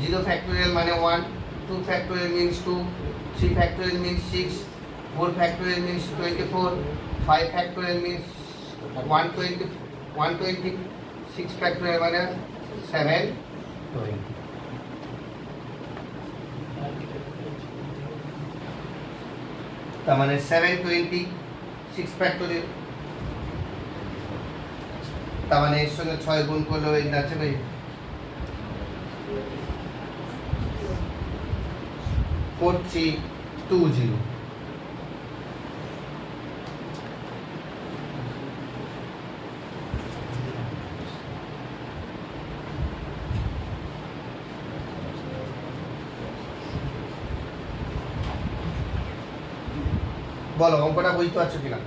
0 ফ্যাক্টোরিয়াল মানে 1, 2 factorial means 2, 3 factorial means 6, 4 factorial means 24, 5 factorial means 120, 6 factorial মানে 720। তার মানে 726 ফ্যাক্টোরিয়াল। তার মানে এর সঙ্গে 6 গুণ করলে এই আছে ভাই 4320। বলো অঙ্কটা বুঝতে পারছো কিনা?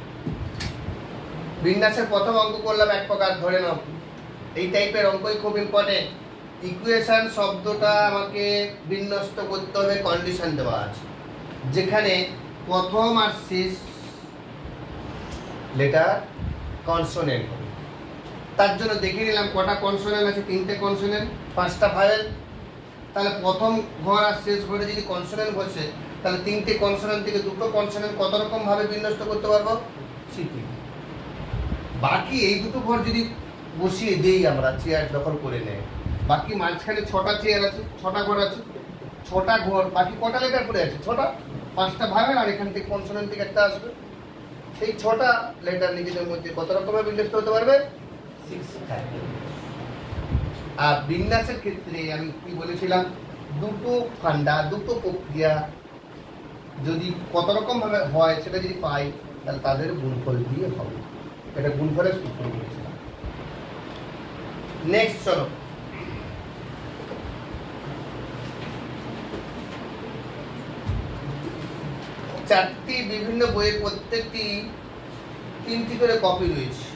বিন্যাসের প্রথম অঙ্ক করলাম এক প্রকার, ধরে নাও এই টাইপের অঙ্কই খুব ইম্পর্টেন্ট। ইকুয়েশন শব্দটা আমাকে বিন্যস্ত করতে হবে, কন্ডিশন দেওয়া আছে যেখানে প্রথম আর শেষ লেটার কনসোনেন্ট হবে। তার জন্য দেখে নিলাম কটা কনসোনেন্ট আছে, 3টে কনসোনেন্ট, 5টা ভাওয়েল। তাহলে প্রথম ঘর আর শেষ ঘরে যদি কনসোনেন্ট বসে তাহলে 3টে কনসোনেন্ট থেকে 2টো কনসোনেন্ট কত রকম ভাবে বিন্যস্ত করতে পারবো? 3। বাকি এই দুটো ঘর যদি বসিয়ে দিই আমরা, চেয়ার দখল করে নেয়। বাকি মাঝখানে 6টা চেয়ার আছে, 6টা ঘর আছে, 6টা ঘর, বাকি কটা লেটার পড়ে আছে? 6টা। 5টা ভাবেন আর এখান থেকে কনসোনেন্ট থেকে একটা আসবে। সেই 6টা লেটার নিজেদের মধ্যে কত রকমের বিন্যস্ত হতে পারবে? 6 আর বিন্যাসের ক্ষেত্রে আমি কি বলেছিলাম, দুটো ফান্ডা, দুটো প্রক্রিয়া যদি কত রকম ভাবে হয় সেটা যদি পাই তাহলে তাদের গুণফল দিয়ে হবে। এটা গুণফলের সূত্র বলেছিলাম। নেক্সট চলো, চারটি বিভিন্ন বইয়ের প্রত্যেকটি 3টি করে কপি রয়েছে।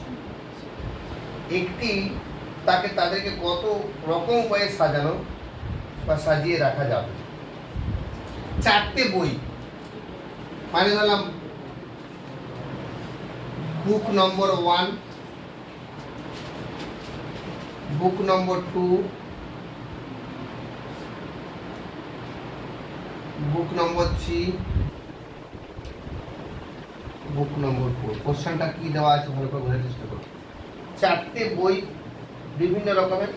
একটি তাদেরকে কত রকম উপায়ে সাজানো বা সাজিয়ে রাখা যাবে। 4টে বই মানে ধরলাম বুক নম্বর 1, বুক নম্বর 2, বুক নম্বর 3, বুক নম্বর 4। কোশ্চেনটা কি দেওয়া আছে ভালো করে বোঝার চেষ্টা করো। 4টে বই বিভিন্ন রকমের,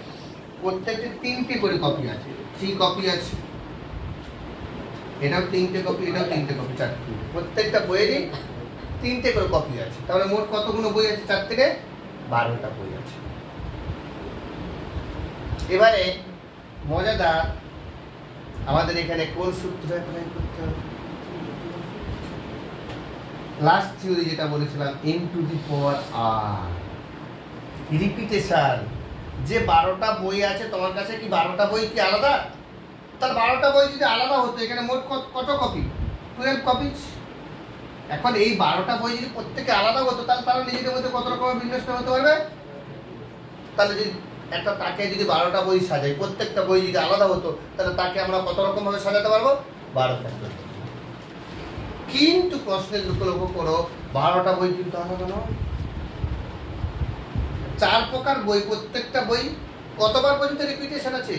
প্রত্যেকটি 3টে করে কপি আছে। 3 কপি আছে, এটাও 3টে কপি, এটাও 3টে কপি, 4টে। প্রত্যেকটা বইয়েরই 3টে করে কপি আছে। তাহলে মোট কতগুলো বই আছে? 4 থেকে 12টা বই আছে। এবারে মজাদার, আমাদের এখানে কোন সূত্র অ্যাপ্লাই করতে হবে? লাস্ট থিওরি যেটা বলেছিলাম, n two the power r, repetition. যে 12টা বই আছে তোমার কাছে, কি 12টা বই কি আলাদা? তার 12টা বই যদি আলাদা হতো, এখানে মোট কত কপি? 12 কপিজ। এখন এই 12টা বই যদি প্রত্যেকে আলাদা হতো তাহলে তারা নিজেদের মধ্যে কত রকমের বিন্যস্ত হতে পারবে? তাহলে যদি একটা তাকে যদি 12টা বই সাজাই, প্রত্যেকটা বই যদি আলাদা হতো তাহলে তাকে আমরা কত রকম ভাবে সাজাতে পারবো? 12টা। কিন্তু প্রশ্নের লক্ষ্য করো, 12টা বই কিন্তু আলাদা নয়। 4 প্রকার বই, প্রত্যেকটা বই কতবার পর্যন্ত রিপিটেশন আছে?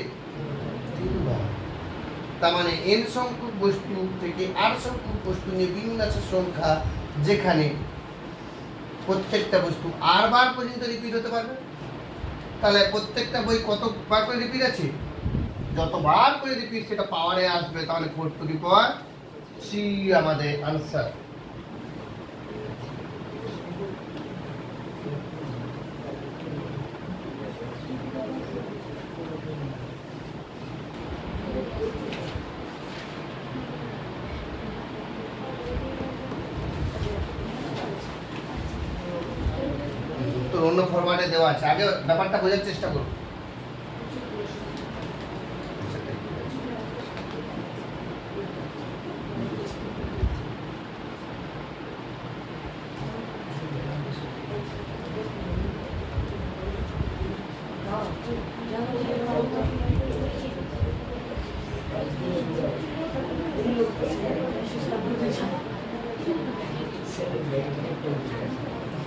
3বার। তার মানে n সংখ্যক বস্তু থেকে r সংখ্যক বস্তু নিয়ে বিন্যাসের সংখ্যা, যেখানে প্রত্যেকটা বস্তু r বার পর্যন্ত রিপিট হতে পারবে। তাহলে প্রত্যেকটা বই কতবার করে রিপিট আছে? যতবার করে রিপিট সেটা পাওয়ারে আসবে, তাহলে 4 টু দি পাওয়ার 3 আমাদের আনসার। অন্য ফরম্যাটে দেওয়া আছে, আগে ব্যাপারটা বোঝার চেষ্টা করুন।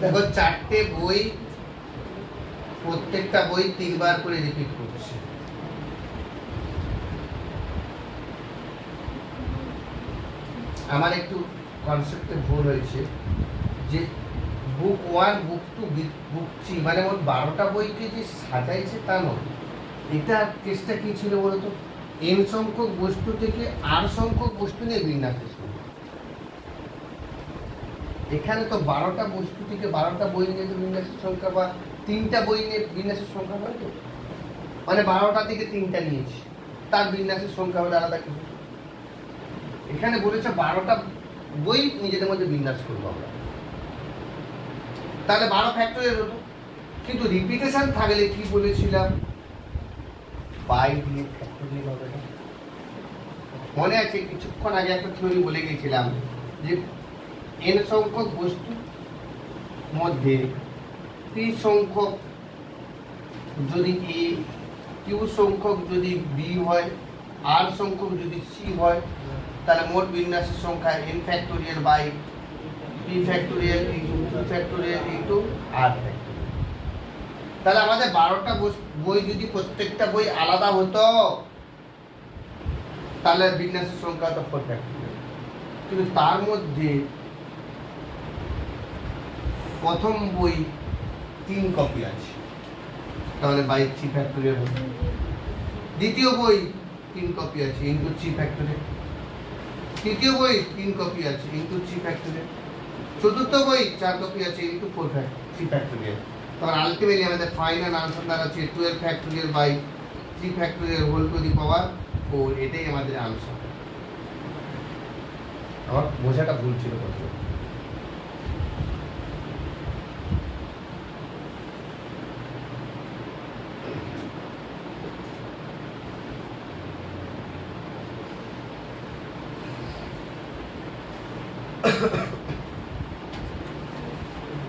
দেখো 4টে বই, প্রত্যেকটা বই 3 বার করে রিপিট করছে। আমার একটু কনসেপ্টে ভুল হয়েছে যে বুক 1, বুক 2, বুক 3 মানে মোট 12টা বইকে যে সাজাইছে তা নয়। এটা কেসটা কি ছিল বলতো? n সংখ্যক বস্তু থেকে r সংখ্যক বস্তু নিয়ে বিন্যাসের সংখ্যা। এখানে তো 12টা বস্তু থেকে 12টা বই নিয়ে তো বিন্যাসের সংখ্যা, বা 3টা বই নিয়ে বিন্যাসের সংখ্যা হয় তো, মানে 12টা থেকে 3টা নিয়েছি, তার বিন্যাসের সংখ্যা হলে আলাদা কিছু। এখানে বলেছে 12টা বই নিজেদের মধ্যে বিন্যাস করবো আমরা, তাহলে 12 ফ্যাক্টরিয়াল হতো। কিন্তু রিপিটেশন থাকলে কি বলেছিলাম? বাই দিয়ে ফ্যাক্টরিয়াল হবে না। মনে আছে কিছুক্ষণ আগে একটা থিওরি বলে গেছিলাম যে n সংখ্যক বস্তুর মধ্যে p সংখ্যক যদি a, q সংখ্যক যদি b হয়, r সংখ্যক যদি c হয়, তাহলে মোট বিন্যাসের সংখ্যা n factorial by p factorial into q factorial into r factorial. তাহলে আমাদের 12টা বই যদি প্রত্যেকটা বই আলাদা হতো তাহলে বিন্যাসের সংখ্যা তো 4 ফ্যাক্টোরিয়াল। কিন্তু তার মধ্যে প্রথম বই 3 কপি আছে, তাহলে বাই 3 ফ্যাক্টোরিয়াল। দ্বিতীয় বই 3 কপি আছে ইনটু 3 ফ্যাক্টোরিয়াল। তৃতীয় বই 3 কপি আছে ইনটু 3 ফ্যাক্টোরিয়াল। চতুর্থ বই 4 কপি আছে ইনটু 3 ফ্যাক্টোরিয়াল। তখন আলটিমেটলি আমাদের ফাইনাল আনসার দাঁড়াচ্ছে 12 factorial by 3 factorial whole to the power 4। এটাই আমাদের আনসার। আমার বোঝাটা ভুল ছিল কত।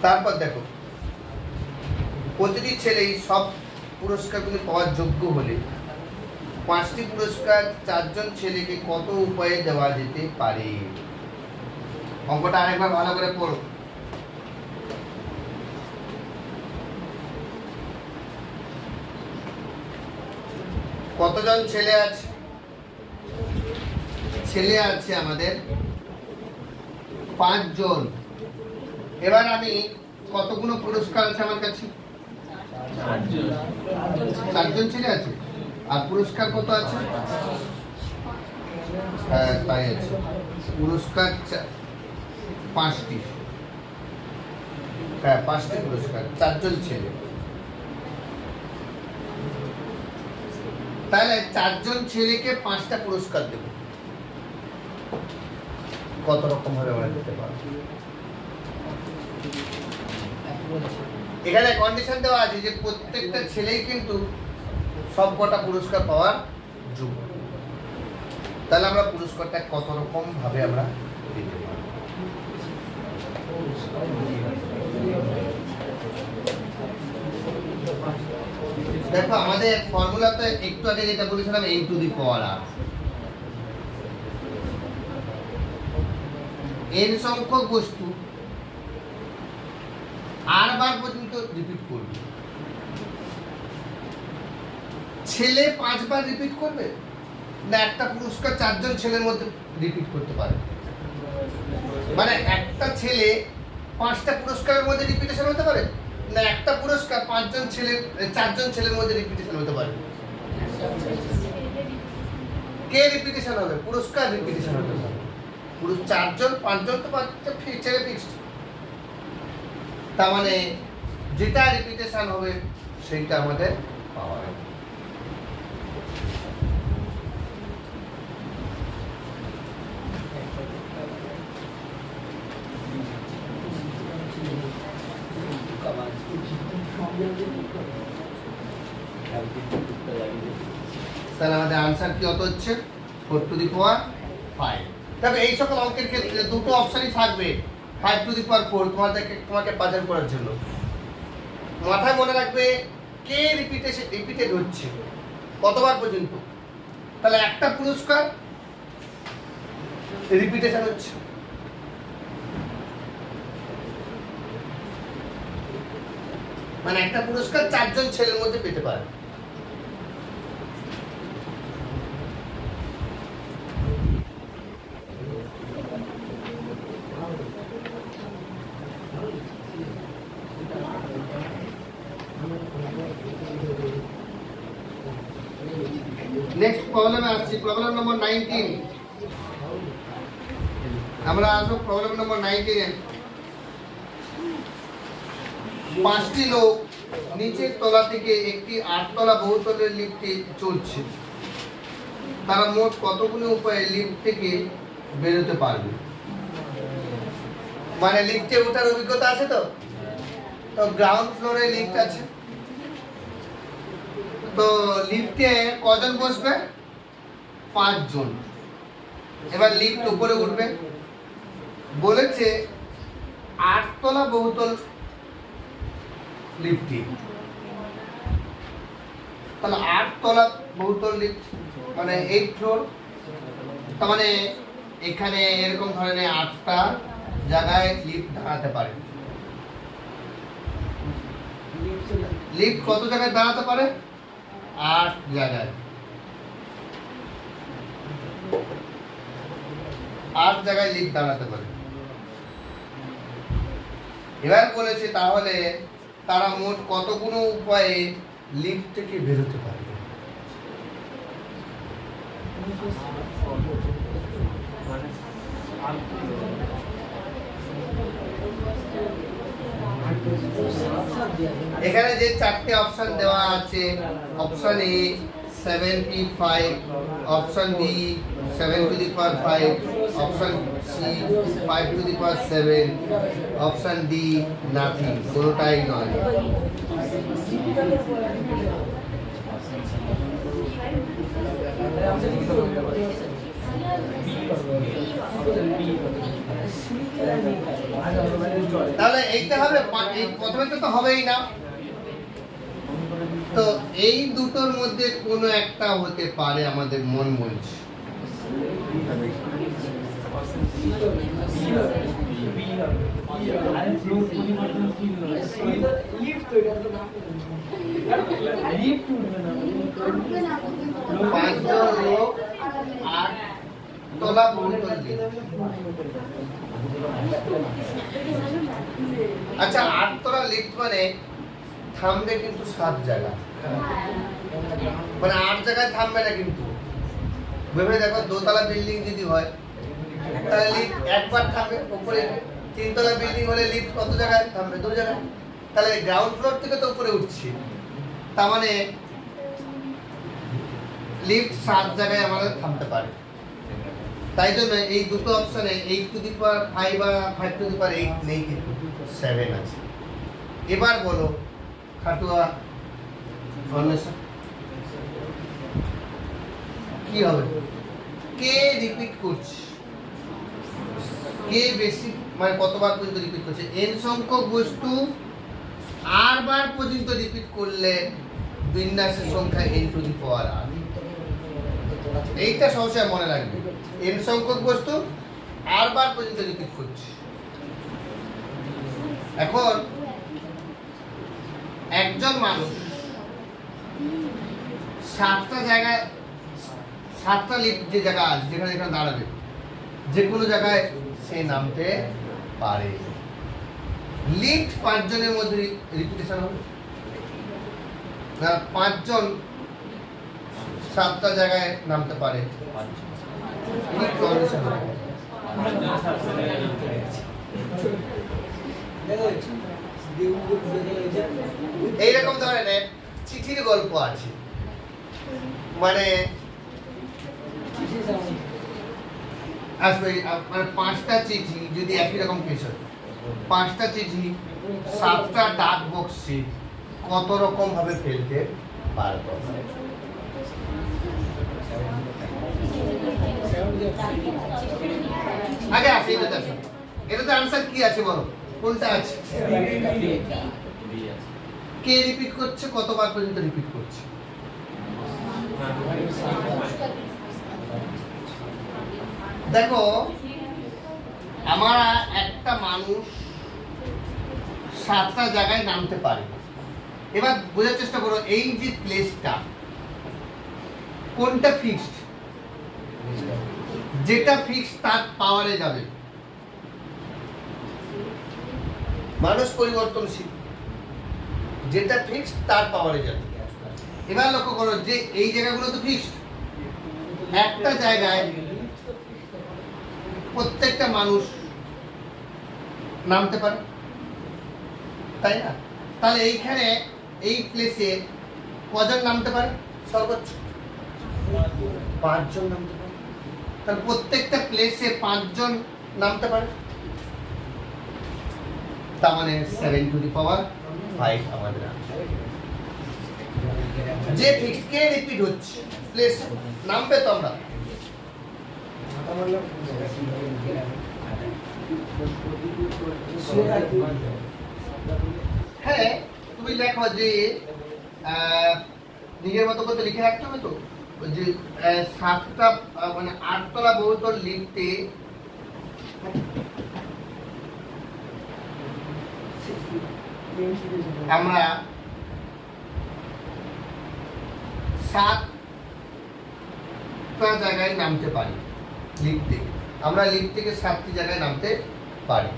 তারপর দেখো, প্রতিটি ছেলেই সব পুরস্কারগুলি পাওয়ার যোগ্য হলে 5টি পুরস্কার 4 জন ছেলেকে কত উপায়ে দেওয়া যেতে পারে? অঙ্কটা আরেকবার ভালো করে পড়ো। কতজন ছেলে আছে? ছেলে আছে আমাদের 5 জন। এবার আমি কতগুলো পুরস্কার আছে আমার কাছে? 4 জন ছেলে আছে। আর পুরস্কার কত আছে? হ্যাঁ তাই আছে, পুরস্কার 5টি। হ্যাঁ 5টি পুরস্কার, 4 জন ছেলে। তাহলে 4 জন ছেলেকে 5টা পুরস্কার দেব। কত রকম ভাবে আমরা দিতে পারবো? এখানে কন্ডিশন দেওয়া আছে যে প্রত্যেকটা ছেলেই কিন্তু সব কটা পুরস্কার পাওয়ার যোগ্য। তাহলে আমরা পুরস্কারটা কত রকম ভাবে আমরা দিতে পারবো? দেখো আমাদের ফর্মুলাতে একটু আগে যেটা বলেছিলাম n two the power r, n সংখ্যক বস্তু r বার পর্যন্ত রিপিট করবে। ছেলে 5 বার রিপিট করবে না একটা পুরস্কার 4 জন ছেলের মধ্যে রিপিট করতে পারে? মানে একটা ছেলে 5টা পুরস্কারের মধ্যে রিপিটেশন হতে পারে না একটা পুরস্কার 4 জন ছেলের মধ্যে রিপিটেশন হতে পারে? কে রিপিটেশন হবে? পুরস্কার রিপিটেশন হতে পারে। পুরো 4 জন 5 জন তো ছেলে ফিক্সড। তার মানে যেটা রিপিটেশন হবে সেইটা আমাদের পাওয়া যাবে। তাহলে আমাদের আনসার কি হতে হচ্ছে? 4 টু দি পাওয়ার 5। তবে এই সকল অঙ্কের ক্ষেত্রে দুটো অপশনই থাকবে 5 টু দি পাওয়ার 4 তোমাকে পাজল করার জন্য। মাথায় মনে রাখবে কে রিপিটেড হচ্ছে কতবার পর্যন্ত। তাহলে একটা পুরস্কার রিপিটেশন হচ্ছে, মানে একটা পুরস্কার 4 জন ছেলের মধ্যে পেতে পারে। নেক্সট প্রবলেমে আসছি, প্রবলেম নম্বর 19। আমরা আসবো প্রবলেম নম্বর 19 এ। 5টি লোক নিচের তলা থেকে একটি 8 তলা বহুতলের লিফটে চলছে। তারা মোট কতগুলো উপায়ে লিফট থেকে বেরোতে পারবে? মানে লিফটে ওঠার অভিজ্ঞতা আছে তো? তো গ্রাউন্ড ফ্লোরে লিফট আছে, তো লিফটে কজন বসবে? 5 জন। এবার লিফট উপরে উঠবে, বলেছে 8 তলা বহুতল লিফটে। তাহলে 8 তলা বহুতল লিফট মানে 8 ফ্লোর। তার মানে এখানে এরকম ধরনের 8টা জায়গায় লিফট দাঁড়াতে পারে। লিফট কত জায়গায় দাঁড়াতে পারে? 8 জায়গায়। 8 জায়গায় লিফট দাঁড়াতে পারে। এবার বলেছে তাহলে তারা মোট কতগুলো উপায়ে লিফট থেকে বেরোতে পারবে? এখানে যে চারটে অপশন দেওয়া আছে, option A 75, option B 7 to the power 5, option C 5 to the power 7, option D nothing, কোনোটাই নয়। তাহলে এইটা হবে, প্রথমে তো হবেই না। তো এই দুটোর মধ্যে কোনো একটা হতে পারে, আমাদের মন বলছে। পাঁচজন লোক 8 তলা বহুতল লিফট। আচ্ছা, 8 তলা লিফট মানে থামবে কিন্তু 7 জায়গা, মানে 8 জায়গায় থামবে না কিন্তু। ভেবে দেখো, দোতলা বিল্ডিং যদি হয় তাহলে লিফট একবার থামবে, উপরে 3 তলা বিল্ডিং হলে লিফট কত জায়গায় থামবে? 2 জায়গায়। তাহলে গ্রাউন্ড ফ্লোর থেকে তো উপরে উঠছি, তার মানে লিফট 7 জায়গায় আমাদের থামতে পারে। তাই জন্য এই দুটো অপশনে 8 টু দি পাওয়ার 5 বা 5 টু দি পাওয়ার 8 নেই, কিন্তু 7 আছে। এবার বলো খাটুয়া অন্বেষণ কি হবে? কে রিপিট করছে, কে বেশি, মানে কতবার পর্যন্ত রিপিট করছে? n সংখ্যক বস্তু r বার পর্যন্ত রিপিট করলে বিন্যাসের সংখ্যা n two the power r। এইটা সবসময় মনে রাখবে, n সংখ্যক বস্তু r বার পর্যন্ত রিপিট করছে। এখন একজন মানুষ 7টা জায়গায়, 7টা লিফট যে জায়গা আছে, যেখানে যেখানে দাঁড়াবে, যে কোনো জায়গায় সে নামতে পারে। লিফট 5 জনের মধ্যে রিপিটেশন হবে না? 5 জন 7টা জায়গায় নামতে পারে, এইরকম ধরনের চিঠির গল্প আছে। মানে আসবে, মানে 5টা চিঠি যদি একই রকম কেস হয়, 5টা চিঠি 7টা ডাক বক্সে কত রকম ভাবে ফেলতে পারবো? আগে আসে এটা, এটাতে আনসার কি আছে বলো, কোনটা আছে? কে রিপিট করছে, কতবার পর্যন্ত রিপিট করছে? দেখো, আমরা একটা মানুষ 7টা জায়গায় নামতে পারে। এবার বোঝার চেষ্টা করো, এই যে প্লেসটা কোনটা ফিক্সড? যেটা ফিক্সড তার পাওয়ারে যাবে। মানুষ পরিবর্তনশীল, যেটা ফিক্সড তার পাওয়ারে যাবে। এবার লক্ষ্য করো যে এই জায়গাগুলো তো ফিক্সড, একটা জায়গায় প্রত্যেকটা মানুষ নামতে পারে, তাই না? তাহলে এইখানে এই প্লেসে কজন নামতে পারে? সর্বোচ্চ 5 জন নামতে পারে। তাহলে প্রত্যেকটা প্লেসে 5 জন নামতে পারে, তার মানে 7 টু দি পাওয়ার 5 আমাদের আছে। যে ফিক্সড কে রিপিট হচ্ছে, প্লেস নামবে তো আমরা। হ্যাঁ, তুমি লেখো যে নিজের মতো করে লিখে রাখতে হবে তো, যে 7টা মানে 8 তলা বহুতল লিফটে আমরা 7টা জায়গায় নামতে পারি। লিফট থেকে আমরা লিফট থেকে 7টি জায়গায় নামতে পারি।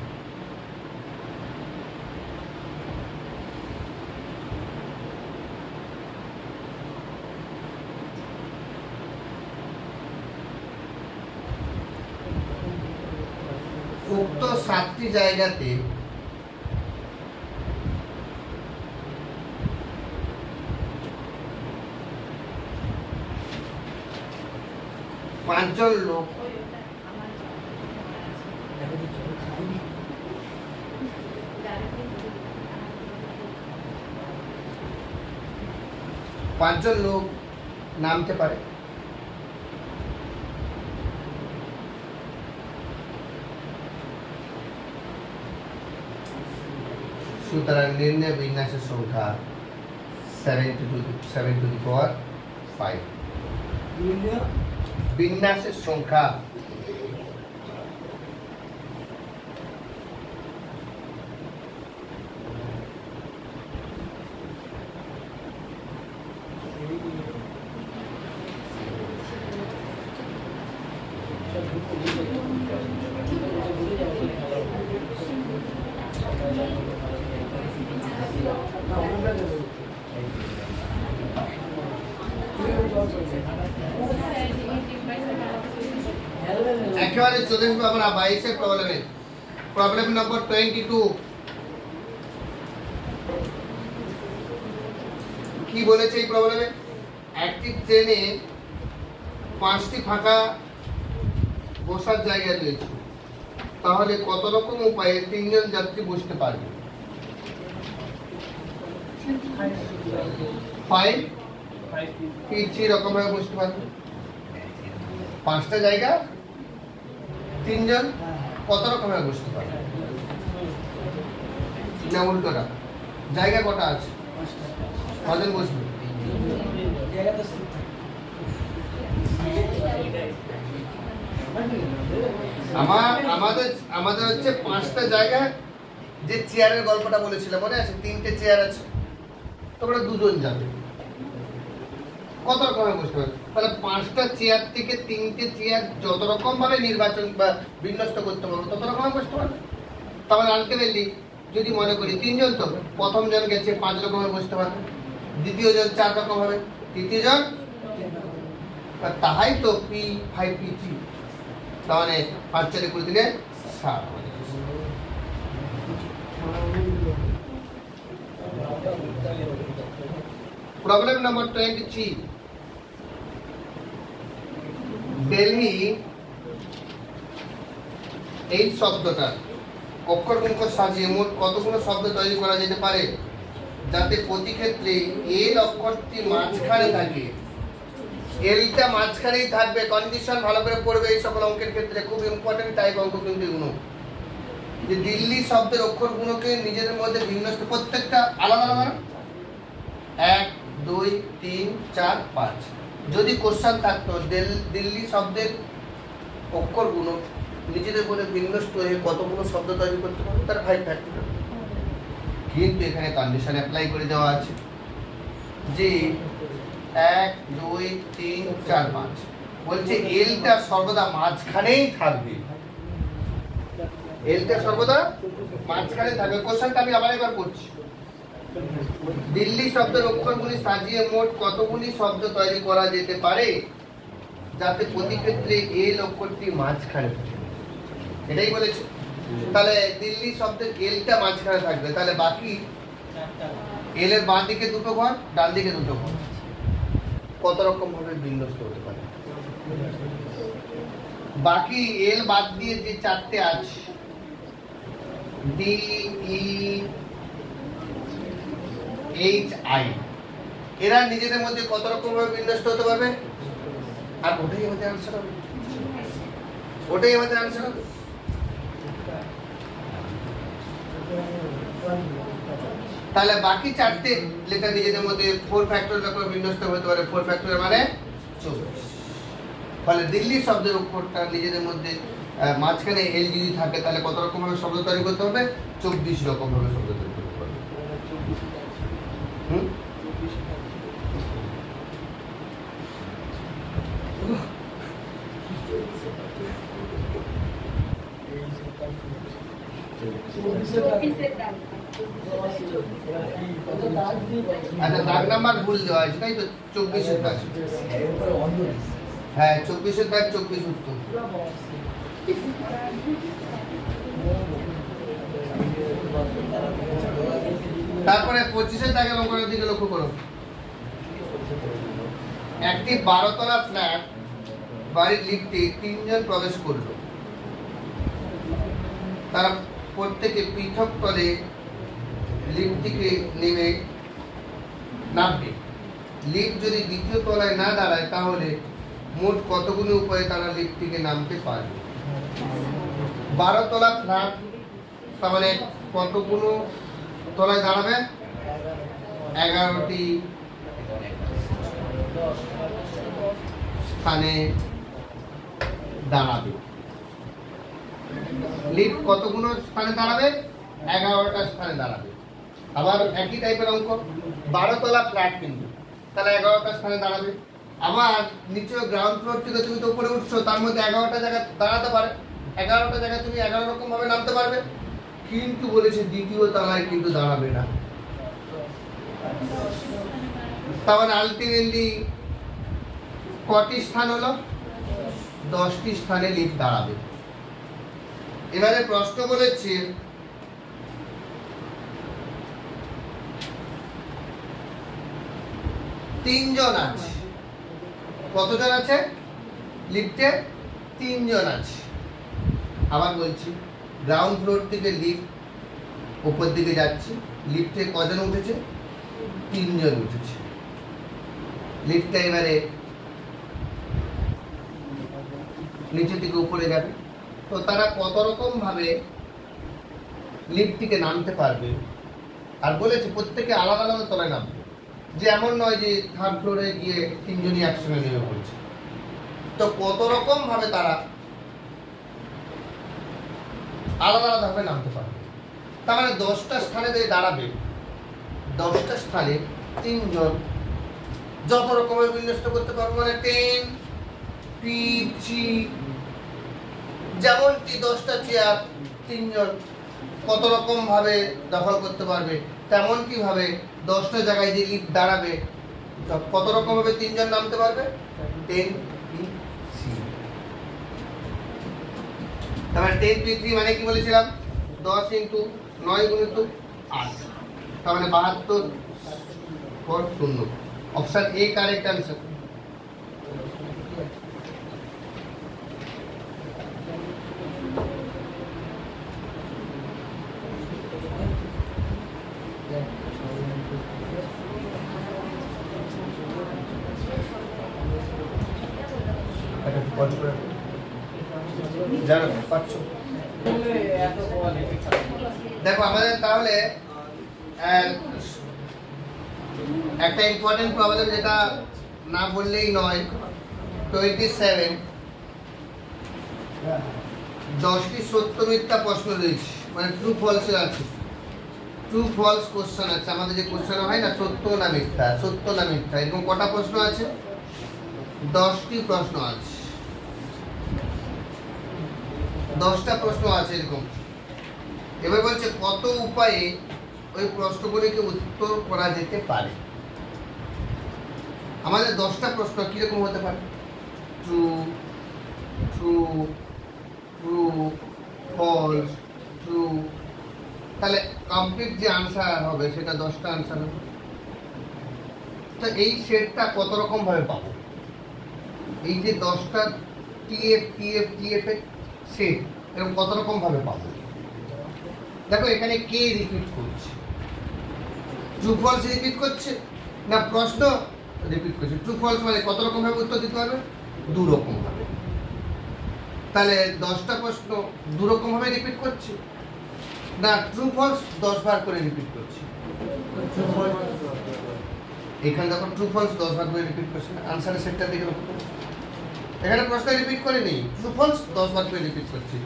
উক্ত 7টি জায়গাতে পাঁচজন লোক নামতে পারে। সুতরাং নির্ণয় বিন্যাসের সংখ্যা 7 to the power 5। বিন্যাসের সংখ্যা একেবারে চলে আসবো আমরা 22 প্রবলেমে। প্রবলেম নম্বর 22 কি বলেছে এই প্রবলেমে? একটি ট্রেনে 5টি ফাঁকা বসার জায়গা রয়েছে, তাহলে কত রকম উপায়ে 3 জন যাত্রী বসতে পারবে? 5 রকম ভাবে বসতে পারবে। 5টা জায়গা 3 জন কত রকম ভাবে বসতে পারবে? না উল্টোটা, জায়গা কটা আছে? কজন বসবে? আমাদের হচ্ছে 5টা জায়গা। যে চেয়ারের গল্পটা বলেছিলাম মনে আছে? 3টে চেয়ার আছে, তোমরা 2 জন যাবে, কত রকম ভাবে বসতে পারবে? তাহলে 5টা চেয়ার থেকে 3টে চেয়ার যত রকম ভাবে নির্বাচন বা বিন্যস্ত করতে পারবো তত রকম ভাবে বসতে পারবে। তাহলে আলটিমেটলি যদি মনে করি 3 জন, তো প্রথম জন গেছে 5 রকম ভাবে বসতে পারবে, দ্বিতীয় জন 4 রকম ভাবে, তৃতীয় জন তাহাই তো P5 P3। তাহলে 5 4 করে দিলে 7। প্রবলেম নম্বর 23 দিল্লি এই শব্দটা অক্ষরগুলো সাজিয়ে মোট কতগুলো শব্দ তৈরি করা যেতে পারে যাতে প্রতি ক্ষেত্রে এল অক্ষরটি মাঝখানে থাকে? এলটা মাঝখানেই থাকবে। কন্ডিশন ভালো করে পড়বে এই সকল অঙ্কের ক্ষেত্রে, খুব ইম্পর্টেন্ট টাইপ অঙ্ক কিন্তু এগুলো। যে দিল্লি শব্দের অক্ষরগুলোকে নিজেদের মধ্যে বিন্যস্ত, প্রত্যেকটা আলাদা আলাদা, 1 2 3 4 5। যদি কোশ্চেন থাকতো দিল্লি শব্দের অক্ষরগুলো নিজেদের মধ্যে বিন্যস্ত হয়ে কতগুলো শব্দ তৈরি করতে পারবে, তার 5 ফ্যাক্টর। কিন্তু এখানে কন্ডিশন অ্যাপ্লাই করে দেওয়া আছে যে 1 2 3 4 5 বলছে এলটা সর্বদা মাঝখানেই থাকবে। এলটা সর্বদা মাঝখানে থাকবে। কোশ্চেনটা আমি আবার একবার পড়ছি। দিল্লি শব্দের অক্ষরগুলি সাজিয়ে মোট কতগুলি শব্দ তৈরি করা যেতে পারে যাতে প্রতি ক্ষেত্রে এল অক্ষরটি মাঝখানে থাকে? এটাই বলেছে। তাহলে দিল্লি শব্দের এলটা মাঝখানে থাকবে, তাহলে বাকি এল এর বাঁ দিকে 2টো ঘর, ডান দিকে 2টো ঘর কত রকম ভাবে বিন্যস্ত হতে পারে? বাকি এল বাদ দিয়ে যে 4টে আছে, ডি ই এইচ আই, এরা নিজেদের মধ্যে কত রকম ভাবে বিন্যস্ত হতে পারবে? আর ওটাই আমাদের আনসার হবে। ওটাই আমাদের আনসার হবে। তাহলে বাকি 4টে লেটার নিজেদের মধ্যে 4 ফ্যাক্টর যখন বিন্যস্ত হতে পারে, 4 ফ্যাক্টর মানে 24। ফলে দিল্লি শব্দের অক্ষরটা নিজেদের মধ্যে মাঝখানে এল যদি থাকে তাহলে কত রকম ভাবে শব্দ তৈরি করতে হবে? 24 রকম ভাবে শব্দ তৈরি করতে হবে। আচ্ছা, দাগ নাম্বার ভুল দেওয়া আছে তাই তো? 24 দাগ। হ্যাঁ 24 দাগ, 24 উত্তর। তারপরে 25-এর দাগের অঙ্কটার দিকে লক্ষ্য করো। একটি 12 তলা ফ্ল্যাট বাড়ির লিফটে 3 জন প্রবেশ করলো। তারা প্রত্যেকে পৃথক তলে লিফট থেকে নামবে। লিফট যদি দ্বিতীয় তলায় না দাঁড়ায় তাহলে মোট কতগুলো উপায়ে তারা লিফট থেকে নামতে পারবে? 12 তলা ফ্ল্যাট, তাহলে কতগুলো তলায় দাঁড়াবে? 11টি স্থানে দাঁড়াবে। লিফট কতগুলো স্থানে দাঁড়াবে? 11টা স্থানে দাঁড়াবে। আবার একই টাইপের অঙ্ক, 12 তলা ফ্ল্যাট কিন্তু, তাহলে 11টা স্থানে দাঁড়াবে। আবার নিচে গ্রাউন্ড ফ্লোর থেকে তুমি তো উপরে উঠছো, তার মধ্যে 11টা জায়গা দাঁড়াতে পারে। 11টা জায়গায় তুমি 11 রকম ভাবে নামতে পারবে, কিন্তু বলেছে দ্বিতীয় তলায় কিন্তু দাঁড়াবে না। তাহলে আলটিমেটলি কটি স্থান হলো? 10টি স্থানে লিফট দাঁড়াবে। এবারে প্রশ্ন বলেছে তিনজন আছে। কতজন আছে লিফটে? 3 জন আছে। আবার বলছি, গ্রাউন্ড ফ্লোর থেকে লিফট উপর দিকে যাচ্ছে, লিফটে কজন উঠেছে? 3 জন উঠেছে। লিফটটা এবারে নিচে থেকে উপরে যাবে, তো তারা কত রকম ভাবে লিফট থেকে নামতে পারবে? আর বলেছে প্রত্যেকে আলাদা আলাদা তলায় নামবে, যে এমন নয় যে 3rd ফ্লোরে গিয়ে 3 জনই একসঙ্গে নেমে পড়ছে। তো কত রকম ভাবে তারা আলাদা আলাদা ভাবে নামতে পারবে? তার মানে 10টা স্থানে যে দাঁড়াবে, 10টা স্থানে 3 জন যত রকমের বিন্যস্ত করতে পারবে। মানে 10 P3, যেমনটি 10টা চেয়ার 3 জন কত রকম ভাবে দখল করতে পারবে, তেমন কি ভাবে 10টা জায়গায় যে লিফট দাঁড়াবে কত রকম ভাবে 3 জন নামতে পারবে? 10 P3। তাহলে 10 P3 মানে কি বলেছিলাম? 10 × 9 × 8, তার মানে 72 for 0। Option A correct answer. দেখো আমাদের তাহলে একটা ইম্পর্টেন্ট প্রবলেম যেটা না বললেই নয়, 27 10টি সত্য মিথ্যা প্রশ্ন রয়েছে, মানে ট্রু ফলস আছে, ট্রু ফলস কোশ্চেন আছে। আমাদের যে কোশ্চেন হয় না, সত্য না মিথ্যা, সত্য না মিথ্যা, এরকম কটা প্রশ্ন আছে? 10টি প্রশ্ন আছে, 10টা প্রশ্ন আছে এরকম। এবার বলছে কত উপায়ে ওই প্রশ্নগুলিকে উত্তর করা যেতে পারে। আমাদের 10টা প্রশ্ন কিরকম হতে পারে? True, true, true, false, true. তাহলে কমপ্লিট যে আনসার হবে সেটা 10টা আনসার হবে। তো এই সেটটা কত রকম ভাবে পাবো? এই যে 10টা TF TF TF এর সেট, এরকম কত রকম ভাবে পাবো? দেখো এখানে কে রিপিট করছে? ট্রু ফলস রিপিট করছে না প্রশ্ন রিপিট করছে? ট্রু ফলস মানে কত রকম ভাবে উত্তর দিতে হবে? 2 রকম ভাবে। তাহলে 10টা প্রশ্ন 2 রকম ভাবে রিপিট করছে না ট্রু ফলস 10 বার করে রিপিট করছে? এখানে দেখো ট্রু ফলস 10 বার করে রিপিট করছে, আনসারের সেটটা দেখে রাখো। এখানে প্রশ্ন রিপিট করেনি, ট্রু ফলস 10 বার করে রিপিট করছে,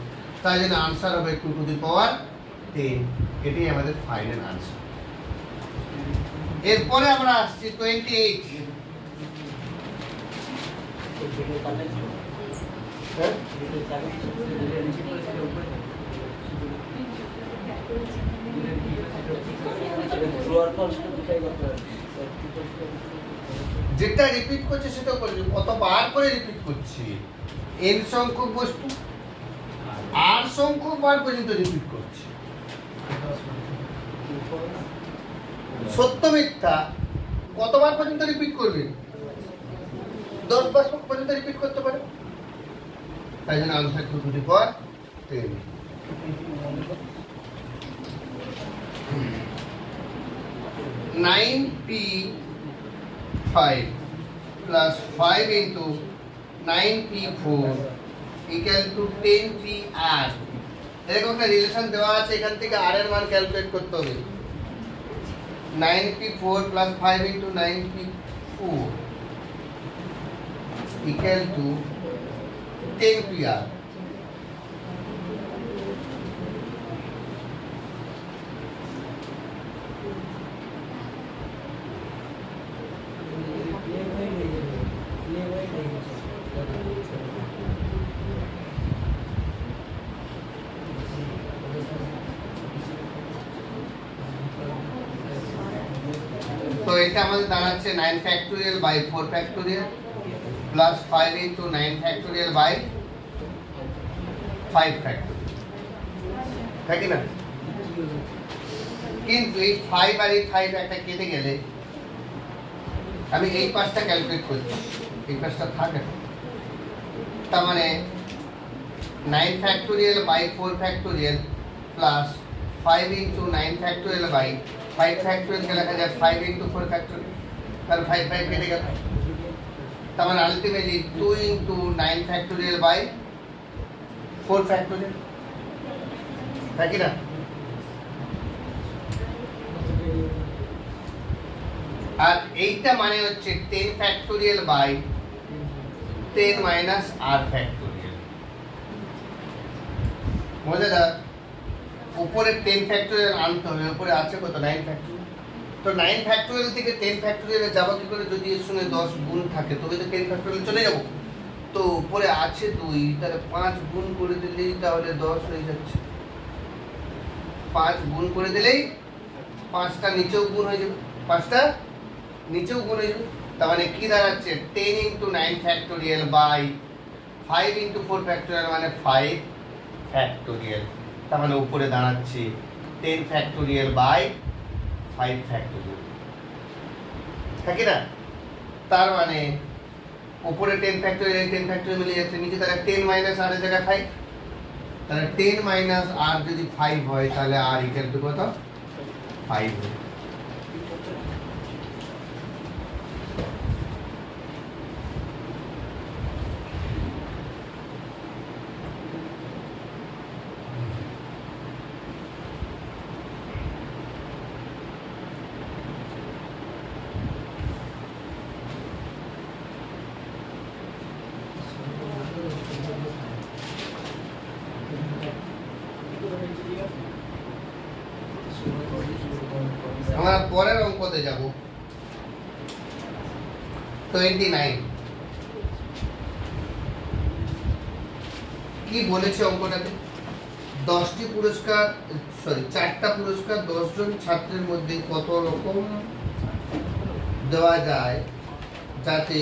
তাই জন্য আনসার হবে 2 টু দি পাওয়ার 10। এটাই আমাদের ফাইনাল আনসার। এরপরে আমরা আসছি 28। যেটা রিপিট করছে সেটা বলছি, কতবার করে রিপিট করছি? n সংখ্যক বস্তু আর সংখ্যক বার পর্যন্ত রিপিট করছে। সত্য মিথ্যা কতবার পর্যন্ত রিপিট করবে? 10 বার পর্যন্ত রিপিট করতে পারে। তাই জন্য answer 2 to the power 10। 9p5 plus 5 into 9p4 equal to 10pr। এরকম একটা রিলেশন দেওয়া আছে, এখান থেকে r এর মান ক্যালকুলেট করতে হবে। 9p4 plus 5 into 9p4 equal to 10pr। তো এটা আমাদের দাঁড়াচ্ছে 9 factorial by 4 factorial plus 5 into 9 factorial by 5 factorial, তাই না? কিন্তু এই 5 আর এই 5 একটা কেটে গেলে আমি এই পাঁচটা ক্যালকুলেট করছি, এই পাঁচটা থাকে, তার মানে 9 factorial by 4 factorial plus 5 into 9 factorial by 5 factorial কে লেখা যায় 5 into 4 ফ্যাক্টোরিয়াল, তাহলে 5 কেটে গেল, তার মানে ultimately 2 into 9 factorial by 4 factorial, তাই কি না? আর এইটা মানে হচ্ছে 10 factorial by 10 minus r factorial. মজাদার, উপরে 10 ফ্যাক্টোরিয়াল আনতে হবে, উপরে আছে কত 9 ফ্যাক্টোরিয়াল। তো 9 ফ্যাক্টোরিয়াল থেকে 10 ফ্যাক্টোরিয়ালে যাবো কি করে? যদি এর সঙ্গে 10 গুণ থাকে তবে তো 10 ফ্যাক্টোরিয়াল চলে যাব। তো উপরে আছে 2, তাহলে 5 গুণ করে দিলেই তাহলে 10 হয়ে যাচ্ছে। 5 গুণ করে দিলেই 5টা নিচেও গুণ হয়ে যাবে, 5টা নিচেও গুণ হয়ে যাবে। তার মানে কি দাঁড়াচ্ছে 10 into 9 factorial by 5 into 4 factorial মানে 5 ফ্যাক্টোরিয়াল। তার মানে উপরে দাঁড়াচ্ছে 10 ফ্যাক্টোরিয়াল বাই 5 ফ্যাক্টোরিয়াল, থাকে না? তার মানে উপরে 10 ফ্যাক্টোরিয়াল 10 ফ্যাক্টোরিয়াল মিলে যাচ্ছে, নিচে তাহলে 10 মাইনাস r এর জায়গায় 5, তাহলে 10 মাইনাস r যদি 5 হয় তাহলে r ইকুয়াল টু কত? 5 হবে। আমরা পরের অঙ্কতে যাব। 29 কি বলেছে অঙ্কটাতে? 10টি পুরস্কার, সরি 4টা পুরস্কার 10 জন ছাত্রের মধ্যে কত রকম দেওয়া যায় যাতে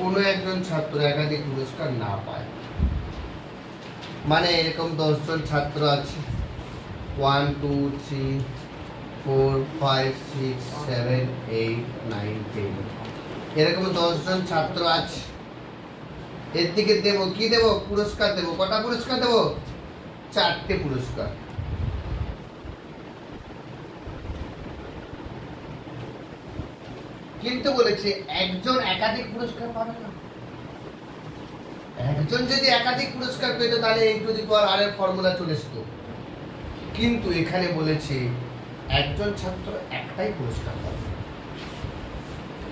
কোনো একজন ছাত্র একাধিক পুরস্কার না পায়। মানে এরকম 10 জন ছাত্র আছে, 1 2 3 4 5 6 7 8 9 10, এরকম 10 জন ছাত্র আছে। এর দিকে দেব কি দেব? পুরস্কার দেব। কটা পুরস্কার দেব? 4টে পুরস্কার। কিন্তু বলেছে একজন একাধিক পুরস্কার পাবে না। একজন যদি একাধিক পুরস্কার পেত তাহলে n two the power r এর ফর্মুলা চলে আসতো, কিন্তু এখানে বলেছে একজন ছাত্র একটাই পুরস্কার পাবে।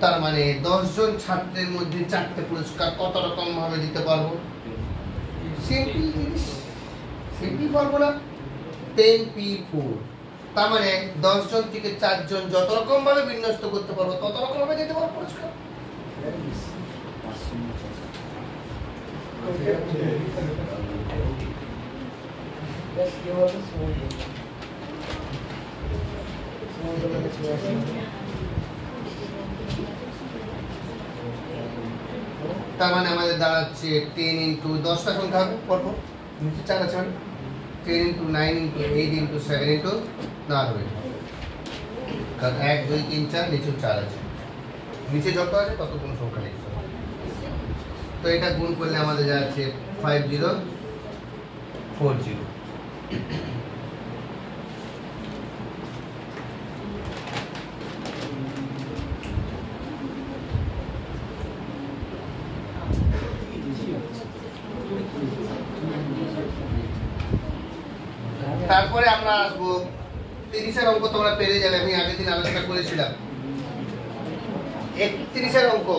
তার মানে 10 জন ছাত্রের মধ্যে 4টে পুরস্কার কত রকম ভাবে দিতে পারবো? Simple formula 10p4। তার মানে 10 জন থেকে 4 জন যত রকম ভাবে বিন্যস্ত করতে পারবো তত রকম ভাবে দিতে পারবো পুরস্কার। তার মানে আমাদের দাঁড়াচ্ছে 10 into 10টা সংখ্যা হবে পরপর নিচে 4 আছে মানে 10 ইন্টু 9 ইন্টু 8 ইন্টু 7 ইন্টু না হবে, কারণ 1 2 3 4 নিচে 4 আছে, নিচে যত আছে ততগুলো সংখ্যা লিখতে হবে। তো এটা গুণ করলে আমাদের যাচ্ছে 5040। তারপরে আমরা আসবো 30-এর অঙ্ক, তোমরা পেরে যাবে, আমি আগের দিন আলোচনা করেছিলাম। 31-এর অঙ্ক,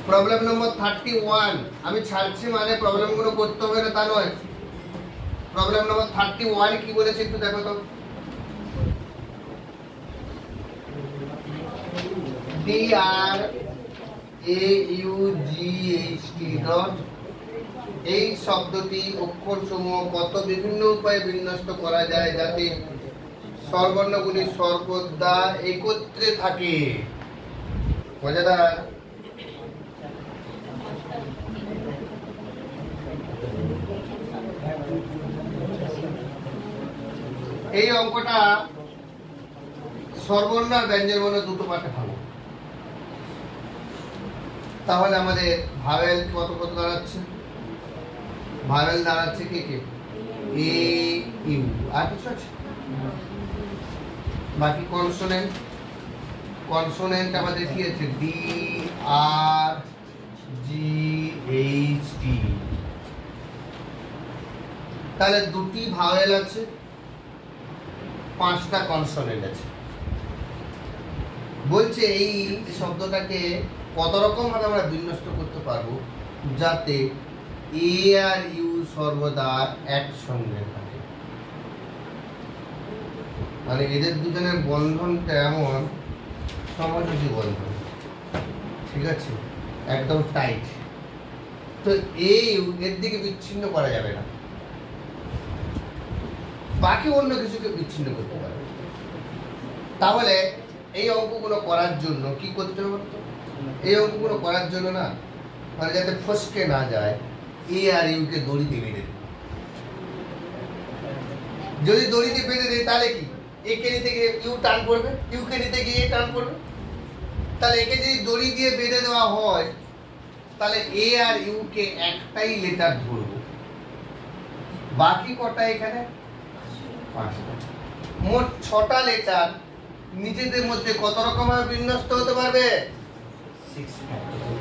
প্রবলেম নম্বর 31। আমি ছাড়ছি মানে প্রবলেমগুলো করতে হবে না তা নয়। প্রবলেম নম্বর 31 কি বলেছে একটু দেখো তো। DRAUGHT ডট, এই শব্দটি অক্ষরসমূহ কত বিভিন্ন উপায়ে বিন্যস্ত করা যায় যাতে স্বরবর্ণগুলি সর্বদা একত্রে থাকে। মজাদার। এই অঙ্কটা স্বরবর্ণ আর ব্যঞ্জনবর্ণ দুটো পাঠে ভালো। তাহলে আমাদের ভাওয়েল কত কত দাঁড়াচ্ছে? ভাওয়েল দাঁড়াচ্ছে কে কে? এ ইউ, আর কিছু আছে? বাকি কনসোনেন্ট, কনসোনেন্ট আমাদের কি আছে? ডি আর জি এইচ টি। তাহলে দুটি ভাওয়েল আছে, 5টা কনসোনেন্ট আছে। বলছে এই শব্দটাকে কত রকম ভাবে আমরা বিন্যস্ত করতে পারবো যাতে এ আর ইউ সর্বদা একসঙ্গে থাকে। মানে এদের দুজনের বন্ধনটা এমন সমযোজী বন্ধন, ঠিক আছে, একদম টাইট। তো এ ইউ এর দিকে বিচ্ছিন্ন করা যাবে না, বাকি অন্য কিছুকে বিচ্ছিন্ন করতে পারবে। তাহলে এই অঙ্কগুলো করার জন্য কি করতে হবে? এই অঙ্কগুলো করার জন্য না, মানে যাতে ফসকে না যায়, এ আর ইউ কে দড়িতে বেঁধে দেবে। যদি দড়িতে বেঁধে দেয় তাহলে কি এ কে নিতে গিয়ে ইউ টান পড়বে, ইউ কে নিতে গিয়ে এ টান পড়বে। তাহলে একে যদি দড়ি দিয়ে বেঁধে দেওয়া হয় তাহলে এ আর ইউ কে একটাই লেটার ধরবো, বাকি কটা এখানে 5টা। মোট 6টা লেটার নিজেদের মধ্যে কত রকম ভাবে বিন্যস্ত হতে পারবে? 6 ফ্যাক্টোরিয়াল।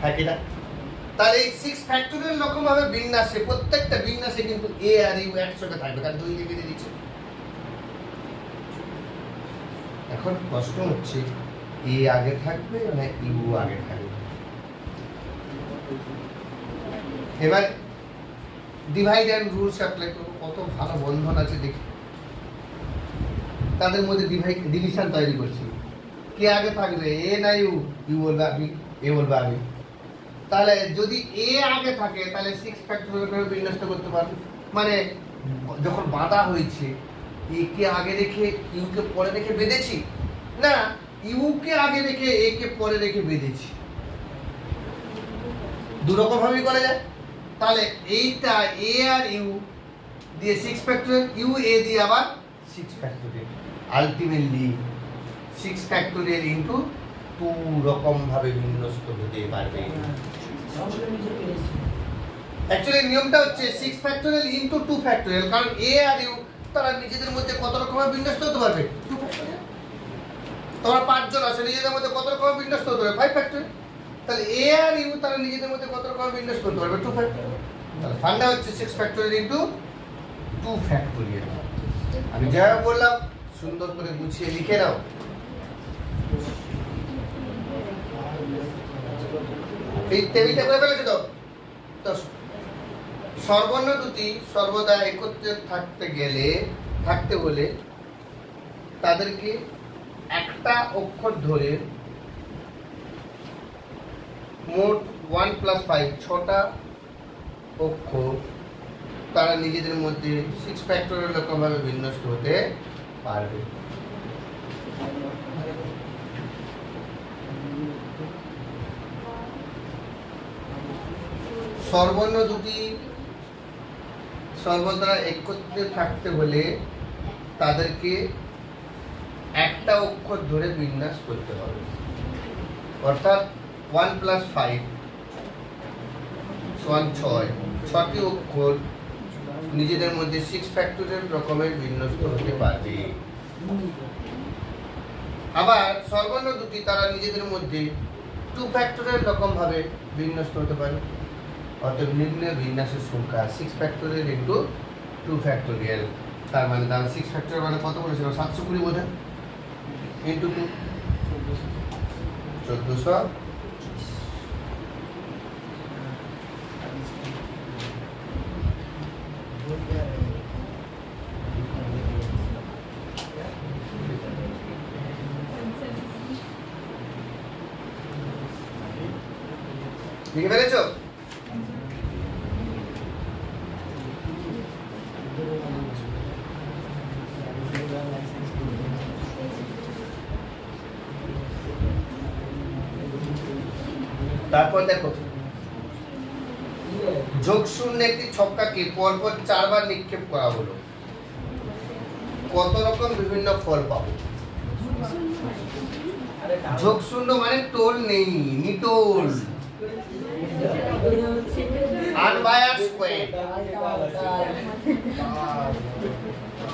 হ্যাঁ কিনা? তাহলে এই 6 ফ্যাক্টোরিয়াল রকম ভাবে বিন্যাসে, প্রত্যেকটা বিন্যাসে কিন্তু এ আর ইউ একসাথে থাকবে, কারণ দুই দিকে দিচ্ছে। এখন প্রশ্ন হচ্ছে এ আগে থাকবে না ইউ আগে থাকবে? এবার ডিভাইড এন্ড রুলস অ্যাপ্লাই করব। কত ভালো বন্ধন আছে দেখি, তাদের মধ্যে ডিভিশন তৈরি করছি। কে আগে থাকবে, এ না ইউ? ইউ বলবে আমি, এ বলবে আমি। তাহলে যদি এ আগে থাকে তাহলে 6 ফ্যাক্টোরিয়াল বিন্যস্ত করতে পারবে। মানে যখন বাঁধা হয়েছে এ কে আগে রেখে ইউ কে পরে রেখে বেঁধেছি না, ইউ কে আগে রেখে এ কে পরে রেখে বেঁধেছি। দুরকম ভাবেই করা যায়। তাহলে এইটা এ আর ইউ দিয়ে 6 ফ্যাক্টোরিয়াল, ইউ এ দিয়ে আবার 6 ফ্যাক্টোরিয়াল। আলটিমেটলি 6 ফ্যাক্টোরিয়াল ইন্টু 2 রকম ভাবে বিন্যস্ত হতে পারবে। অ্যাকচুয়ালি নিয়মটা হচ্ছে 6 ফ্যাক্টোরিয়াল ইন্টু 2 ফ্যাক্টোরিয়াল, কারণ এ আর ইউ তারা নিজেদের মধ্যে কত রকম ভাবে বিন্যস্ত হতে পারবে? 2 ফ্যাক্টোরিয়াল। তোমরা 5 জন আছে, নিজেদের মধ্যে কত রকম বিন্যস্ত হতে পারবে? 5 ফ্যাক্টোরিয়াল। তাহলে এ আর ইউ তারা নিজেদের মধ্যে কত রকম বিন্যস্ত করতে পারবে? 2 ফ্যাক্টোরিয়াল। তাহলে ফান্ডা হচ্ছে 6 ফ্যাক্টোরিয়াল ইন্টু 2 ফ্যাক্টোরিয়াল। আমি যা বললাম সুন্দর করে গুছিয়ে লিখে নাও। এই টেবিলটা করে ফেলেছো তো? তো স্বরবর্ণ দুটি সর্বদা একত্রে থাকতে হলে তাদেরকে একটা অক্ষর ধরে মোট 1 + 5 6টা অক্ষর তারা নিজেদের মধ্যে 6 ফ্যাক্টোরিয়াল রকম ভাবে বিন্যস্ত হতে পারবে। স্বরবর্ণ দুটি সর্বদা একত্রে থাকতে হলে তাদেরকে একটা অক্ষর ধরে বিন্যাস করতে হবে, অর্থাৎ 1 + 5 = 6, 6টি অক্ষর নিজেদের মধ্যে 6 ফ্যাক্টোরিয়াল রকমের বিন্যস্ত হতে পারবে। আবার স্বরবর্ণ দুটি তারা নিজেদের মধ্যে 2 ফ্যাক্টোরিয়াল রকম ভাবে বিন্যস্ত হতে পারে। অতএব নিম্নের বিন্যাসের সংখ্যা 6 ফ্যাক্টোরিয়াল × 2 ফ্যাক্টোরিয়াল। তার মানে দাঁড়া 6 ফ্যাক্টোরিয়াল মানে কত বলেছিলাম? 720 বোধ হয়, × 2 1400। লিখে ফেলেছ? তারপর দেখো, যোগশূন্য একটি ছক্কাকে পরপর 4 বার নিক্ষেপ করা হলো, কত রকম বিভিন্ন ফল পাবো? যোগশূন্য মানে টোল নেই, নিটোল, আনবায়াসড কয়েন।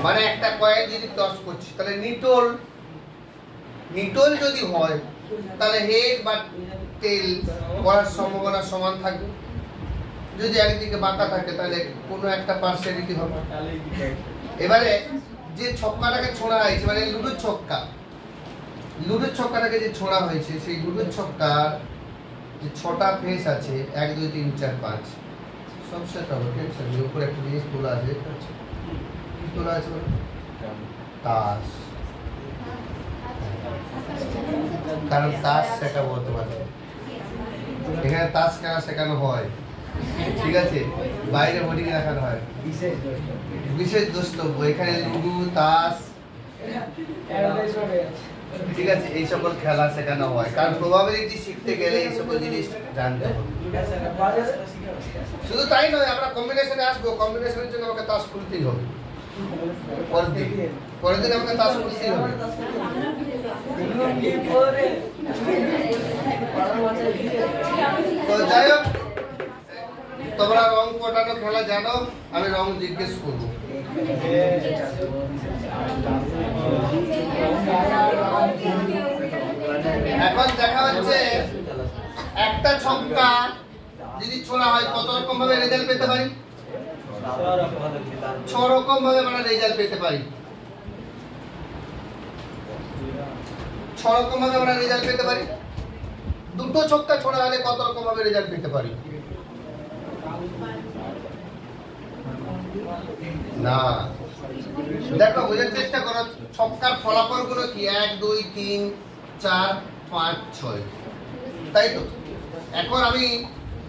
মানে একটা কয়েন যদি টস করছি তাহলে নিটোল, নিটোল যদি হয় তাহলে হেড বা টেল করার সম্ভাবনা সমান থাকবে। যদি একদিকে বাঁকা থাকে তাহলে কোনো একটা পার্সিয়ালিটি হবে। এবারে যে ছক্কাটাকে ছোড়া হয়েছে মানে লুডোর ছক্কা, লুডোর ছক্কাটাকে যে ছোড়া হয়েছে সেই লুডোর ছক্কার যে 6টা ফেস আছে 1 2 3 4 5 সব সেট হবে। টেনশন নেই, উপরে একটা জিনিস তোলা আছে, কি তোলা আছে বলো? তাস। কারণ তাস শেখাবো তোমাদের, এখানে তাস খেলা শেখানো হয়, ঠিক আছে? বাইরে বোর্ডিং রাখানো হয়, বিশেষ দ্রষ্টব্য। এখানে লুডু, তাস, ঠিক আছে, এই সকল খেলা শেখানো হয়। কারণ প্রবাবিলিটি শিখতে গেলে এই সকল জিনিস জানতে হবে। শুধু তাই নয়, আমরা কম্বিনেশনে আসবো, কম্বিনেশনের জন্য আমাকে তাস খুলতেই হবে। পরের দিন আমাকে তাস খুলতেই হবে। তো যাই হোক, তোমরা রং পটানো খেলা জানো, আমি রং জিজ্ঞেস করবো। এখন দেখা হচ্ছে একটা ছক্কা যদি ছোড়া হয় কত রকম ভাবে রেজাল্ট পেতে পারি? 6 রকম ভাবে আমরা রেজাল্ট পেতে পারি। 6 রকম ভাবে আমরা রেজাল্ট পেতে পারি। দুটো ছক্কা ছোড়া হলে কত রকম ভাবে রেজাল্ট পেতে পারি? না, দেখো বোঝার চেষ্টা করো, ছক্কার ফলাফল গুলো কি? 1 2 3 4 5 6, তাই তো? এখন আমি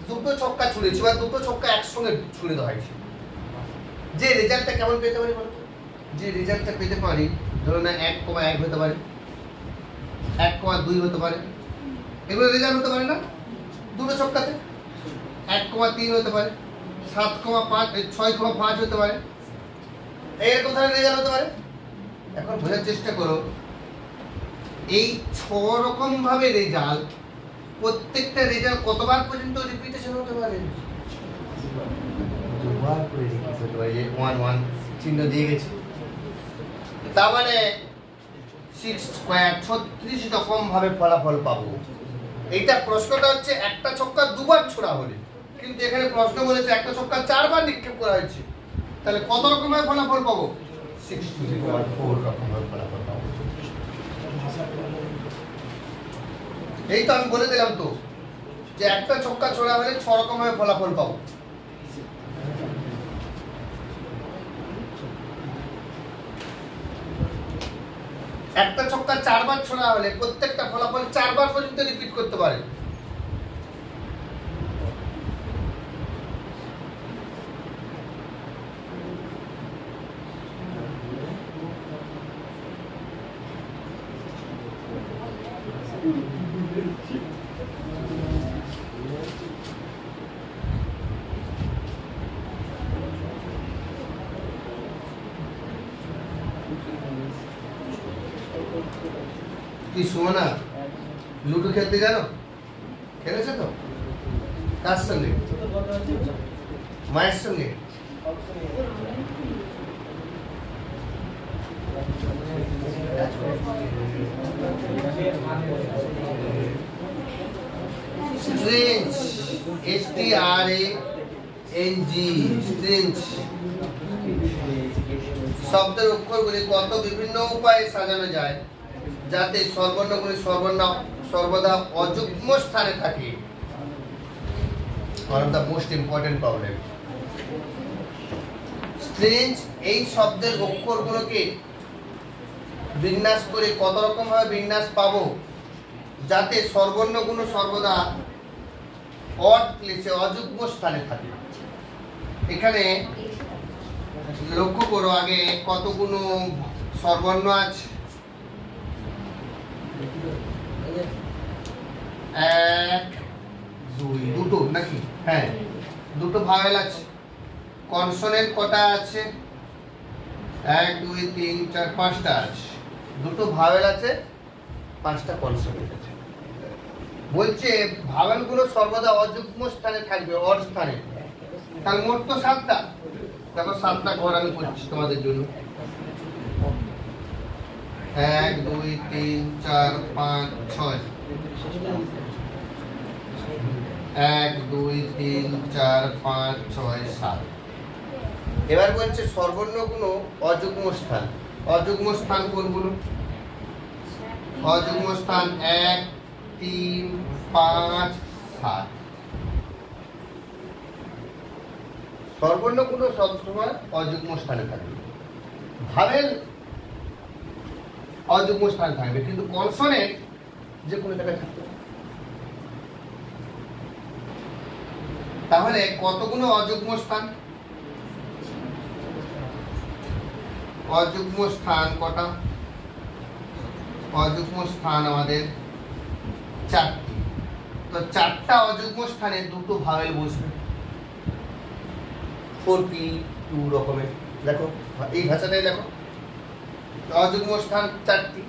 দুটো ছক্কা ছুড়েছি বা দুটো ছক্কা একসঙ্গে ছুড়ে দেওয়া হয়েছে, যে রেজাল্টটা কেমন পেতে পারি বলো? যে রেজাল্টটা পেতে পারি, ধরো না 1,1 হতে পারে, 1,2 হতে পারে, এগুলো রেজাল্ট হতে পারে না দুটো ছক্কাতে? 1,3 হতে পারে, 7,5 6,5 হতে পারে, এরকম ধরনের রেজাল্ট হতে পারে। এখন বোঝার চেষ্টা করো, এই 6 রকম ভাবে রেজাল্ট, প্রত্যেকটা রেজাল্ট কতবার পর্যন্ত রিপিটেশন হতে পারে? দুবার করে রিপিটেশন হতে পারে। 1 1 চিহ্ন দিয়ে গেছে, তার মানে 6 স্কয়ার 36 রকম ভাবে ফলাফল পাবো। এইটা প্রশ্নটা হচ্ছে একটা ছক্কা দুবার ছোড়া হলে, কিন্তু এখানে প্রশ্ন বলেছে একটা ছক্কা 4 বার নিক্ষেপ করা হয়েছে, তাহলে কত রকমের ফলাফল পাবো? 64 রকমের ফলাফল পাবো। এই তো আমি বলে দিলাম তো যে একটা ছক্কা ছোড়া হলে 6 রকমের ফলাফল পাবো। একটা ছক্কা 4 বার ছোড়া হলে প্রত্যেকটা ফলাফল 4 বার পর্যন্ত রিপিট করতে পারে। কি সুমনা লুডো খেলতে জানো? খেলেছো তো? কার সঙ্গে? মায়ের সঙ্গে? স্ট্রেঞ্জ, STRANG, স্ট্রেঞ্জ শব্দের অক্ষরগুলি কত বিভিন্ন উপায়ে সাজানো যায় যাতে স্বরবর্ণগুলি সর্বদা অযুগ্ম স্থানে থাকে। one of the most important problem. Strange এই শব্দের অক্ষরগুলোকে বিন্যাস করে কত রকম ভাবে বিন্যাস পাবো যাতে স্বরবর্ণগুলো সর্বদা অড প্লেসে অযুগ্ম স্থানে থাকে। এখানে লক্ষ্য করো আগে কতগুলো স্বরবর্ণ আছে। 1 2 দুটো নাকি? হ্যাঁ, দুটো ভাওয়েল আছে। কনসোনেন্ট কটা আছে? 1 2 3 4 5টা আছে। দুটো ভাওয়েল আছে, 5টা কনসোনেন্ট আছে। বলছে ভাওয়েলগুলো সর্বদা অযুগ্ম স্থানে থাকবে, অড স্থানে। তার মোট তো 7টা। দেখো 7টা ঘর আমি করছি তোমাদের জন্য। 1 2 3 4 5 6 1 2 3 4 5 6 7। এবার বলছে স্বরবর্ণগুলো অযুগ্ম স্থান। অযুগ্ম স্থান কোনগুলো? অযুগ্ম স্থান 1 3 5 7। স্বরবর্ণগুলো সবসময় অযুগ্ম স্থানে থাকবে, ভাওয়েল অযুগ্ম স্থানে থাকবে, কিন্তু কনসোনেন্ট যে কোনো জায়গায় থাকবে। তাহলে কতগুলো অযুগ্ম স্থান? অযুগ্ম স্থান কটা? অযুগ্ম স্থান আমাদের 4টি। তো 4টা অযুগ্ম স্থানে দুটো ভাওয়েল বসবে। 4P2 রকমের। দেখো এই ভাষাটাই দেখো, অযুগ্ম স্থান 4টি,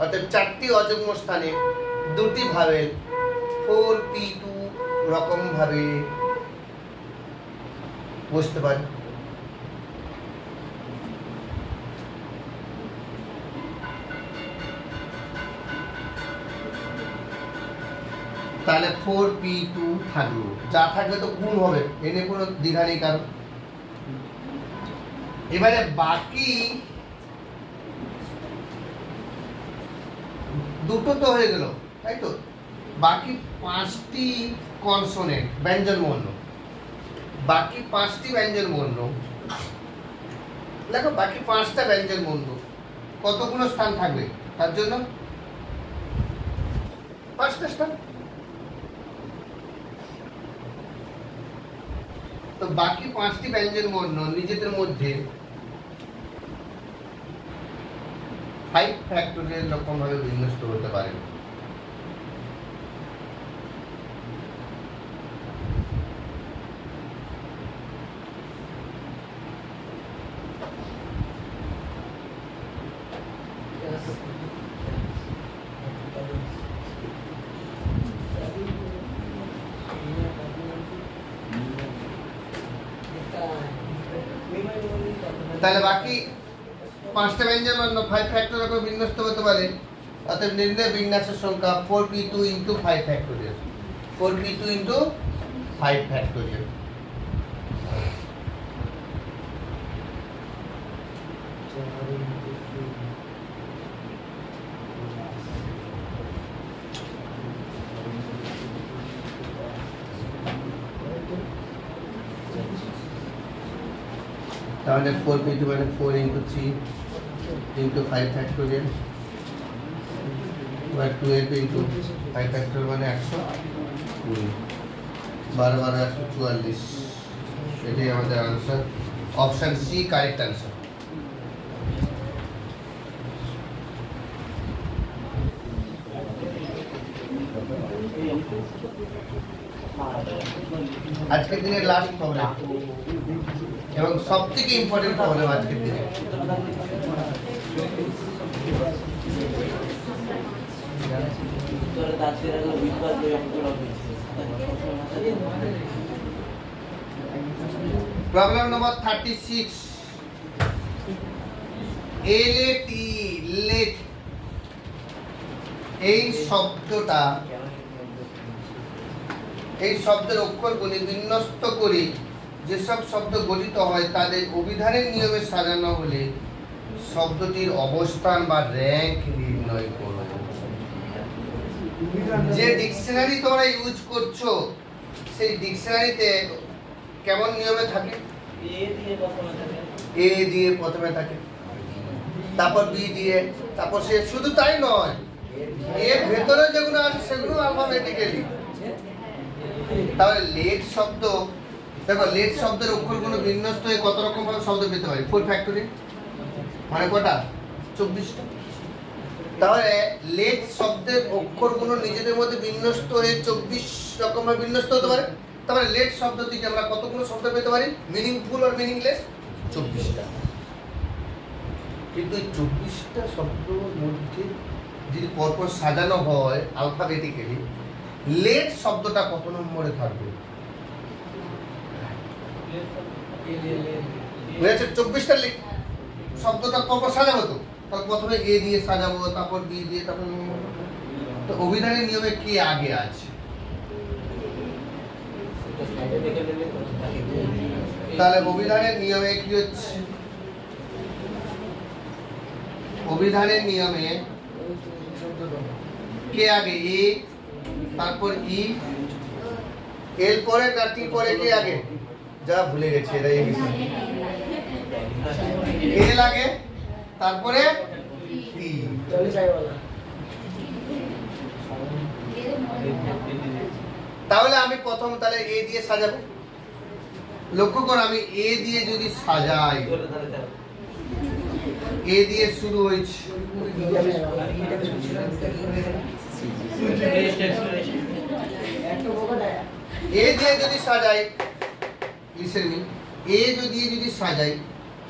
অর্থাৎ 4টি অযুগ্ম স্থানে দুটি ভাওয়েল 4P2 রকম ভাবে বসতে পারে। তাহলে 4P2 থাকলো, যা থাকবে তো গুণ হবে, এনে কোনো দ্বিধা নেই কারণ। এবারে বাকি দুটো তো হয়ে গেল, তাই তো? বাকি 5টি কনসোনেন্ট ব্যঞ্জন বর্ণ, বাকি 5টি ব্যঞ্জন বর্ণ। দেখো বাকি 5টা ব্যঞ্জন বর্ণ কতগুলো স্থান থাকবে? তার জন্য 5টা স্থান। তো বাকি 5টি ব্যঞ্জন বর্ণ নিজেদের মধ্যে 5 ফ্যাক্টোরিয়াল রকম ভাবে বিন্যস্ত হতে পারে। তাহলে বাকি 5টা ব্যঞ্জন বর্ণ 5 ফ্যাক্টোরিয়াল করে বিন্যস্ত হতে পারে। অতএব নির্ণয় বিন্যাসের সংখ্যা 4P2 × 5 ফ্যাক্টোরিয়াল। 4P2 × 5 factorial. তাহলে 4P2 মানে 4 × 3 × 5 ফ্যাক্টোরিয়াল, বা 12 × 5 ফ্যাক্টোরিয়াল মানে 120, 12 12 144। এটাই আমাদের answer. Option C correct answer. আজকের দিনের লাস্ট প্রবলেম এবং সবথেকে ইম্পর্টেন্ট প্রবলেম আজকের দিনে। প্রবলেম নম্বর 36 LAT লেট এই শব্দের অক্ষরগুলি বিন্যস্ত করে যেসব শব্দ গঠিত হয় তাদের অভিধানের নিয়মে সাজানো হলে শব্দটির অবস্থান বা র্যাঙ্ক নির্ণয় করো। যে ডিকশনারি তোমরা ইউজ করছো সেই ডিকশনারিতে কেমন নিয়মে থাকে? এ দিয়ে প্রথমে থাকে, তারপর বি দিয়ে, তারপর সে শুধু তাই নয়, এর ভেতরে যেগুলো আছে সেগুলো অ্যালফাবেটিক্যালি। তাহলে লেট শব্দ, দেখো লেট শব্দের অক্ষরগুলো বিন্যস্ত হয়ে কত রকম ভাবে শব্দ পেতে পারি? 4 ফ্যাক্টরি মানে কটা? 24টা। তাহলে লেট শব্দের অক্ষরগুলো নিজেদের মধ্যে বিন্যস্ত হয়ে 24 রকম ভাবে বিন্যস্ত হতে পারে। তাহলে লেট শব্দ থেকে আমরা কতগুলো শব্দ পেতে পারি? মিনিংফুল আর মিনিংলেস 24টা। কিন্তু এই 24টা শব্দের মধ্যে যদি পরপর সাজানো হয় অ্যালফাবেটিক্যালি, লেট শব্দটা কত নম্বরে থাকবে? বুঝেছে? 24টা শব্দটা পরপর সাজাবো তো, তাহলে প্রথমে এ দিয়ে সাজাবো, তারপর বি দিয়ে, তারপর তো অভিধানের নিয়মে কে আগে আছে? তাহলে অভিধানের নিয়মে কি হচ্ছে? অভিধানের নিয়মে কে আগে? এ, তারপর ই, এল পরে না টি পরে কে আগে? যা ভুলে গেছে এরা এই বিষয়। এল আগে, তারপরে টি। তাহলে আমি প্রথম তাহলে এ দিয়ে সাজাবো। লক্ষ্য করো, আমি এ দিয়ে যদি সাজাই, এ দিয়ে শুরু হয়েছে, এ দিয়ে যদি সাজাই, এ যদি সাজাই,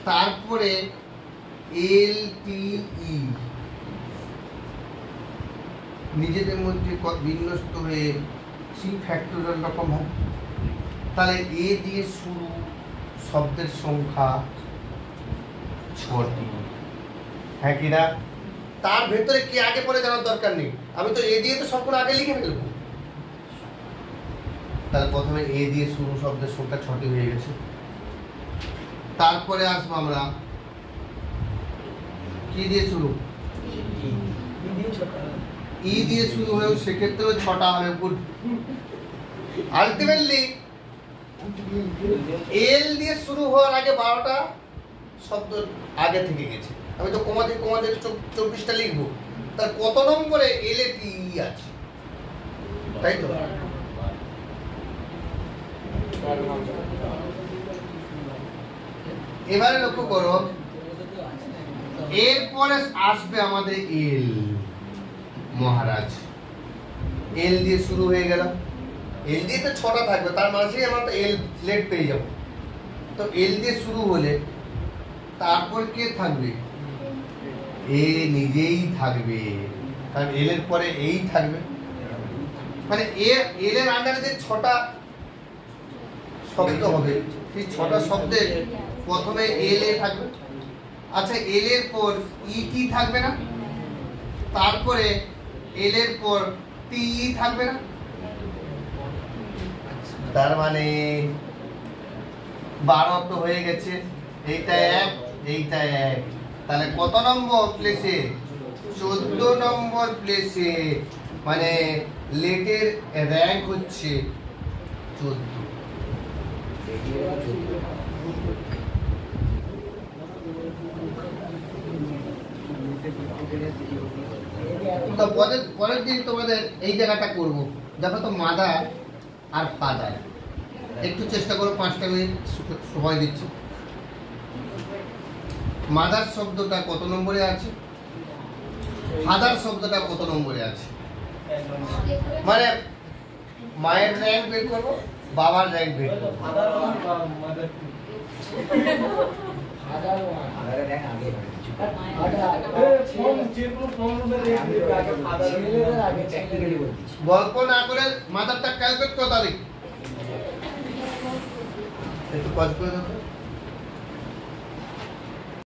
তারপরে এল টি ই নিজেদের মধ্যে বিন্যস্ত হয়ে 3 ফ্যাক্টরিয়াল রকম হয়। তাহলে এ দিয়ে শুরু শব্দের সংখ্যা 6টি। হ্যাঁ কিনা? তার ভেতরে কি আগে পরে জানার দরকার নেই, আমি তো এ দিয়ে তো সবগুলো আগে লিখে ফেলবো। তাহলে প্রথমে এ দিয়ে শুরু শব্দের সংখ্যা 6টি হয়ে গেছে। তারপরে আসবো আমরা কি দিয়ে শুরু? ই দিয়ে শুরু হয়েও সেক্ষেত্রেও 6টা হবে। গুড। আলটিমেটলি এল দিয়ে শুরু হওয়ার আগে 12টা শব্দ আগে থেকে গেছে। আমি তো কমাতে 24টা লিখবো, তার কত নম্বরে এল এ টি ই আছে? তাই তো। এবারে লক্ষ্য করো, এরপরে আসবে আমাদের এল। মহারাজ এল দিয়ে শুরু হয়ে গেল, এল দিয়ে তো 6টা থাকবে, তার মাঝে আমরা তো এল লেট পেয়ে যাব। তো এল দিয়ে শুরু হলে তারপর কে থাকবে? এ নিজেই থাকবে, কারণ এল এর পরে এই থাকবে। মানে এল এর আন্ডারে যে 6টা শব্দ হবে, সেই 6টা শব্দের প্রথমে এল এ থাকবে। আচ্ছা, এল এর পর ই টি থাকবে না? তারপরে এল এর পর টি ই থাকবে না? তার মানে 12 তো হয়ে গেছে। এইটা 1, এইটা 1। তাহলে কত নম্বর প্লেসে? 14 নম্বর প্লেসে। মানে লেটের র্যাঙ্ক হচ্ছে 14। তো পরের দিন তোমাদের এই জায়গাটা করব। দেখো তো মাদার আর ফাদার, একটু চেষ্টা করো, 5টা মিনিট সময় দিচ্ছি। মাদার শব্দটা কত নম্বরে আছে? ফাদার শব্দটা কত নম্বরে আছে? মানে মায়ের র্যাঙ্ক বের করবো, বাবার র্যাঙ্ক বের করবো। গল্প না করে মাদারটা ক্যালকুলেট কত তারিখ একটু কাজ করে দেখো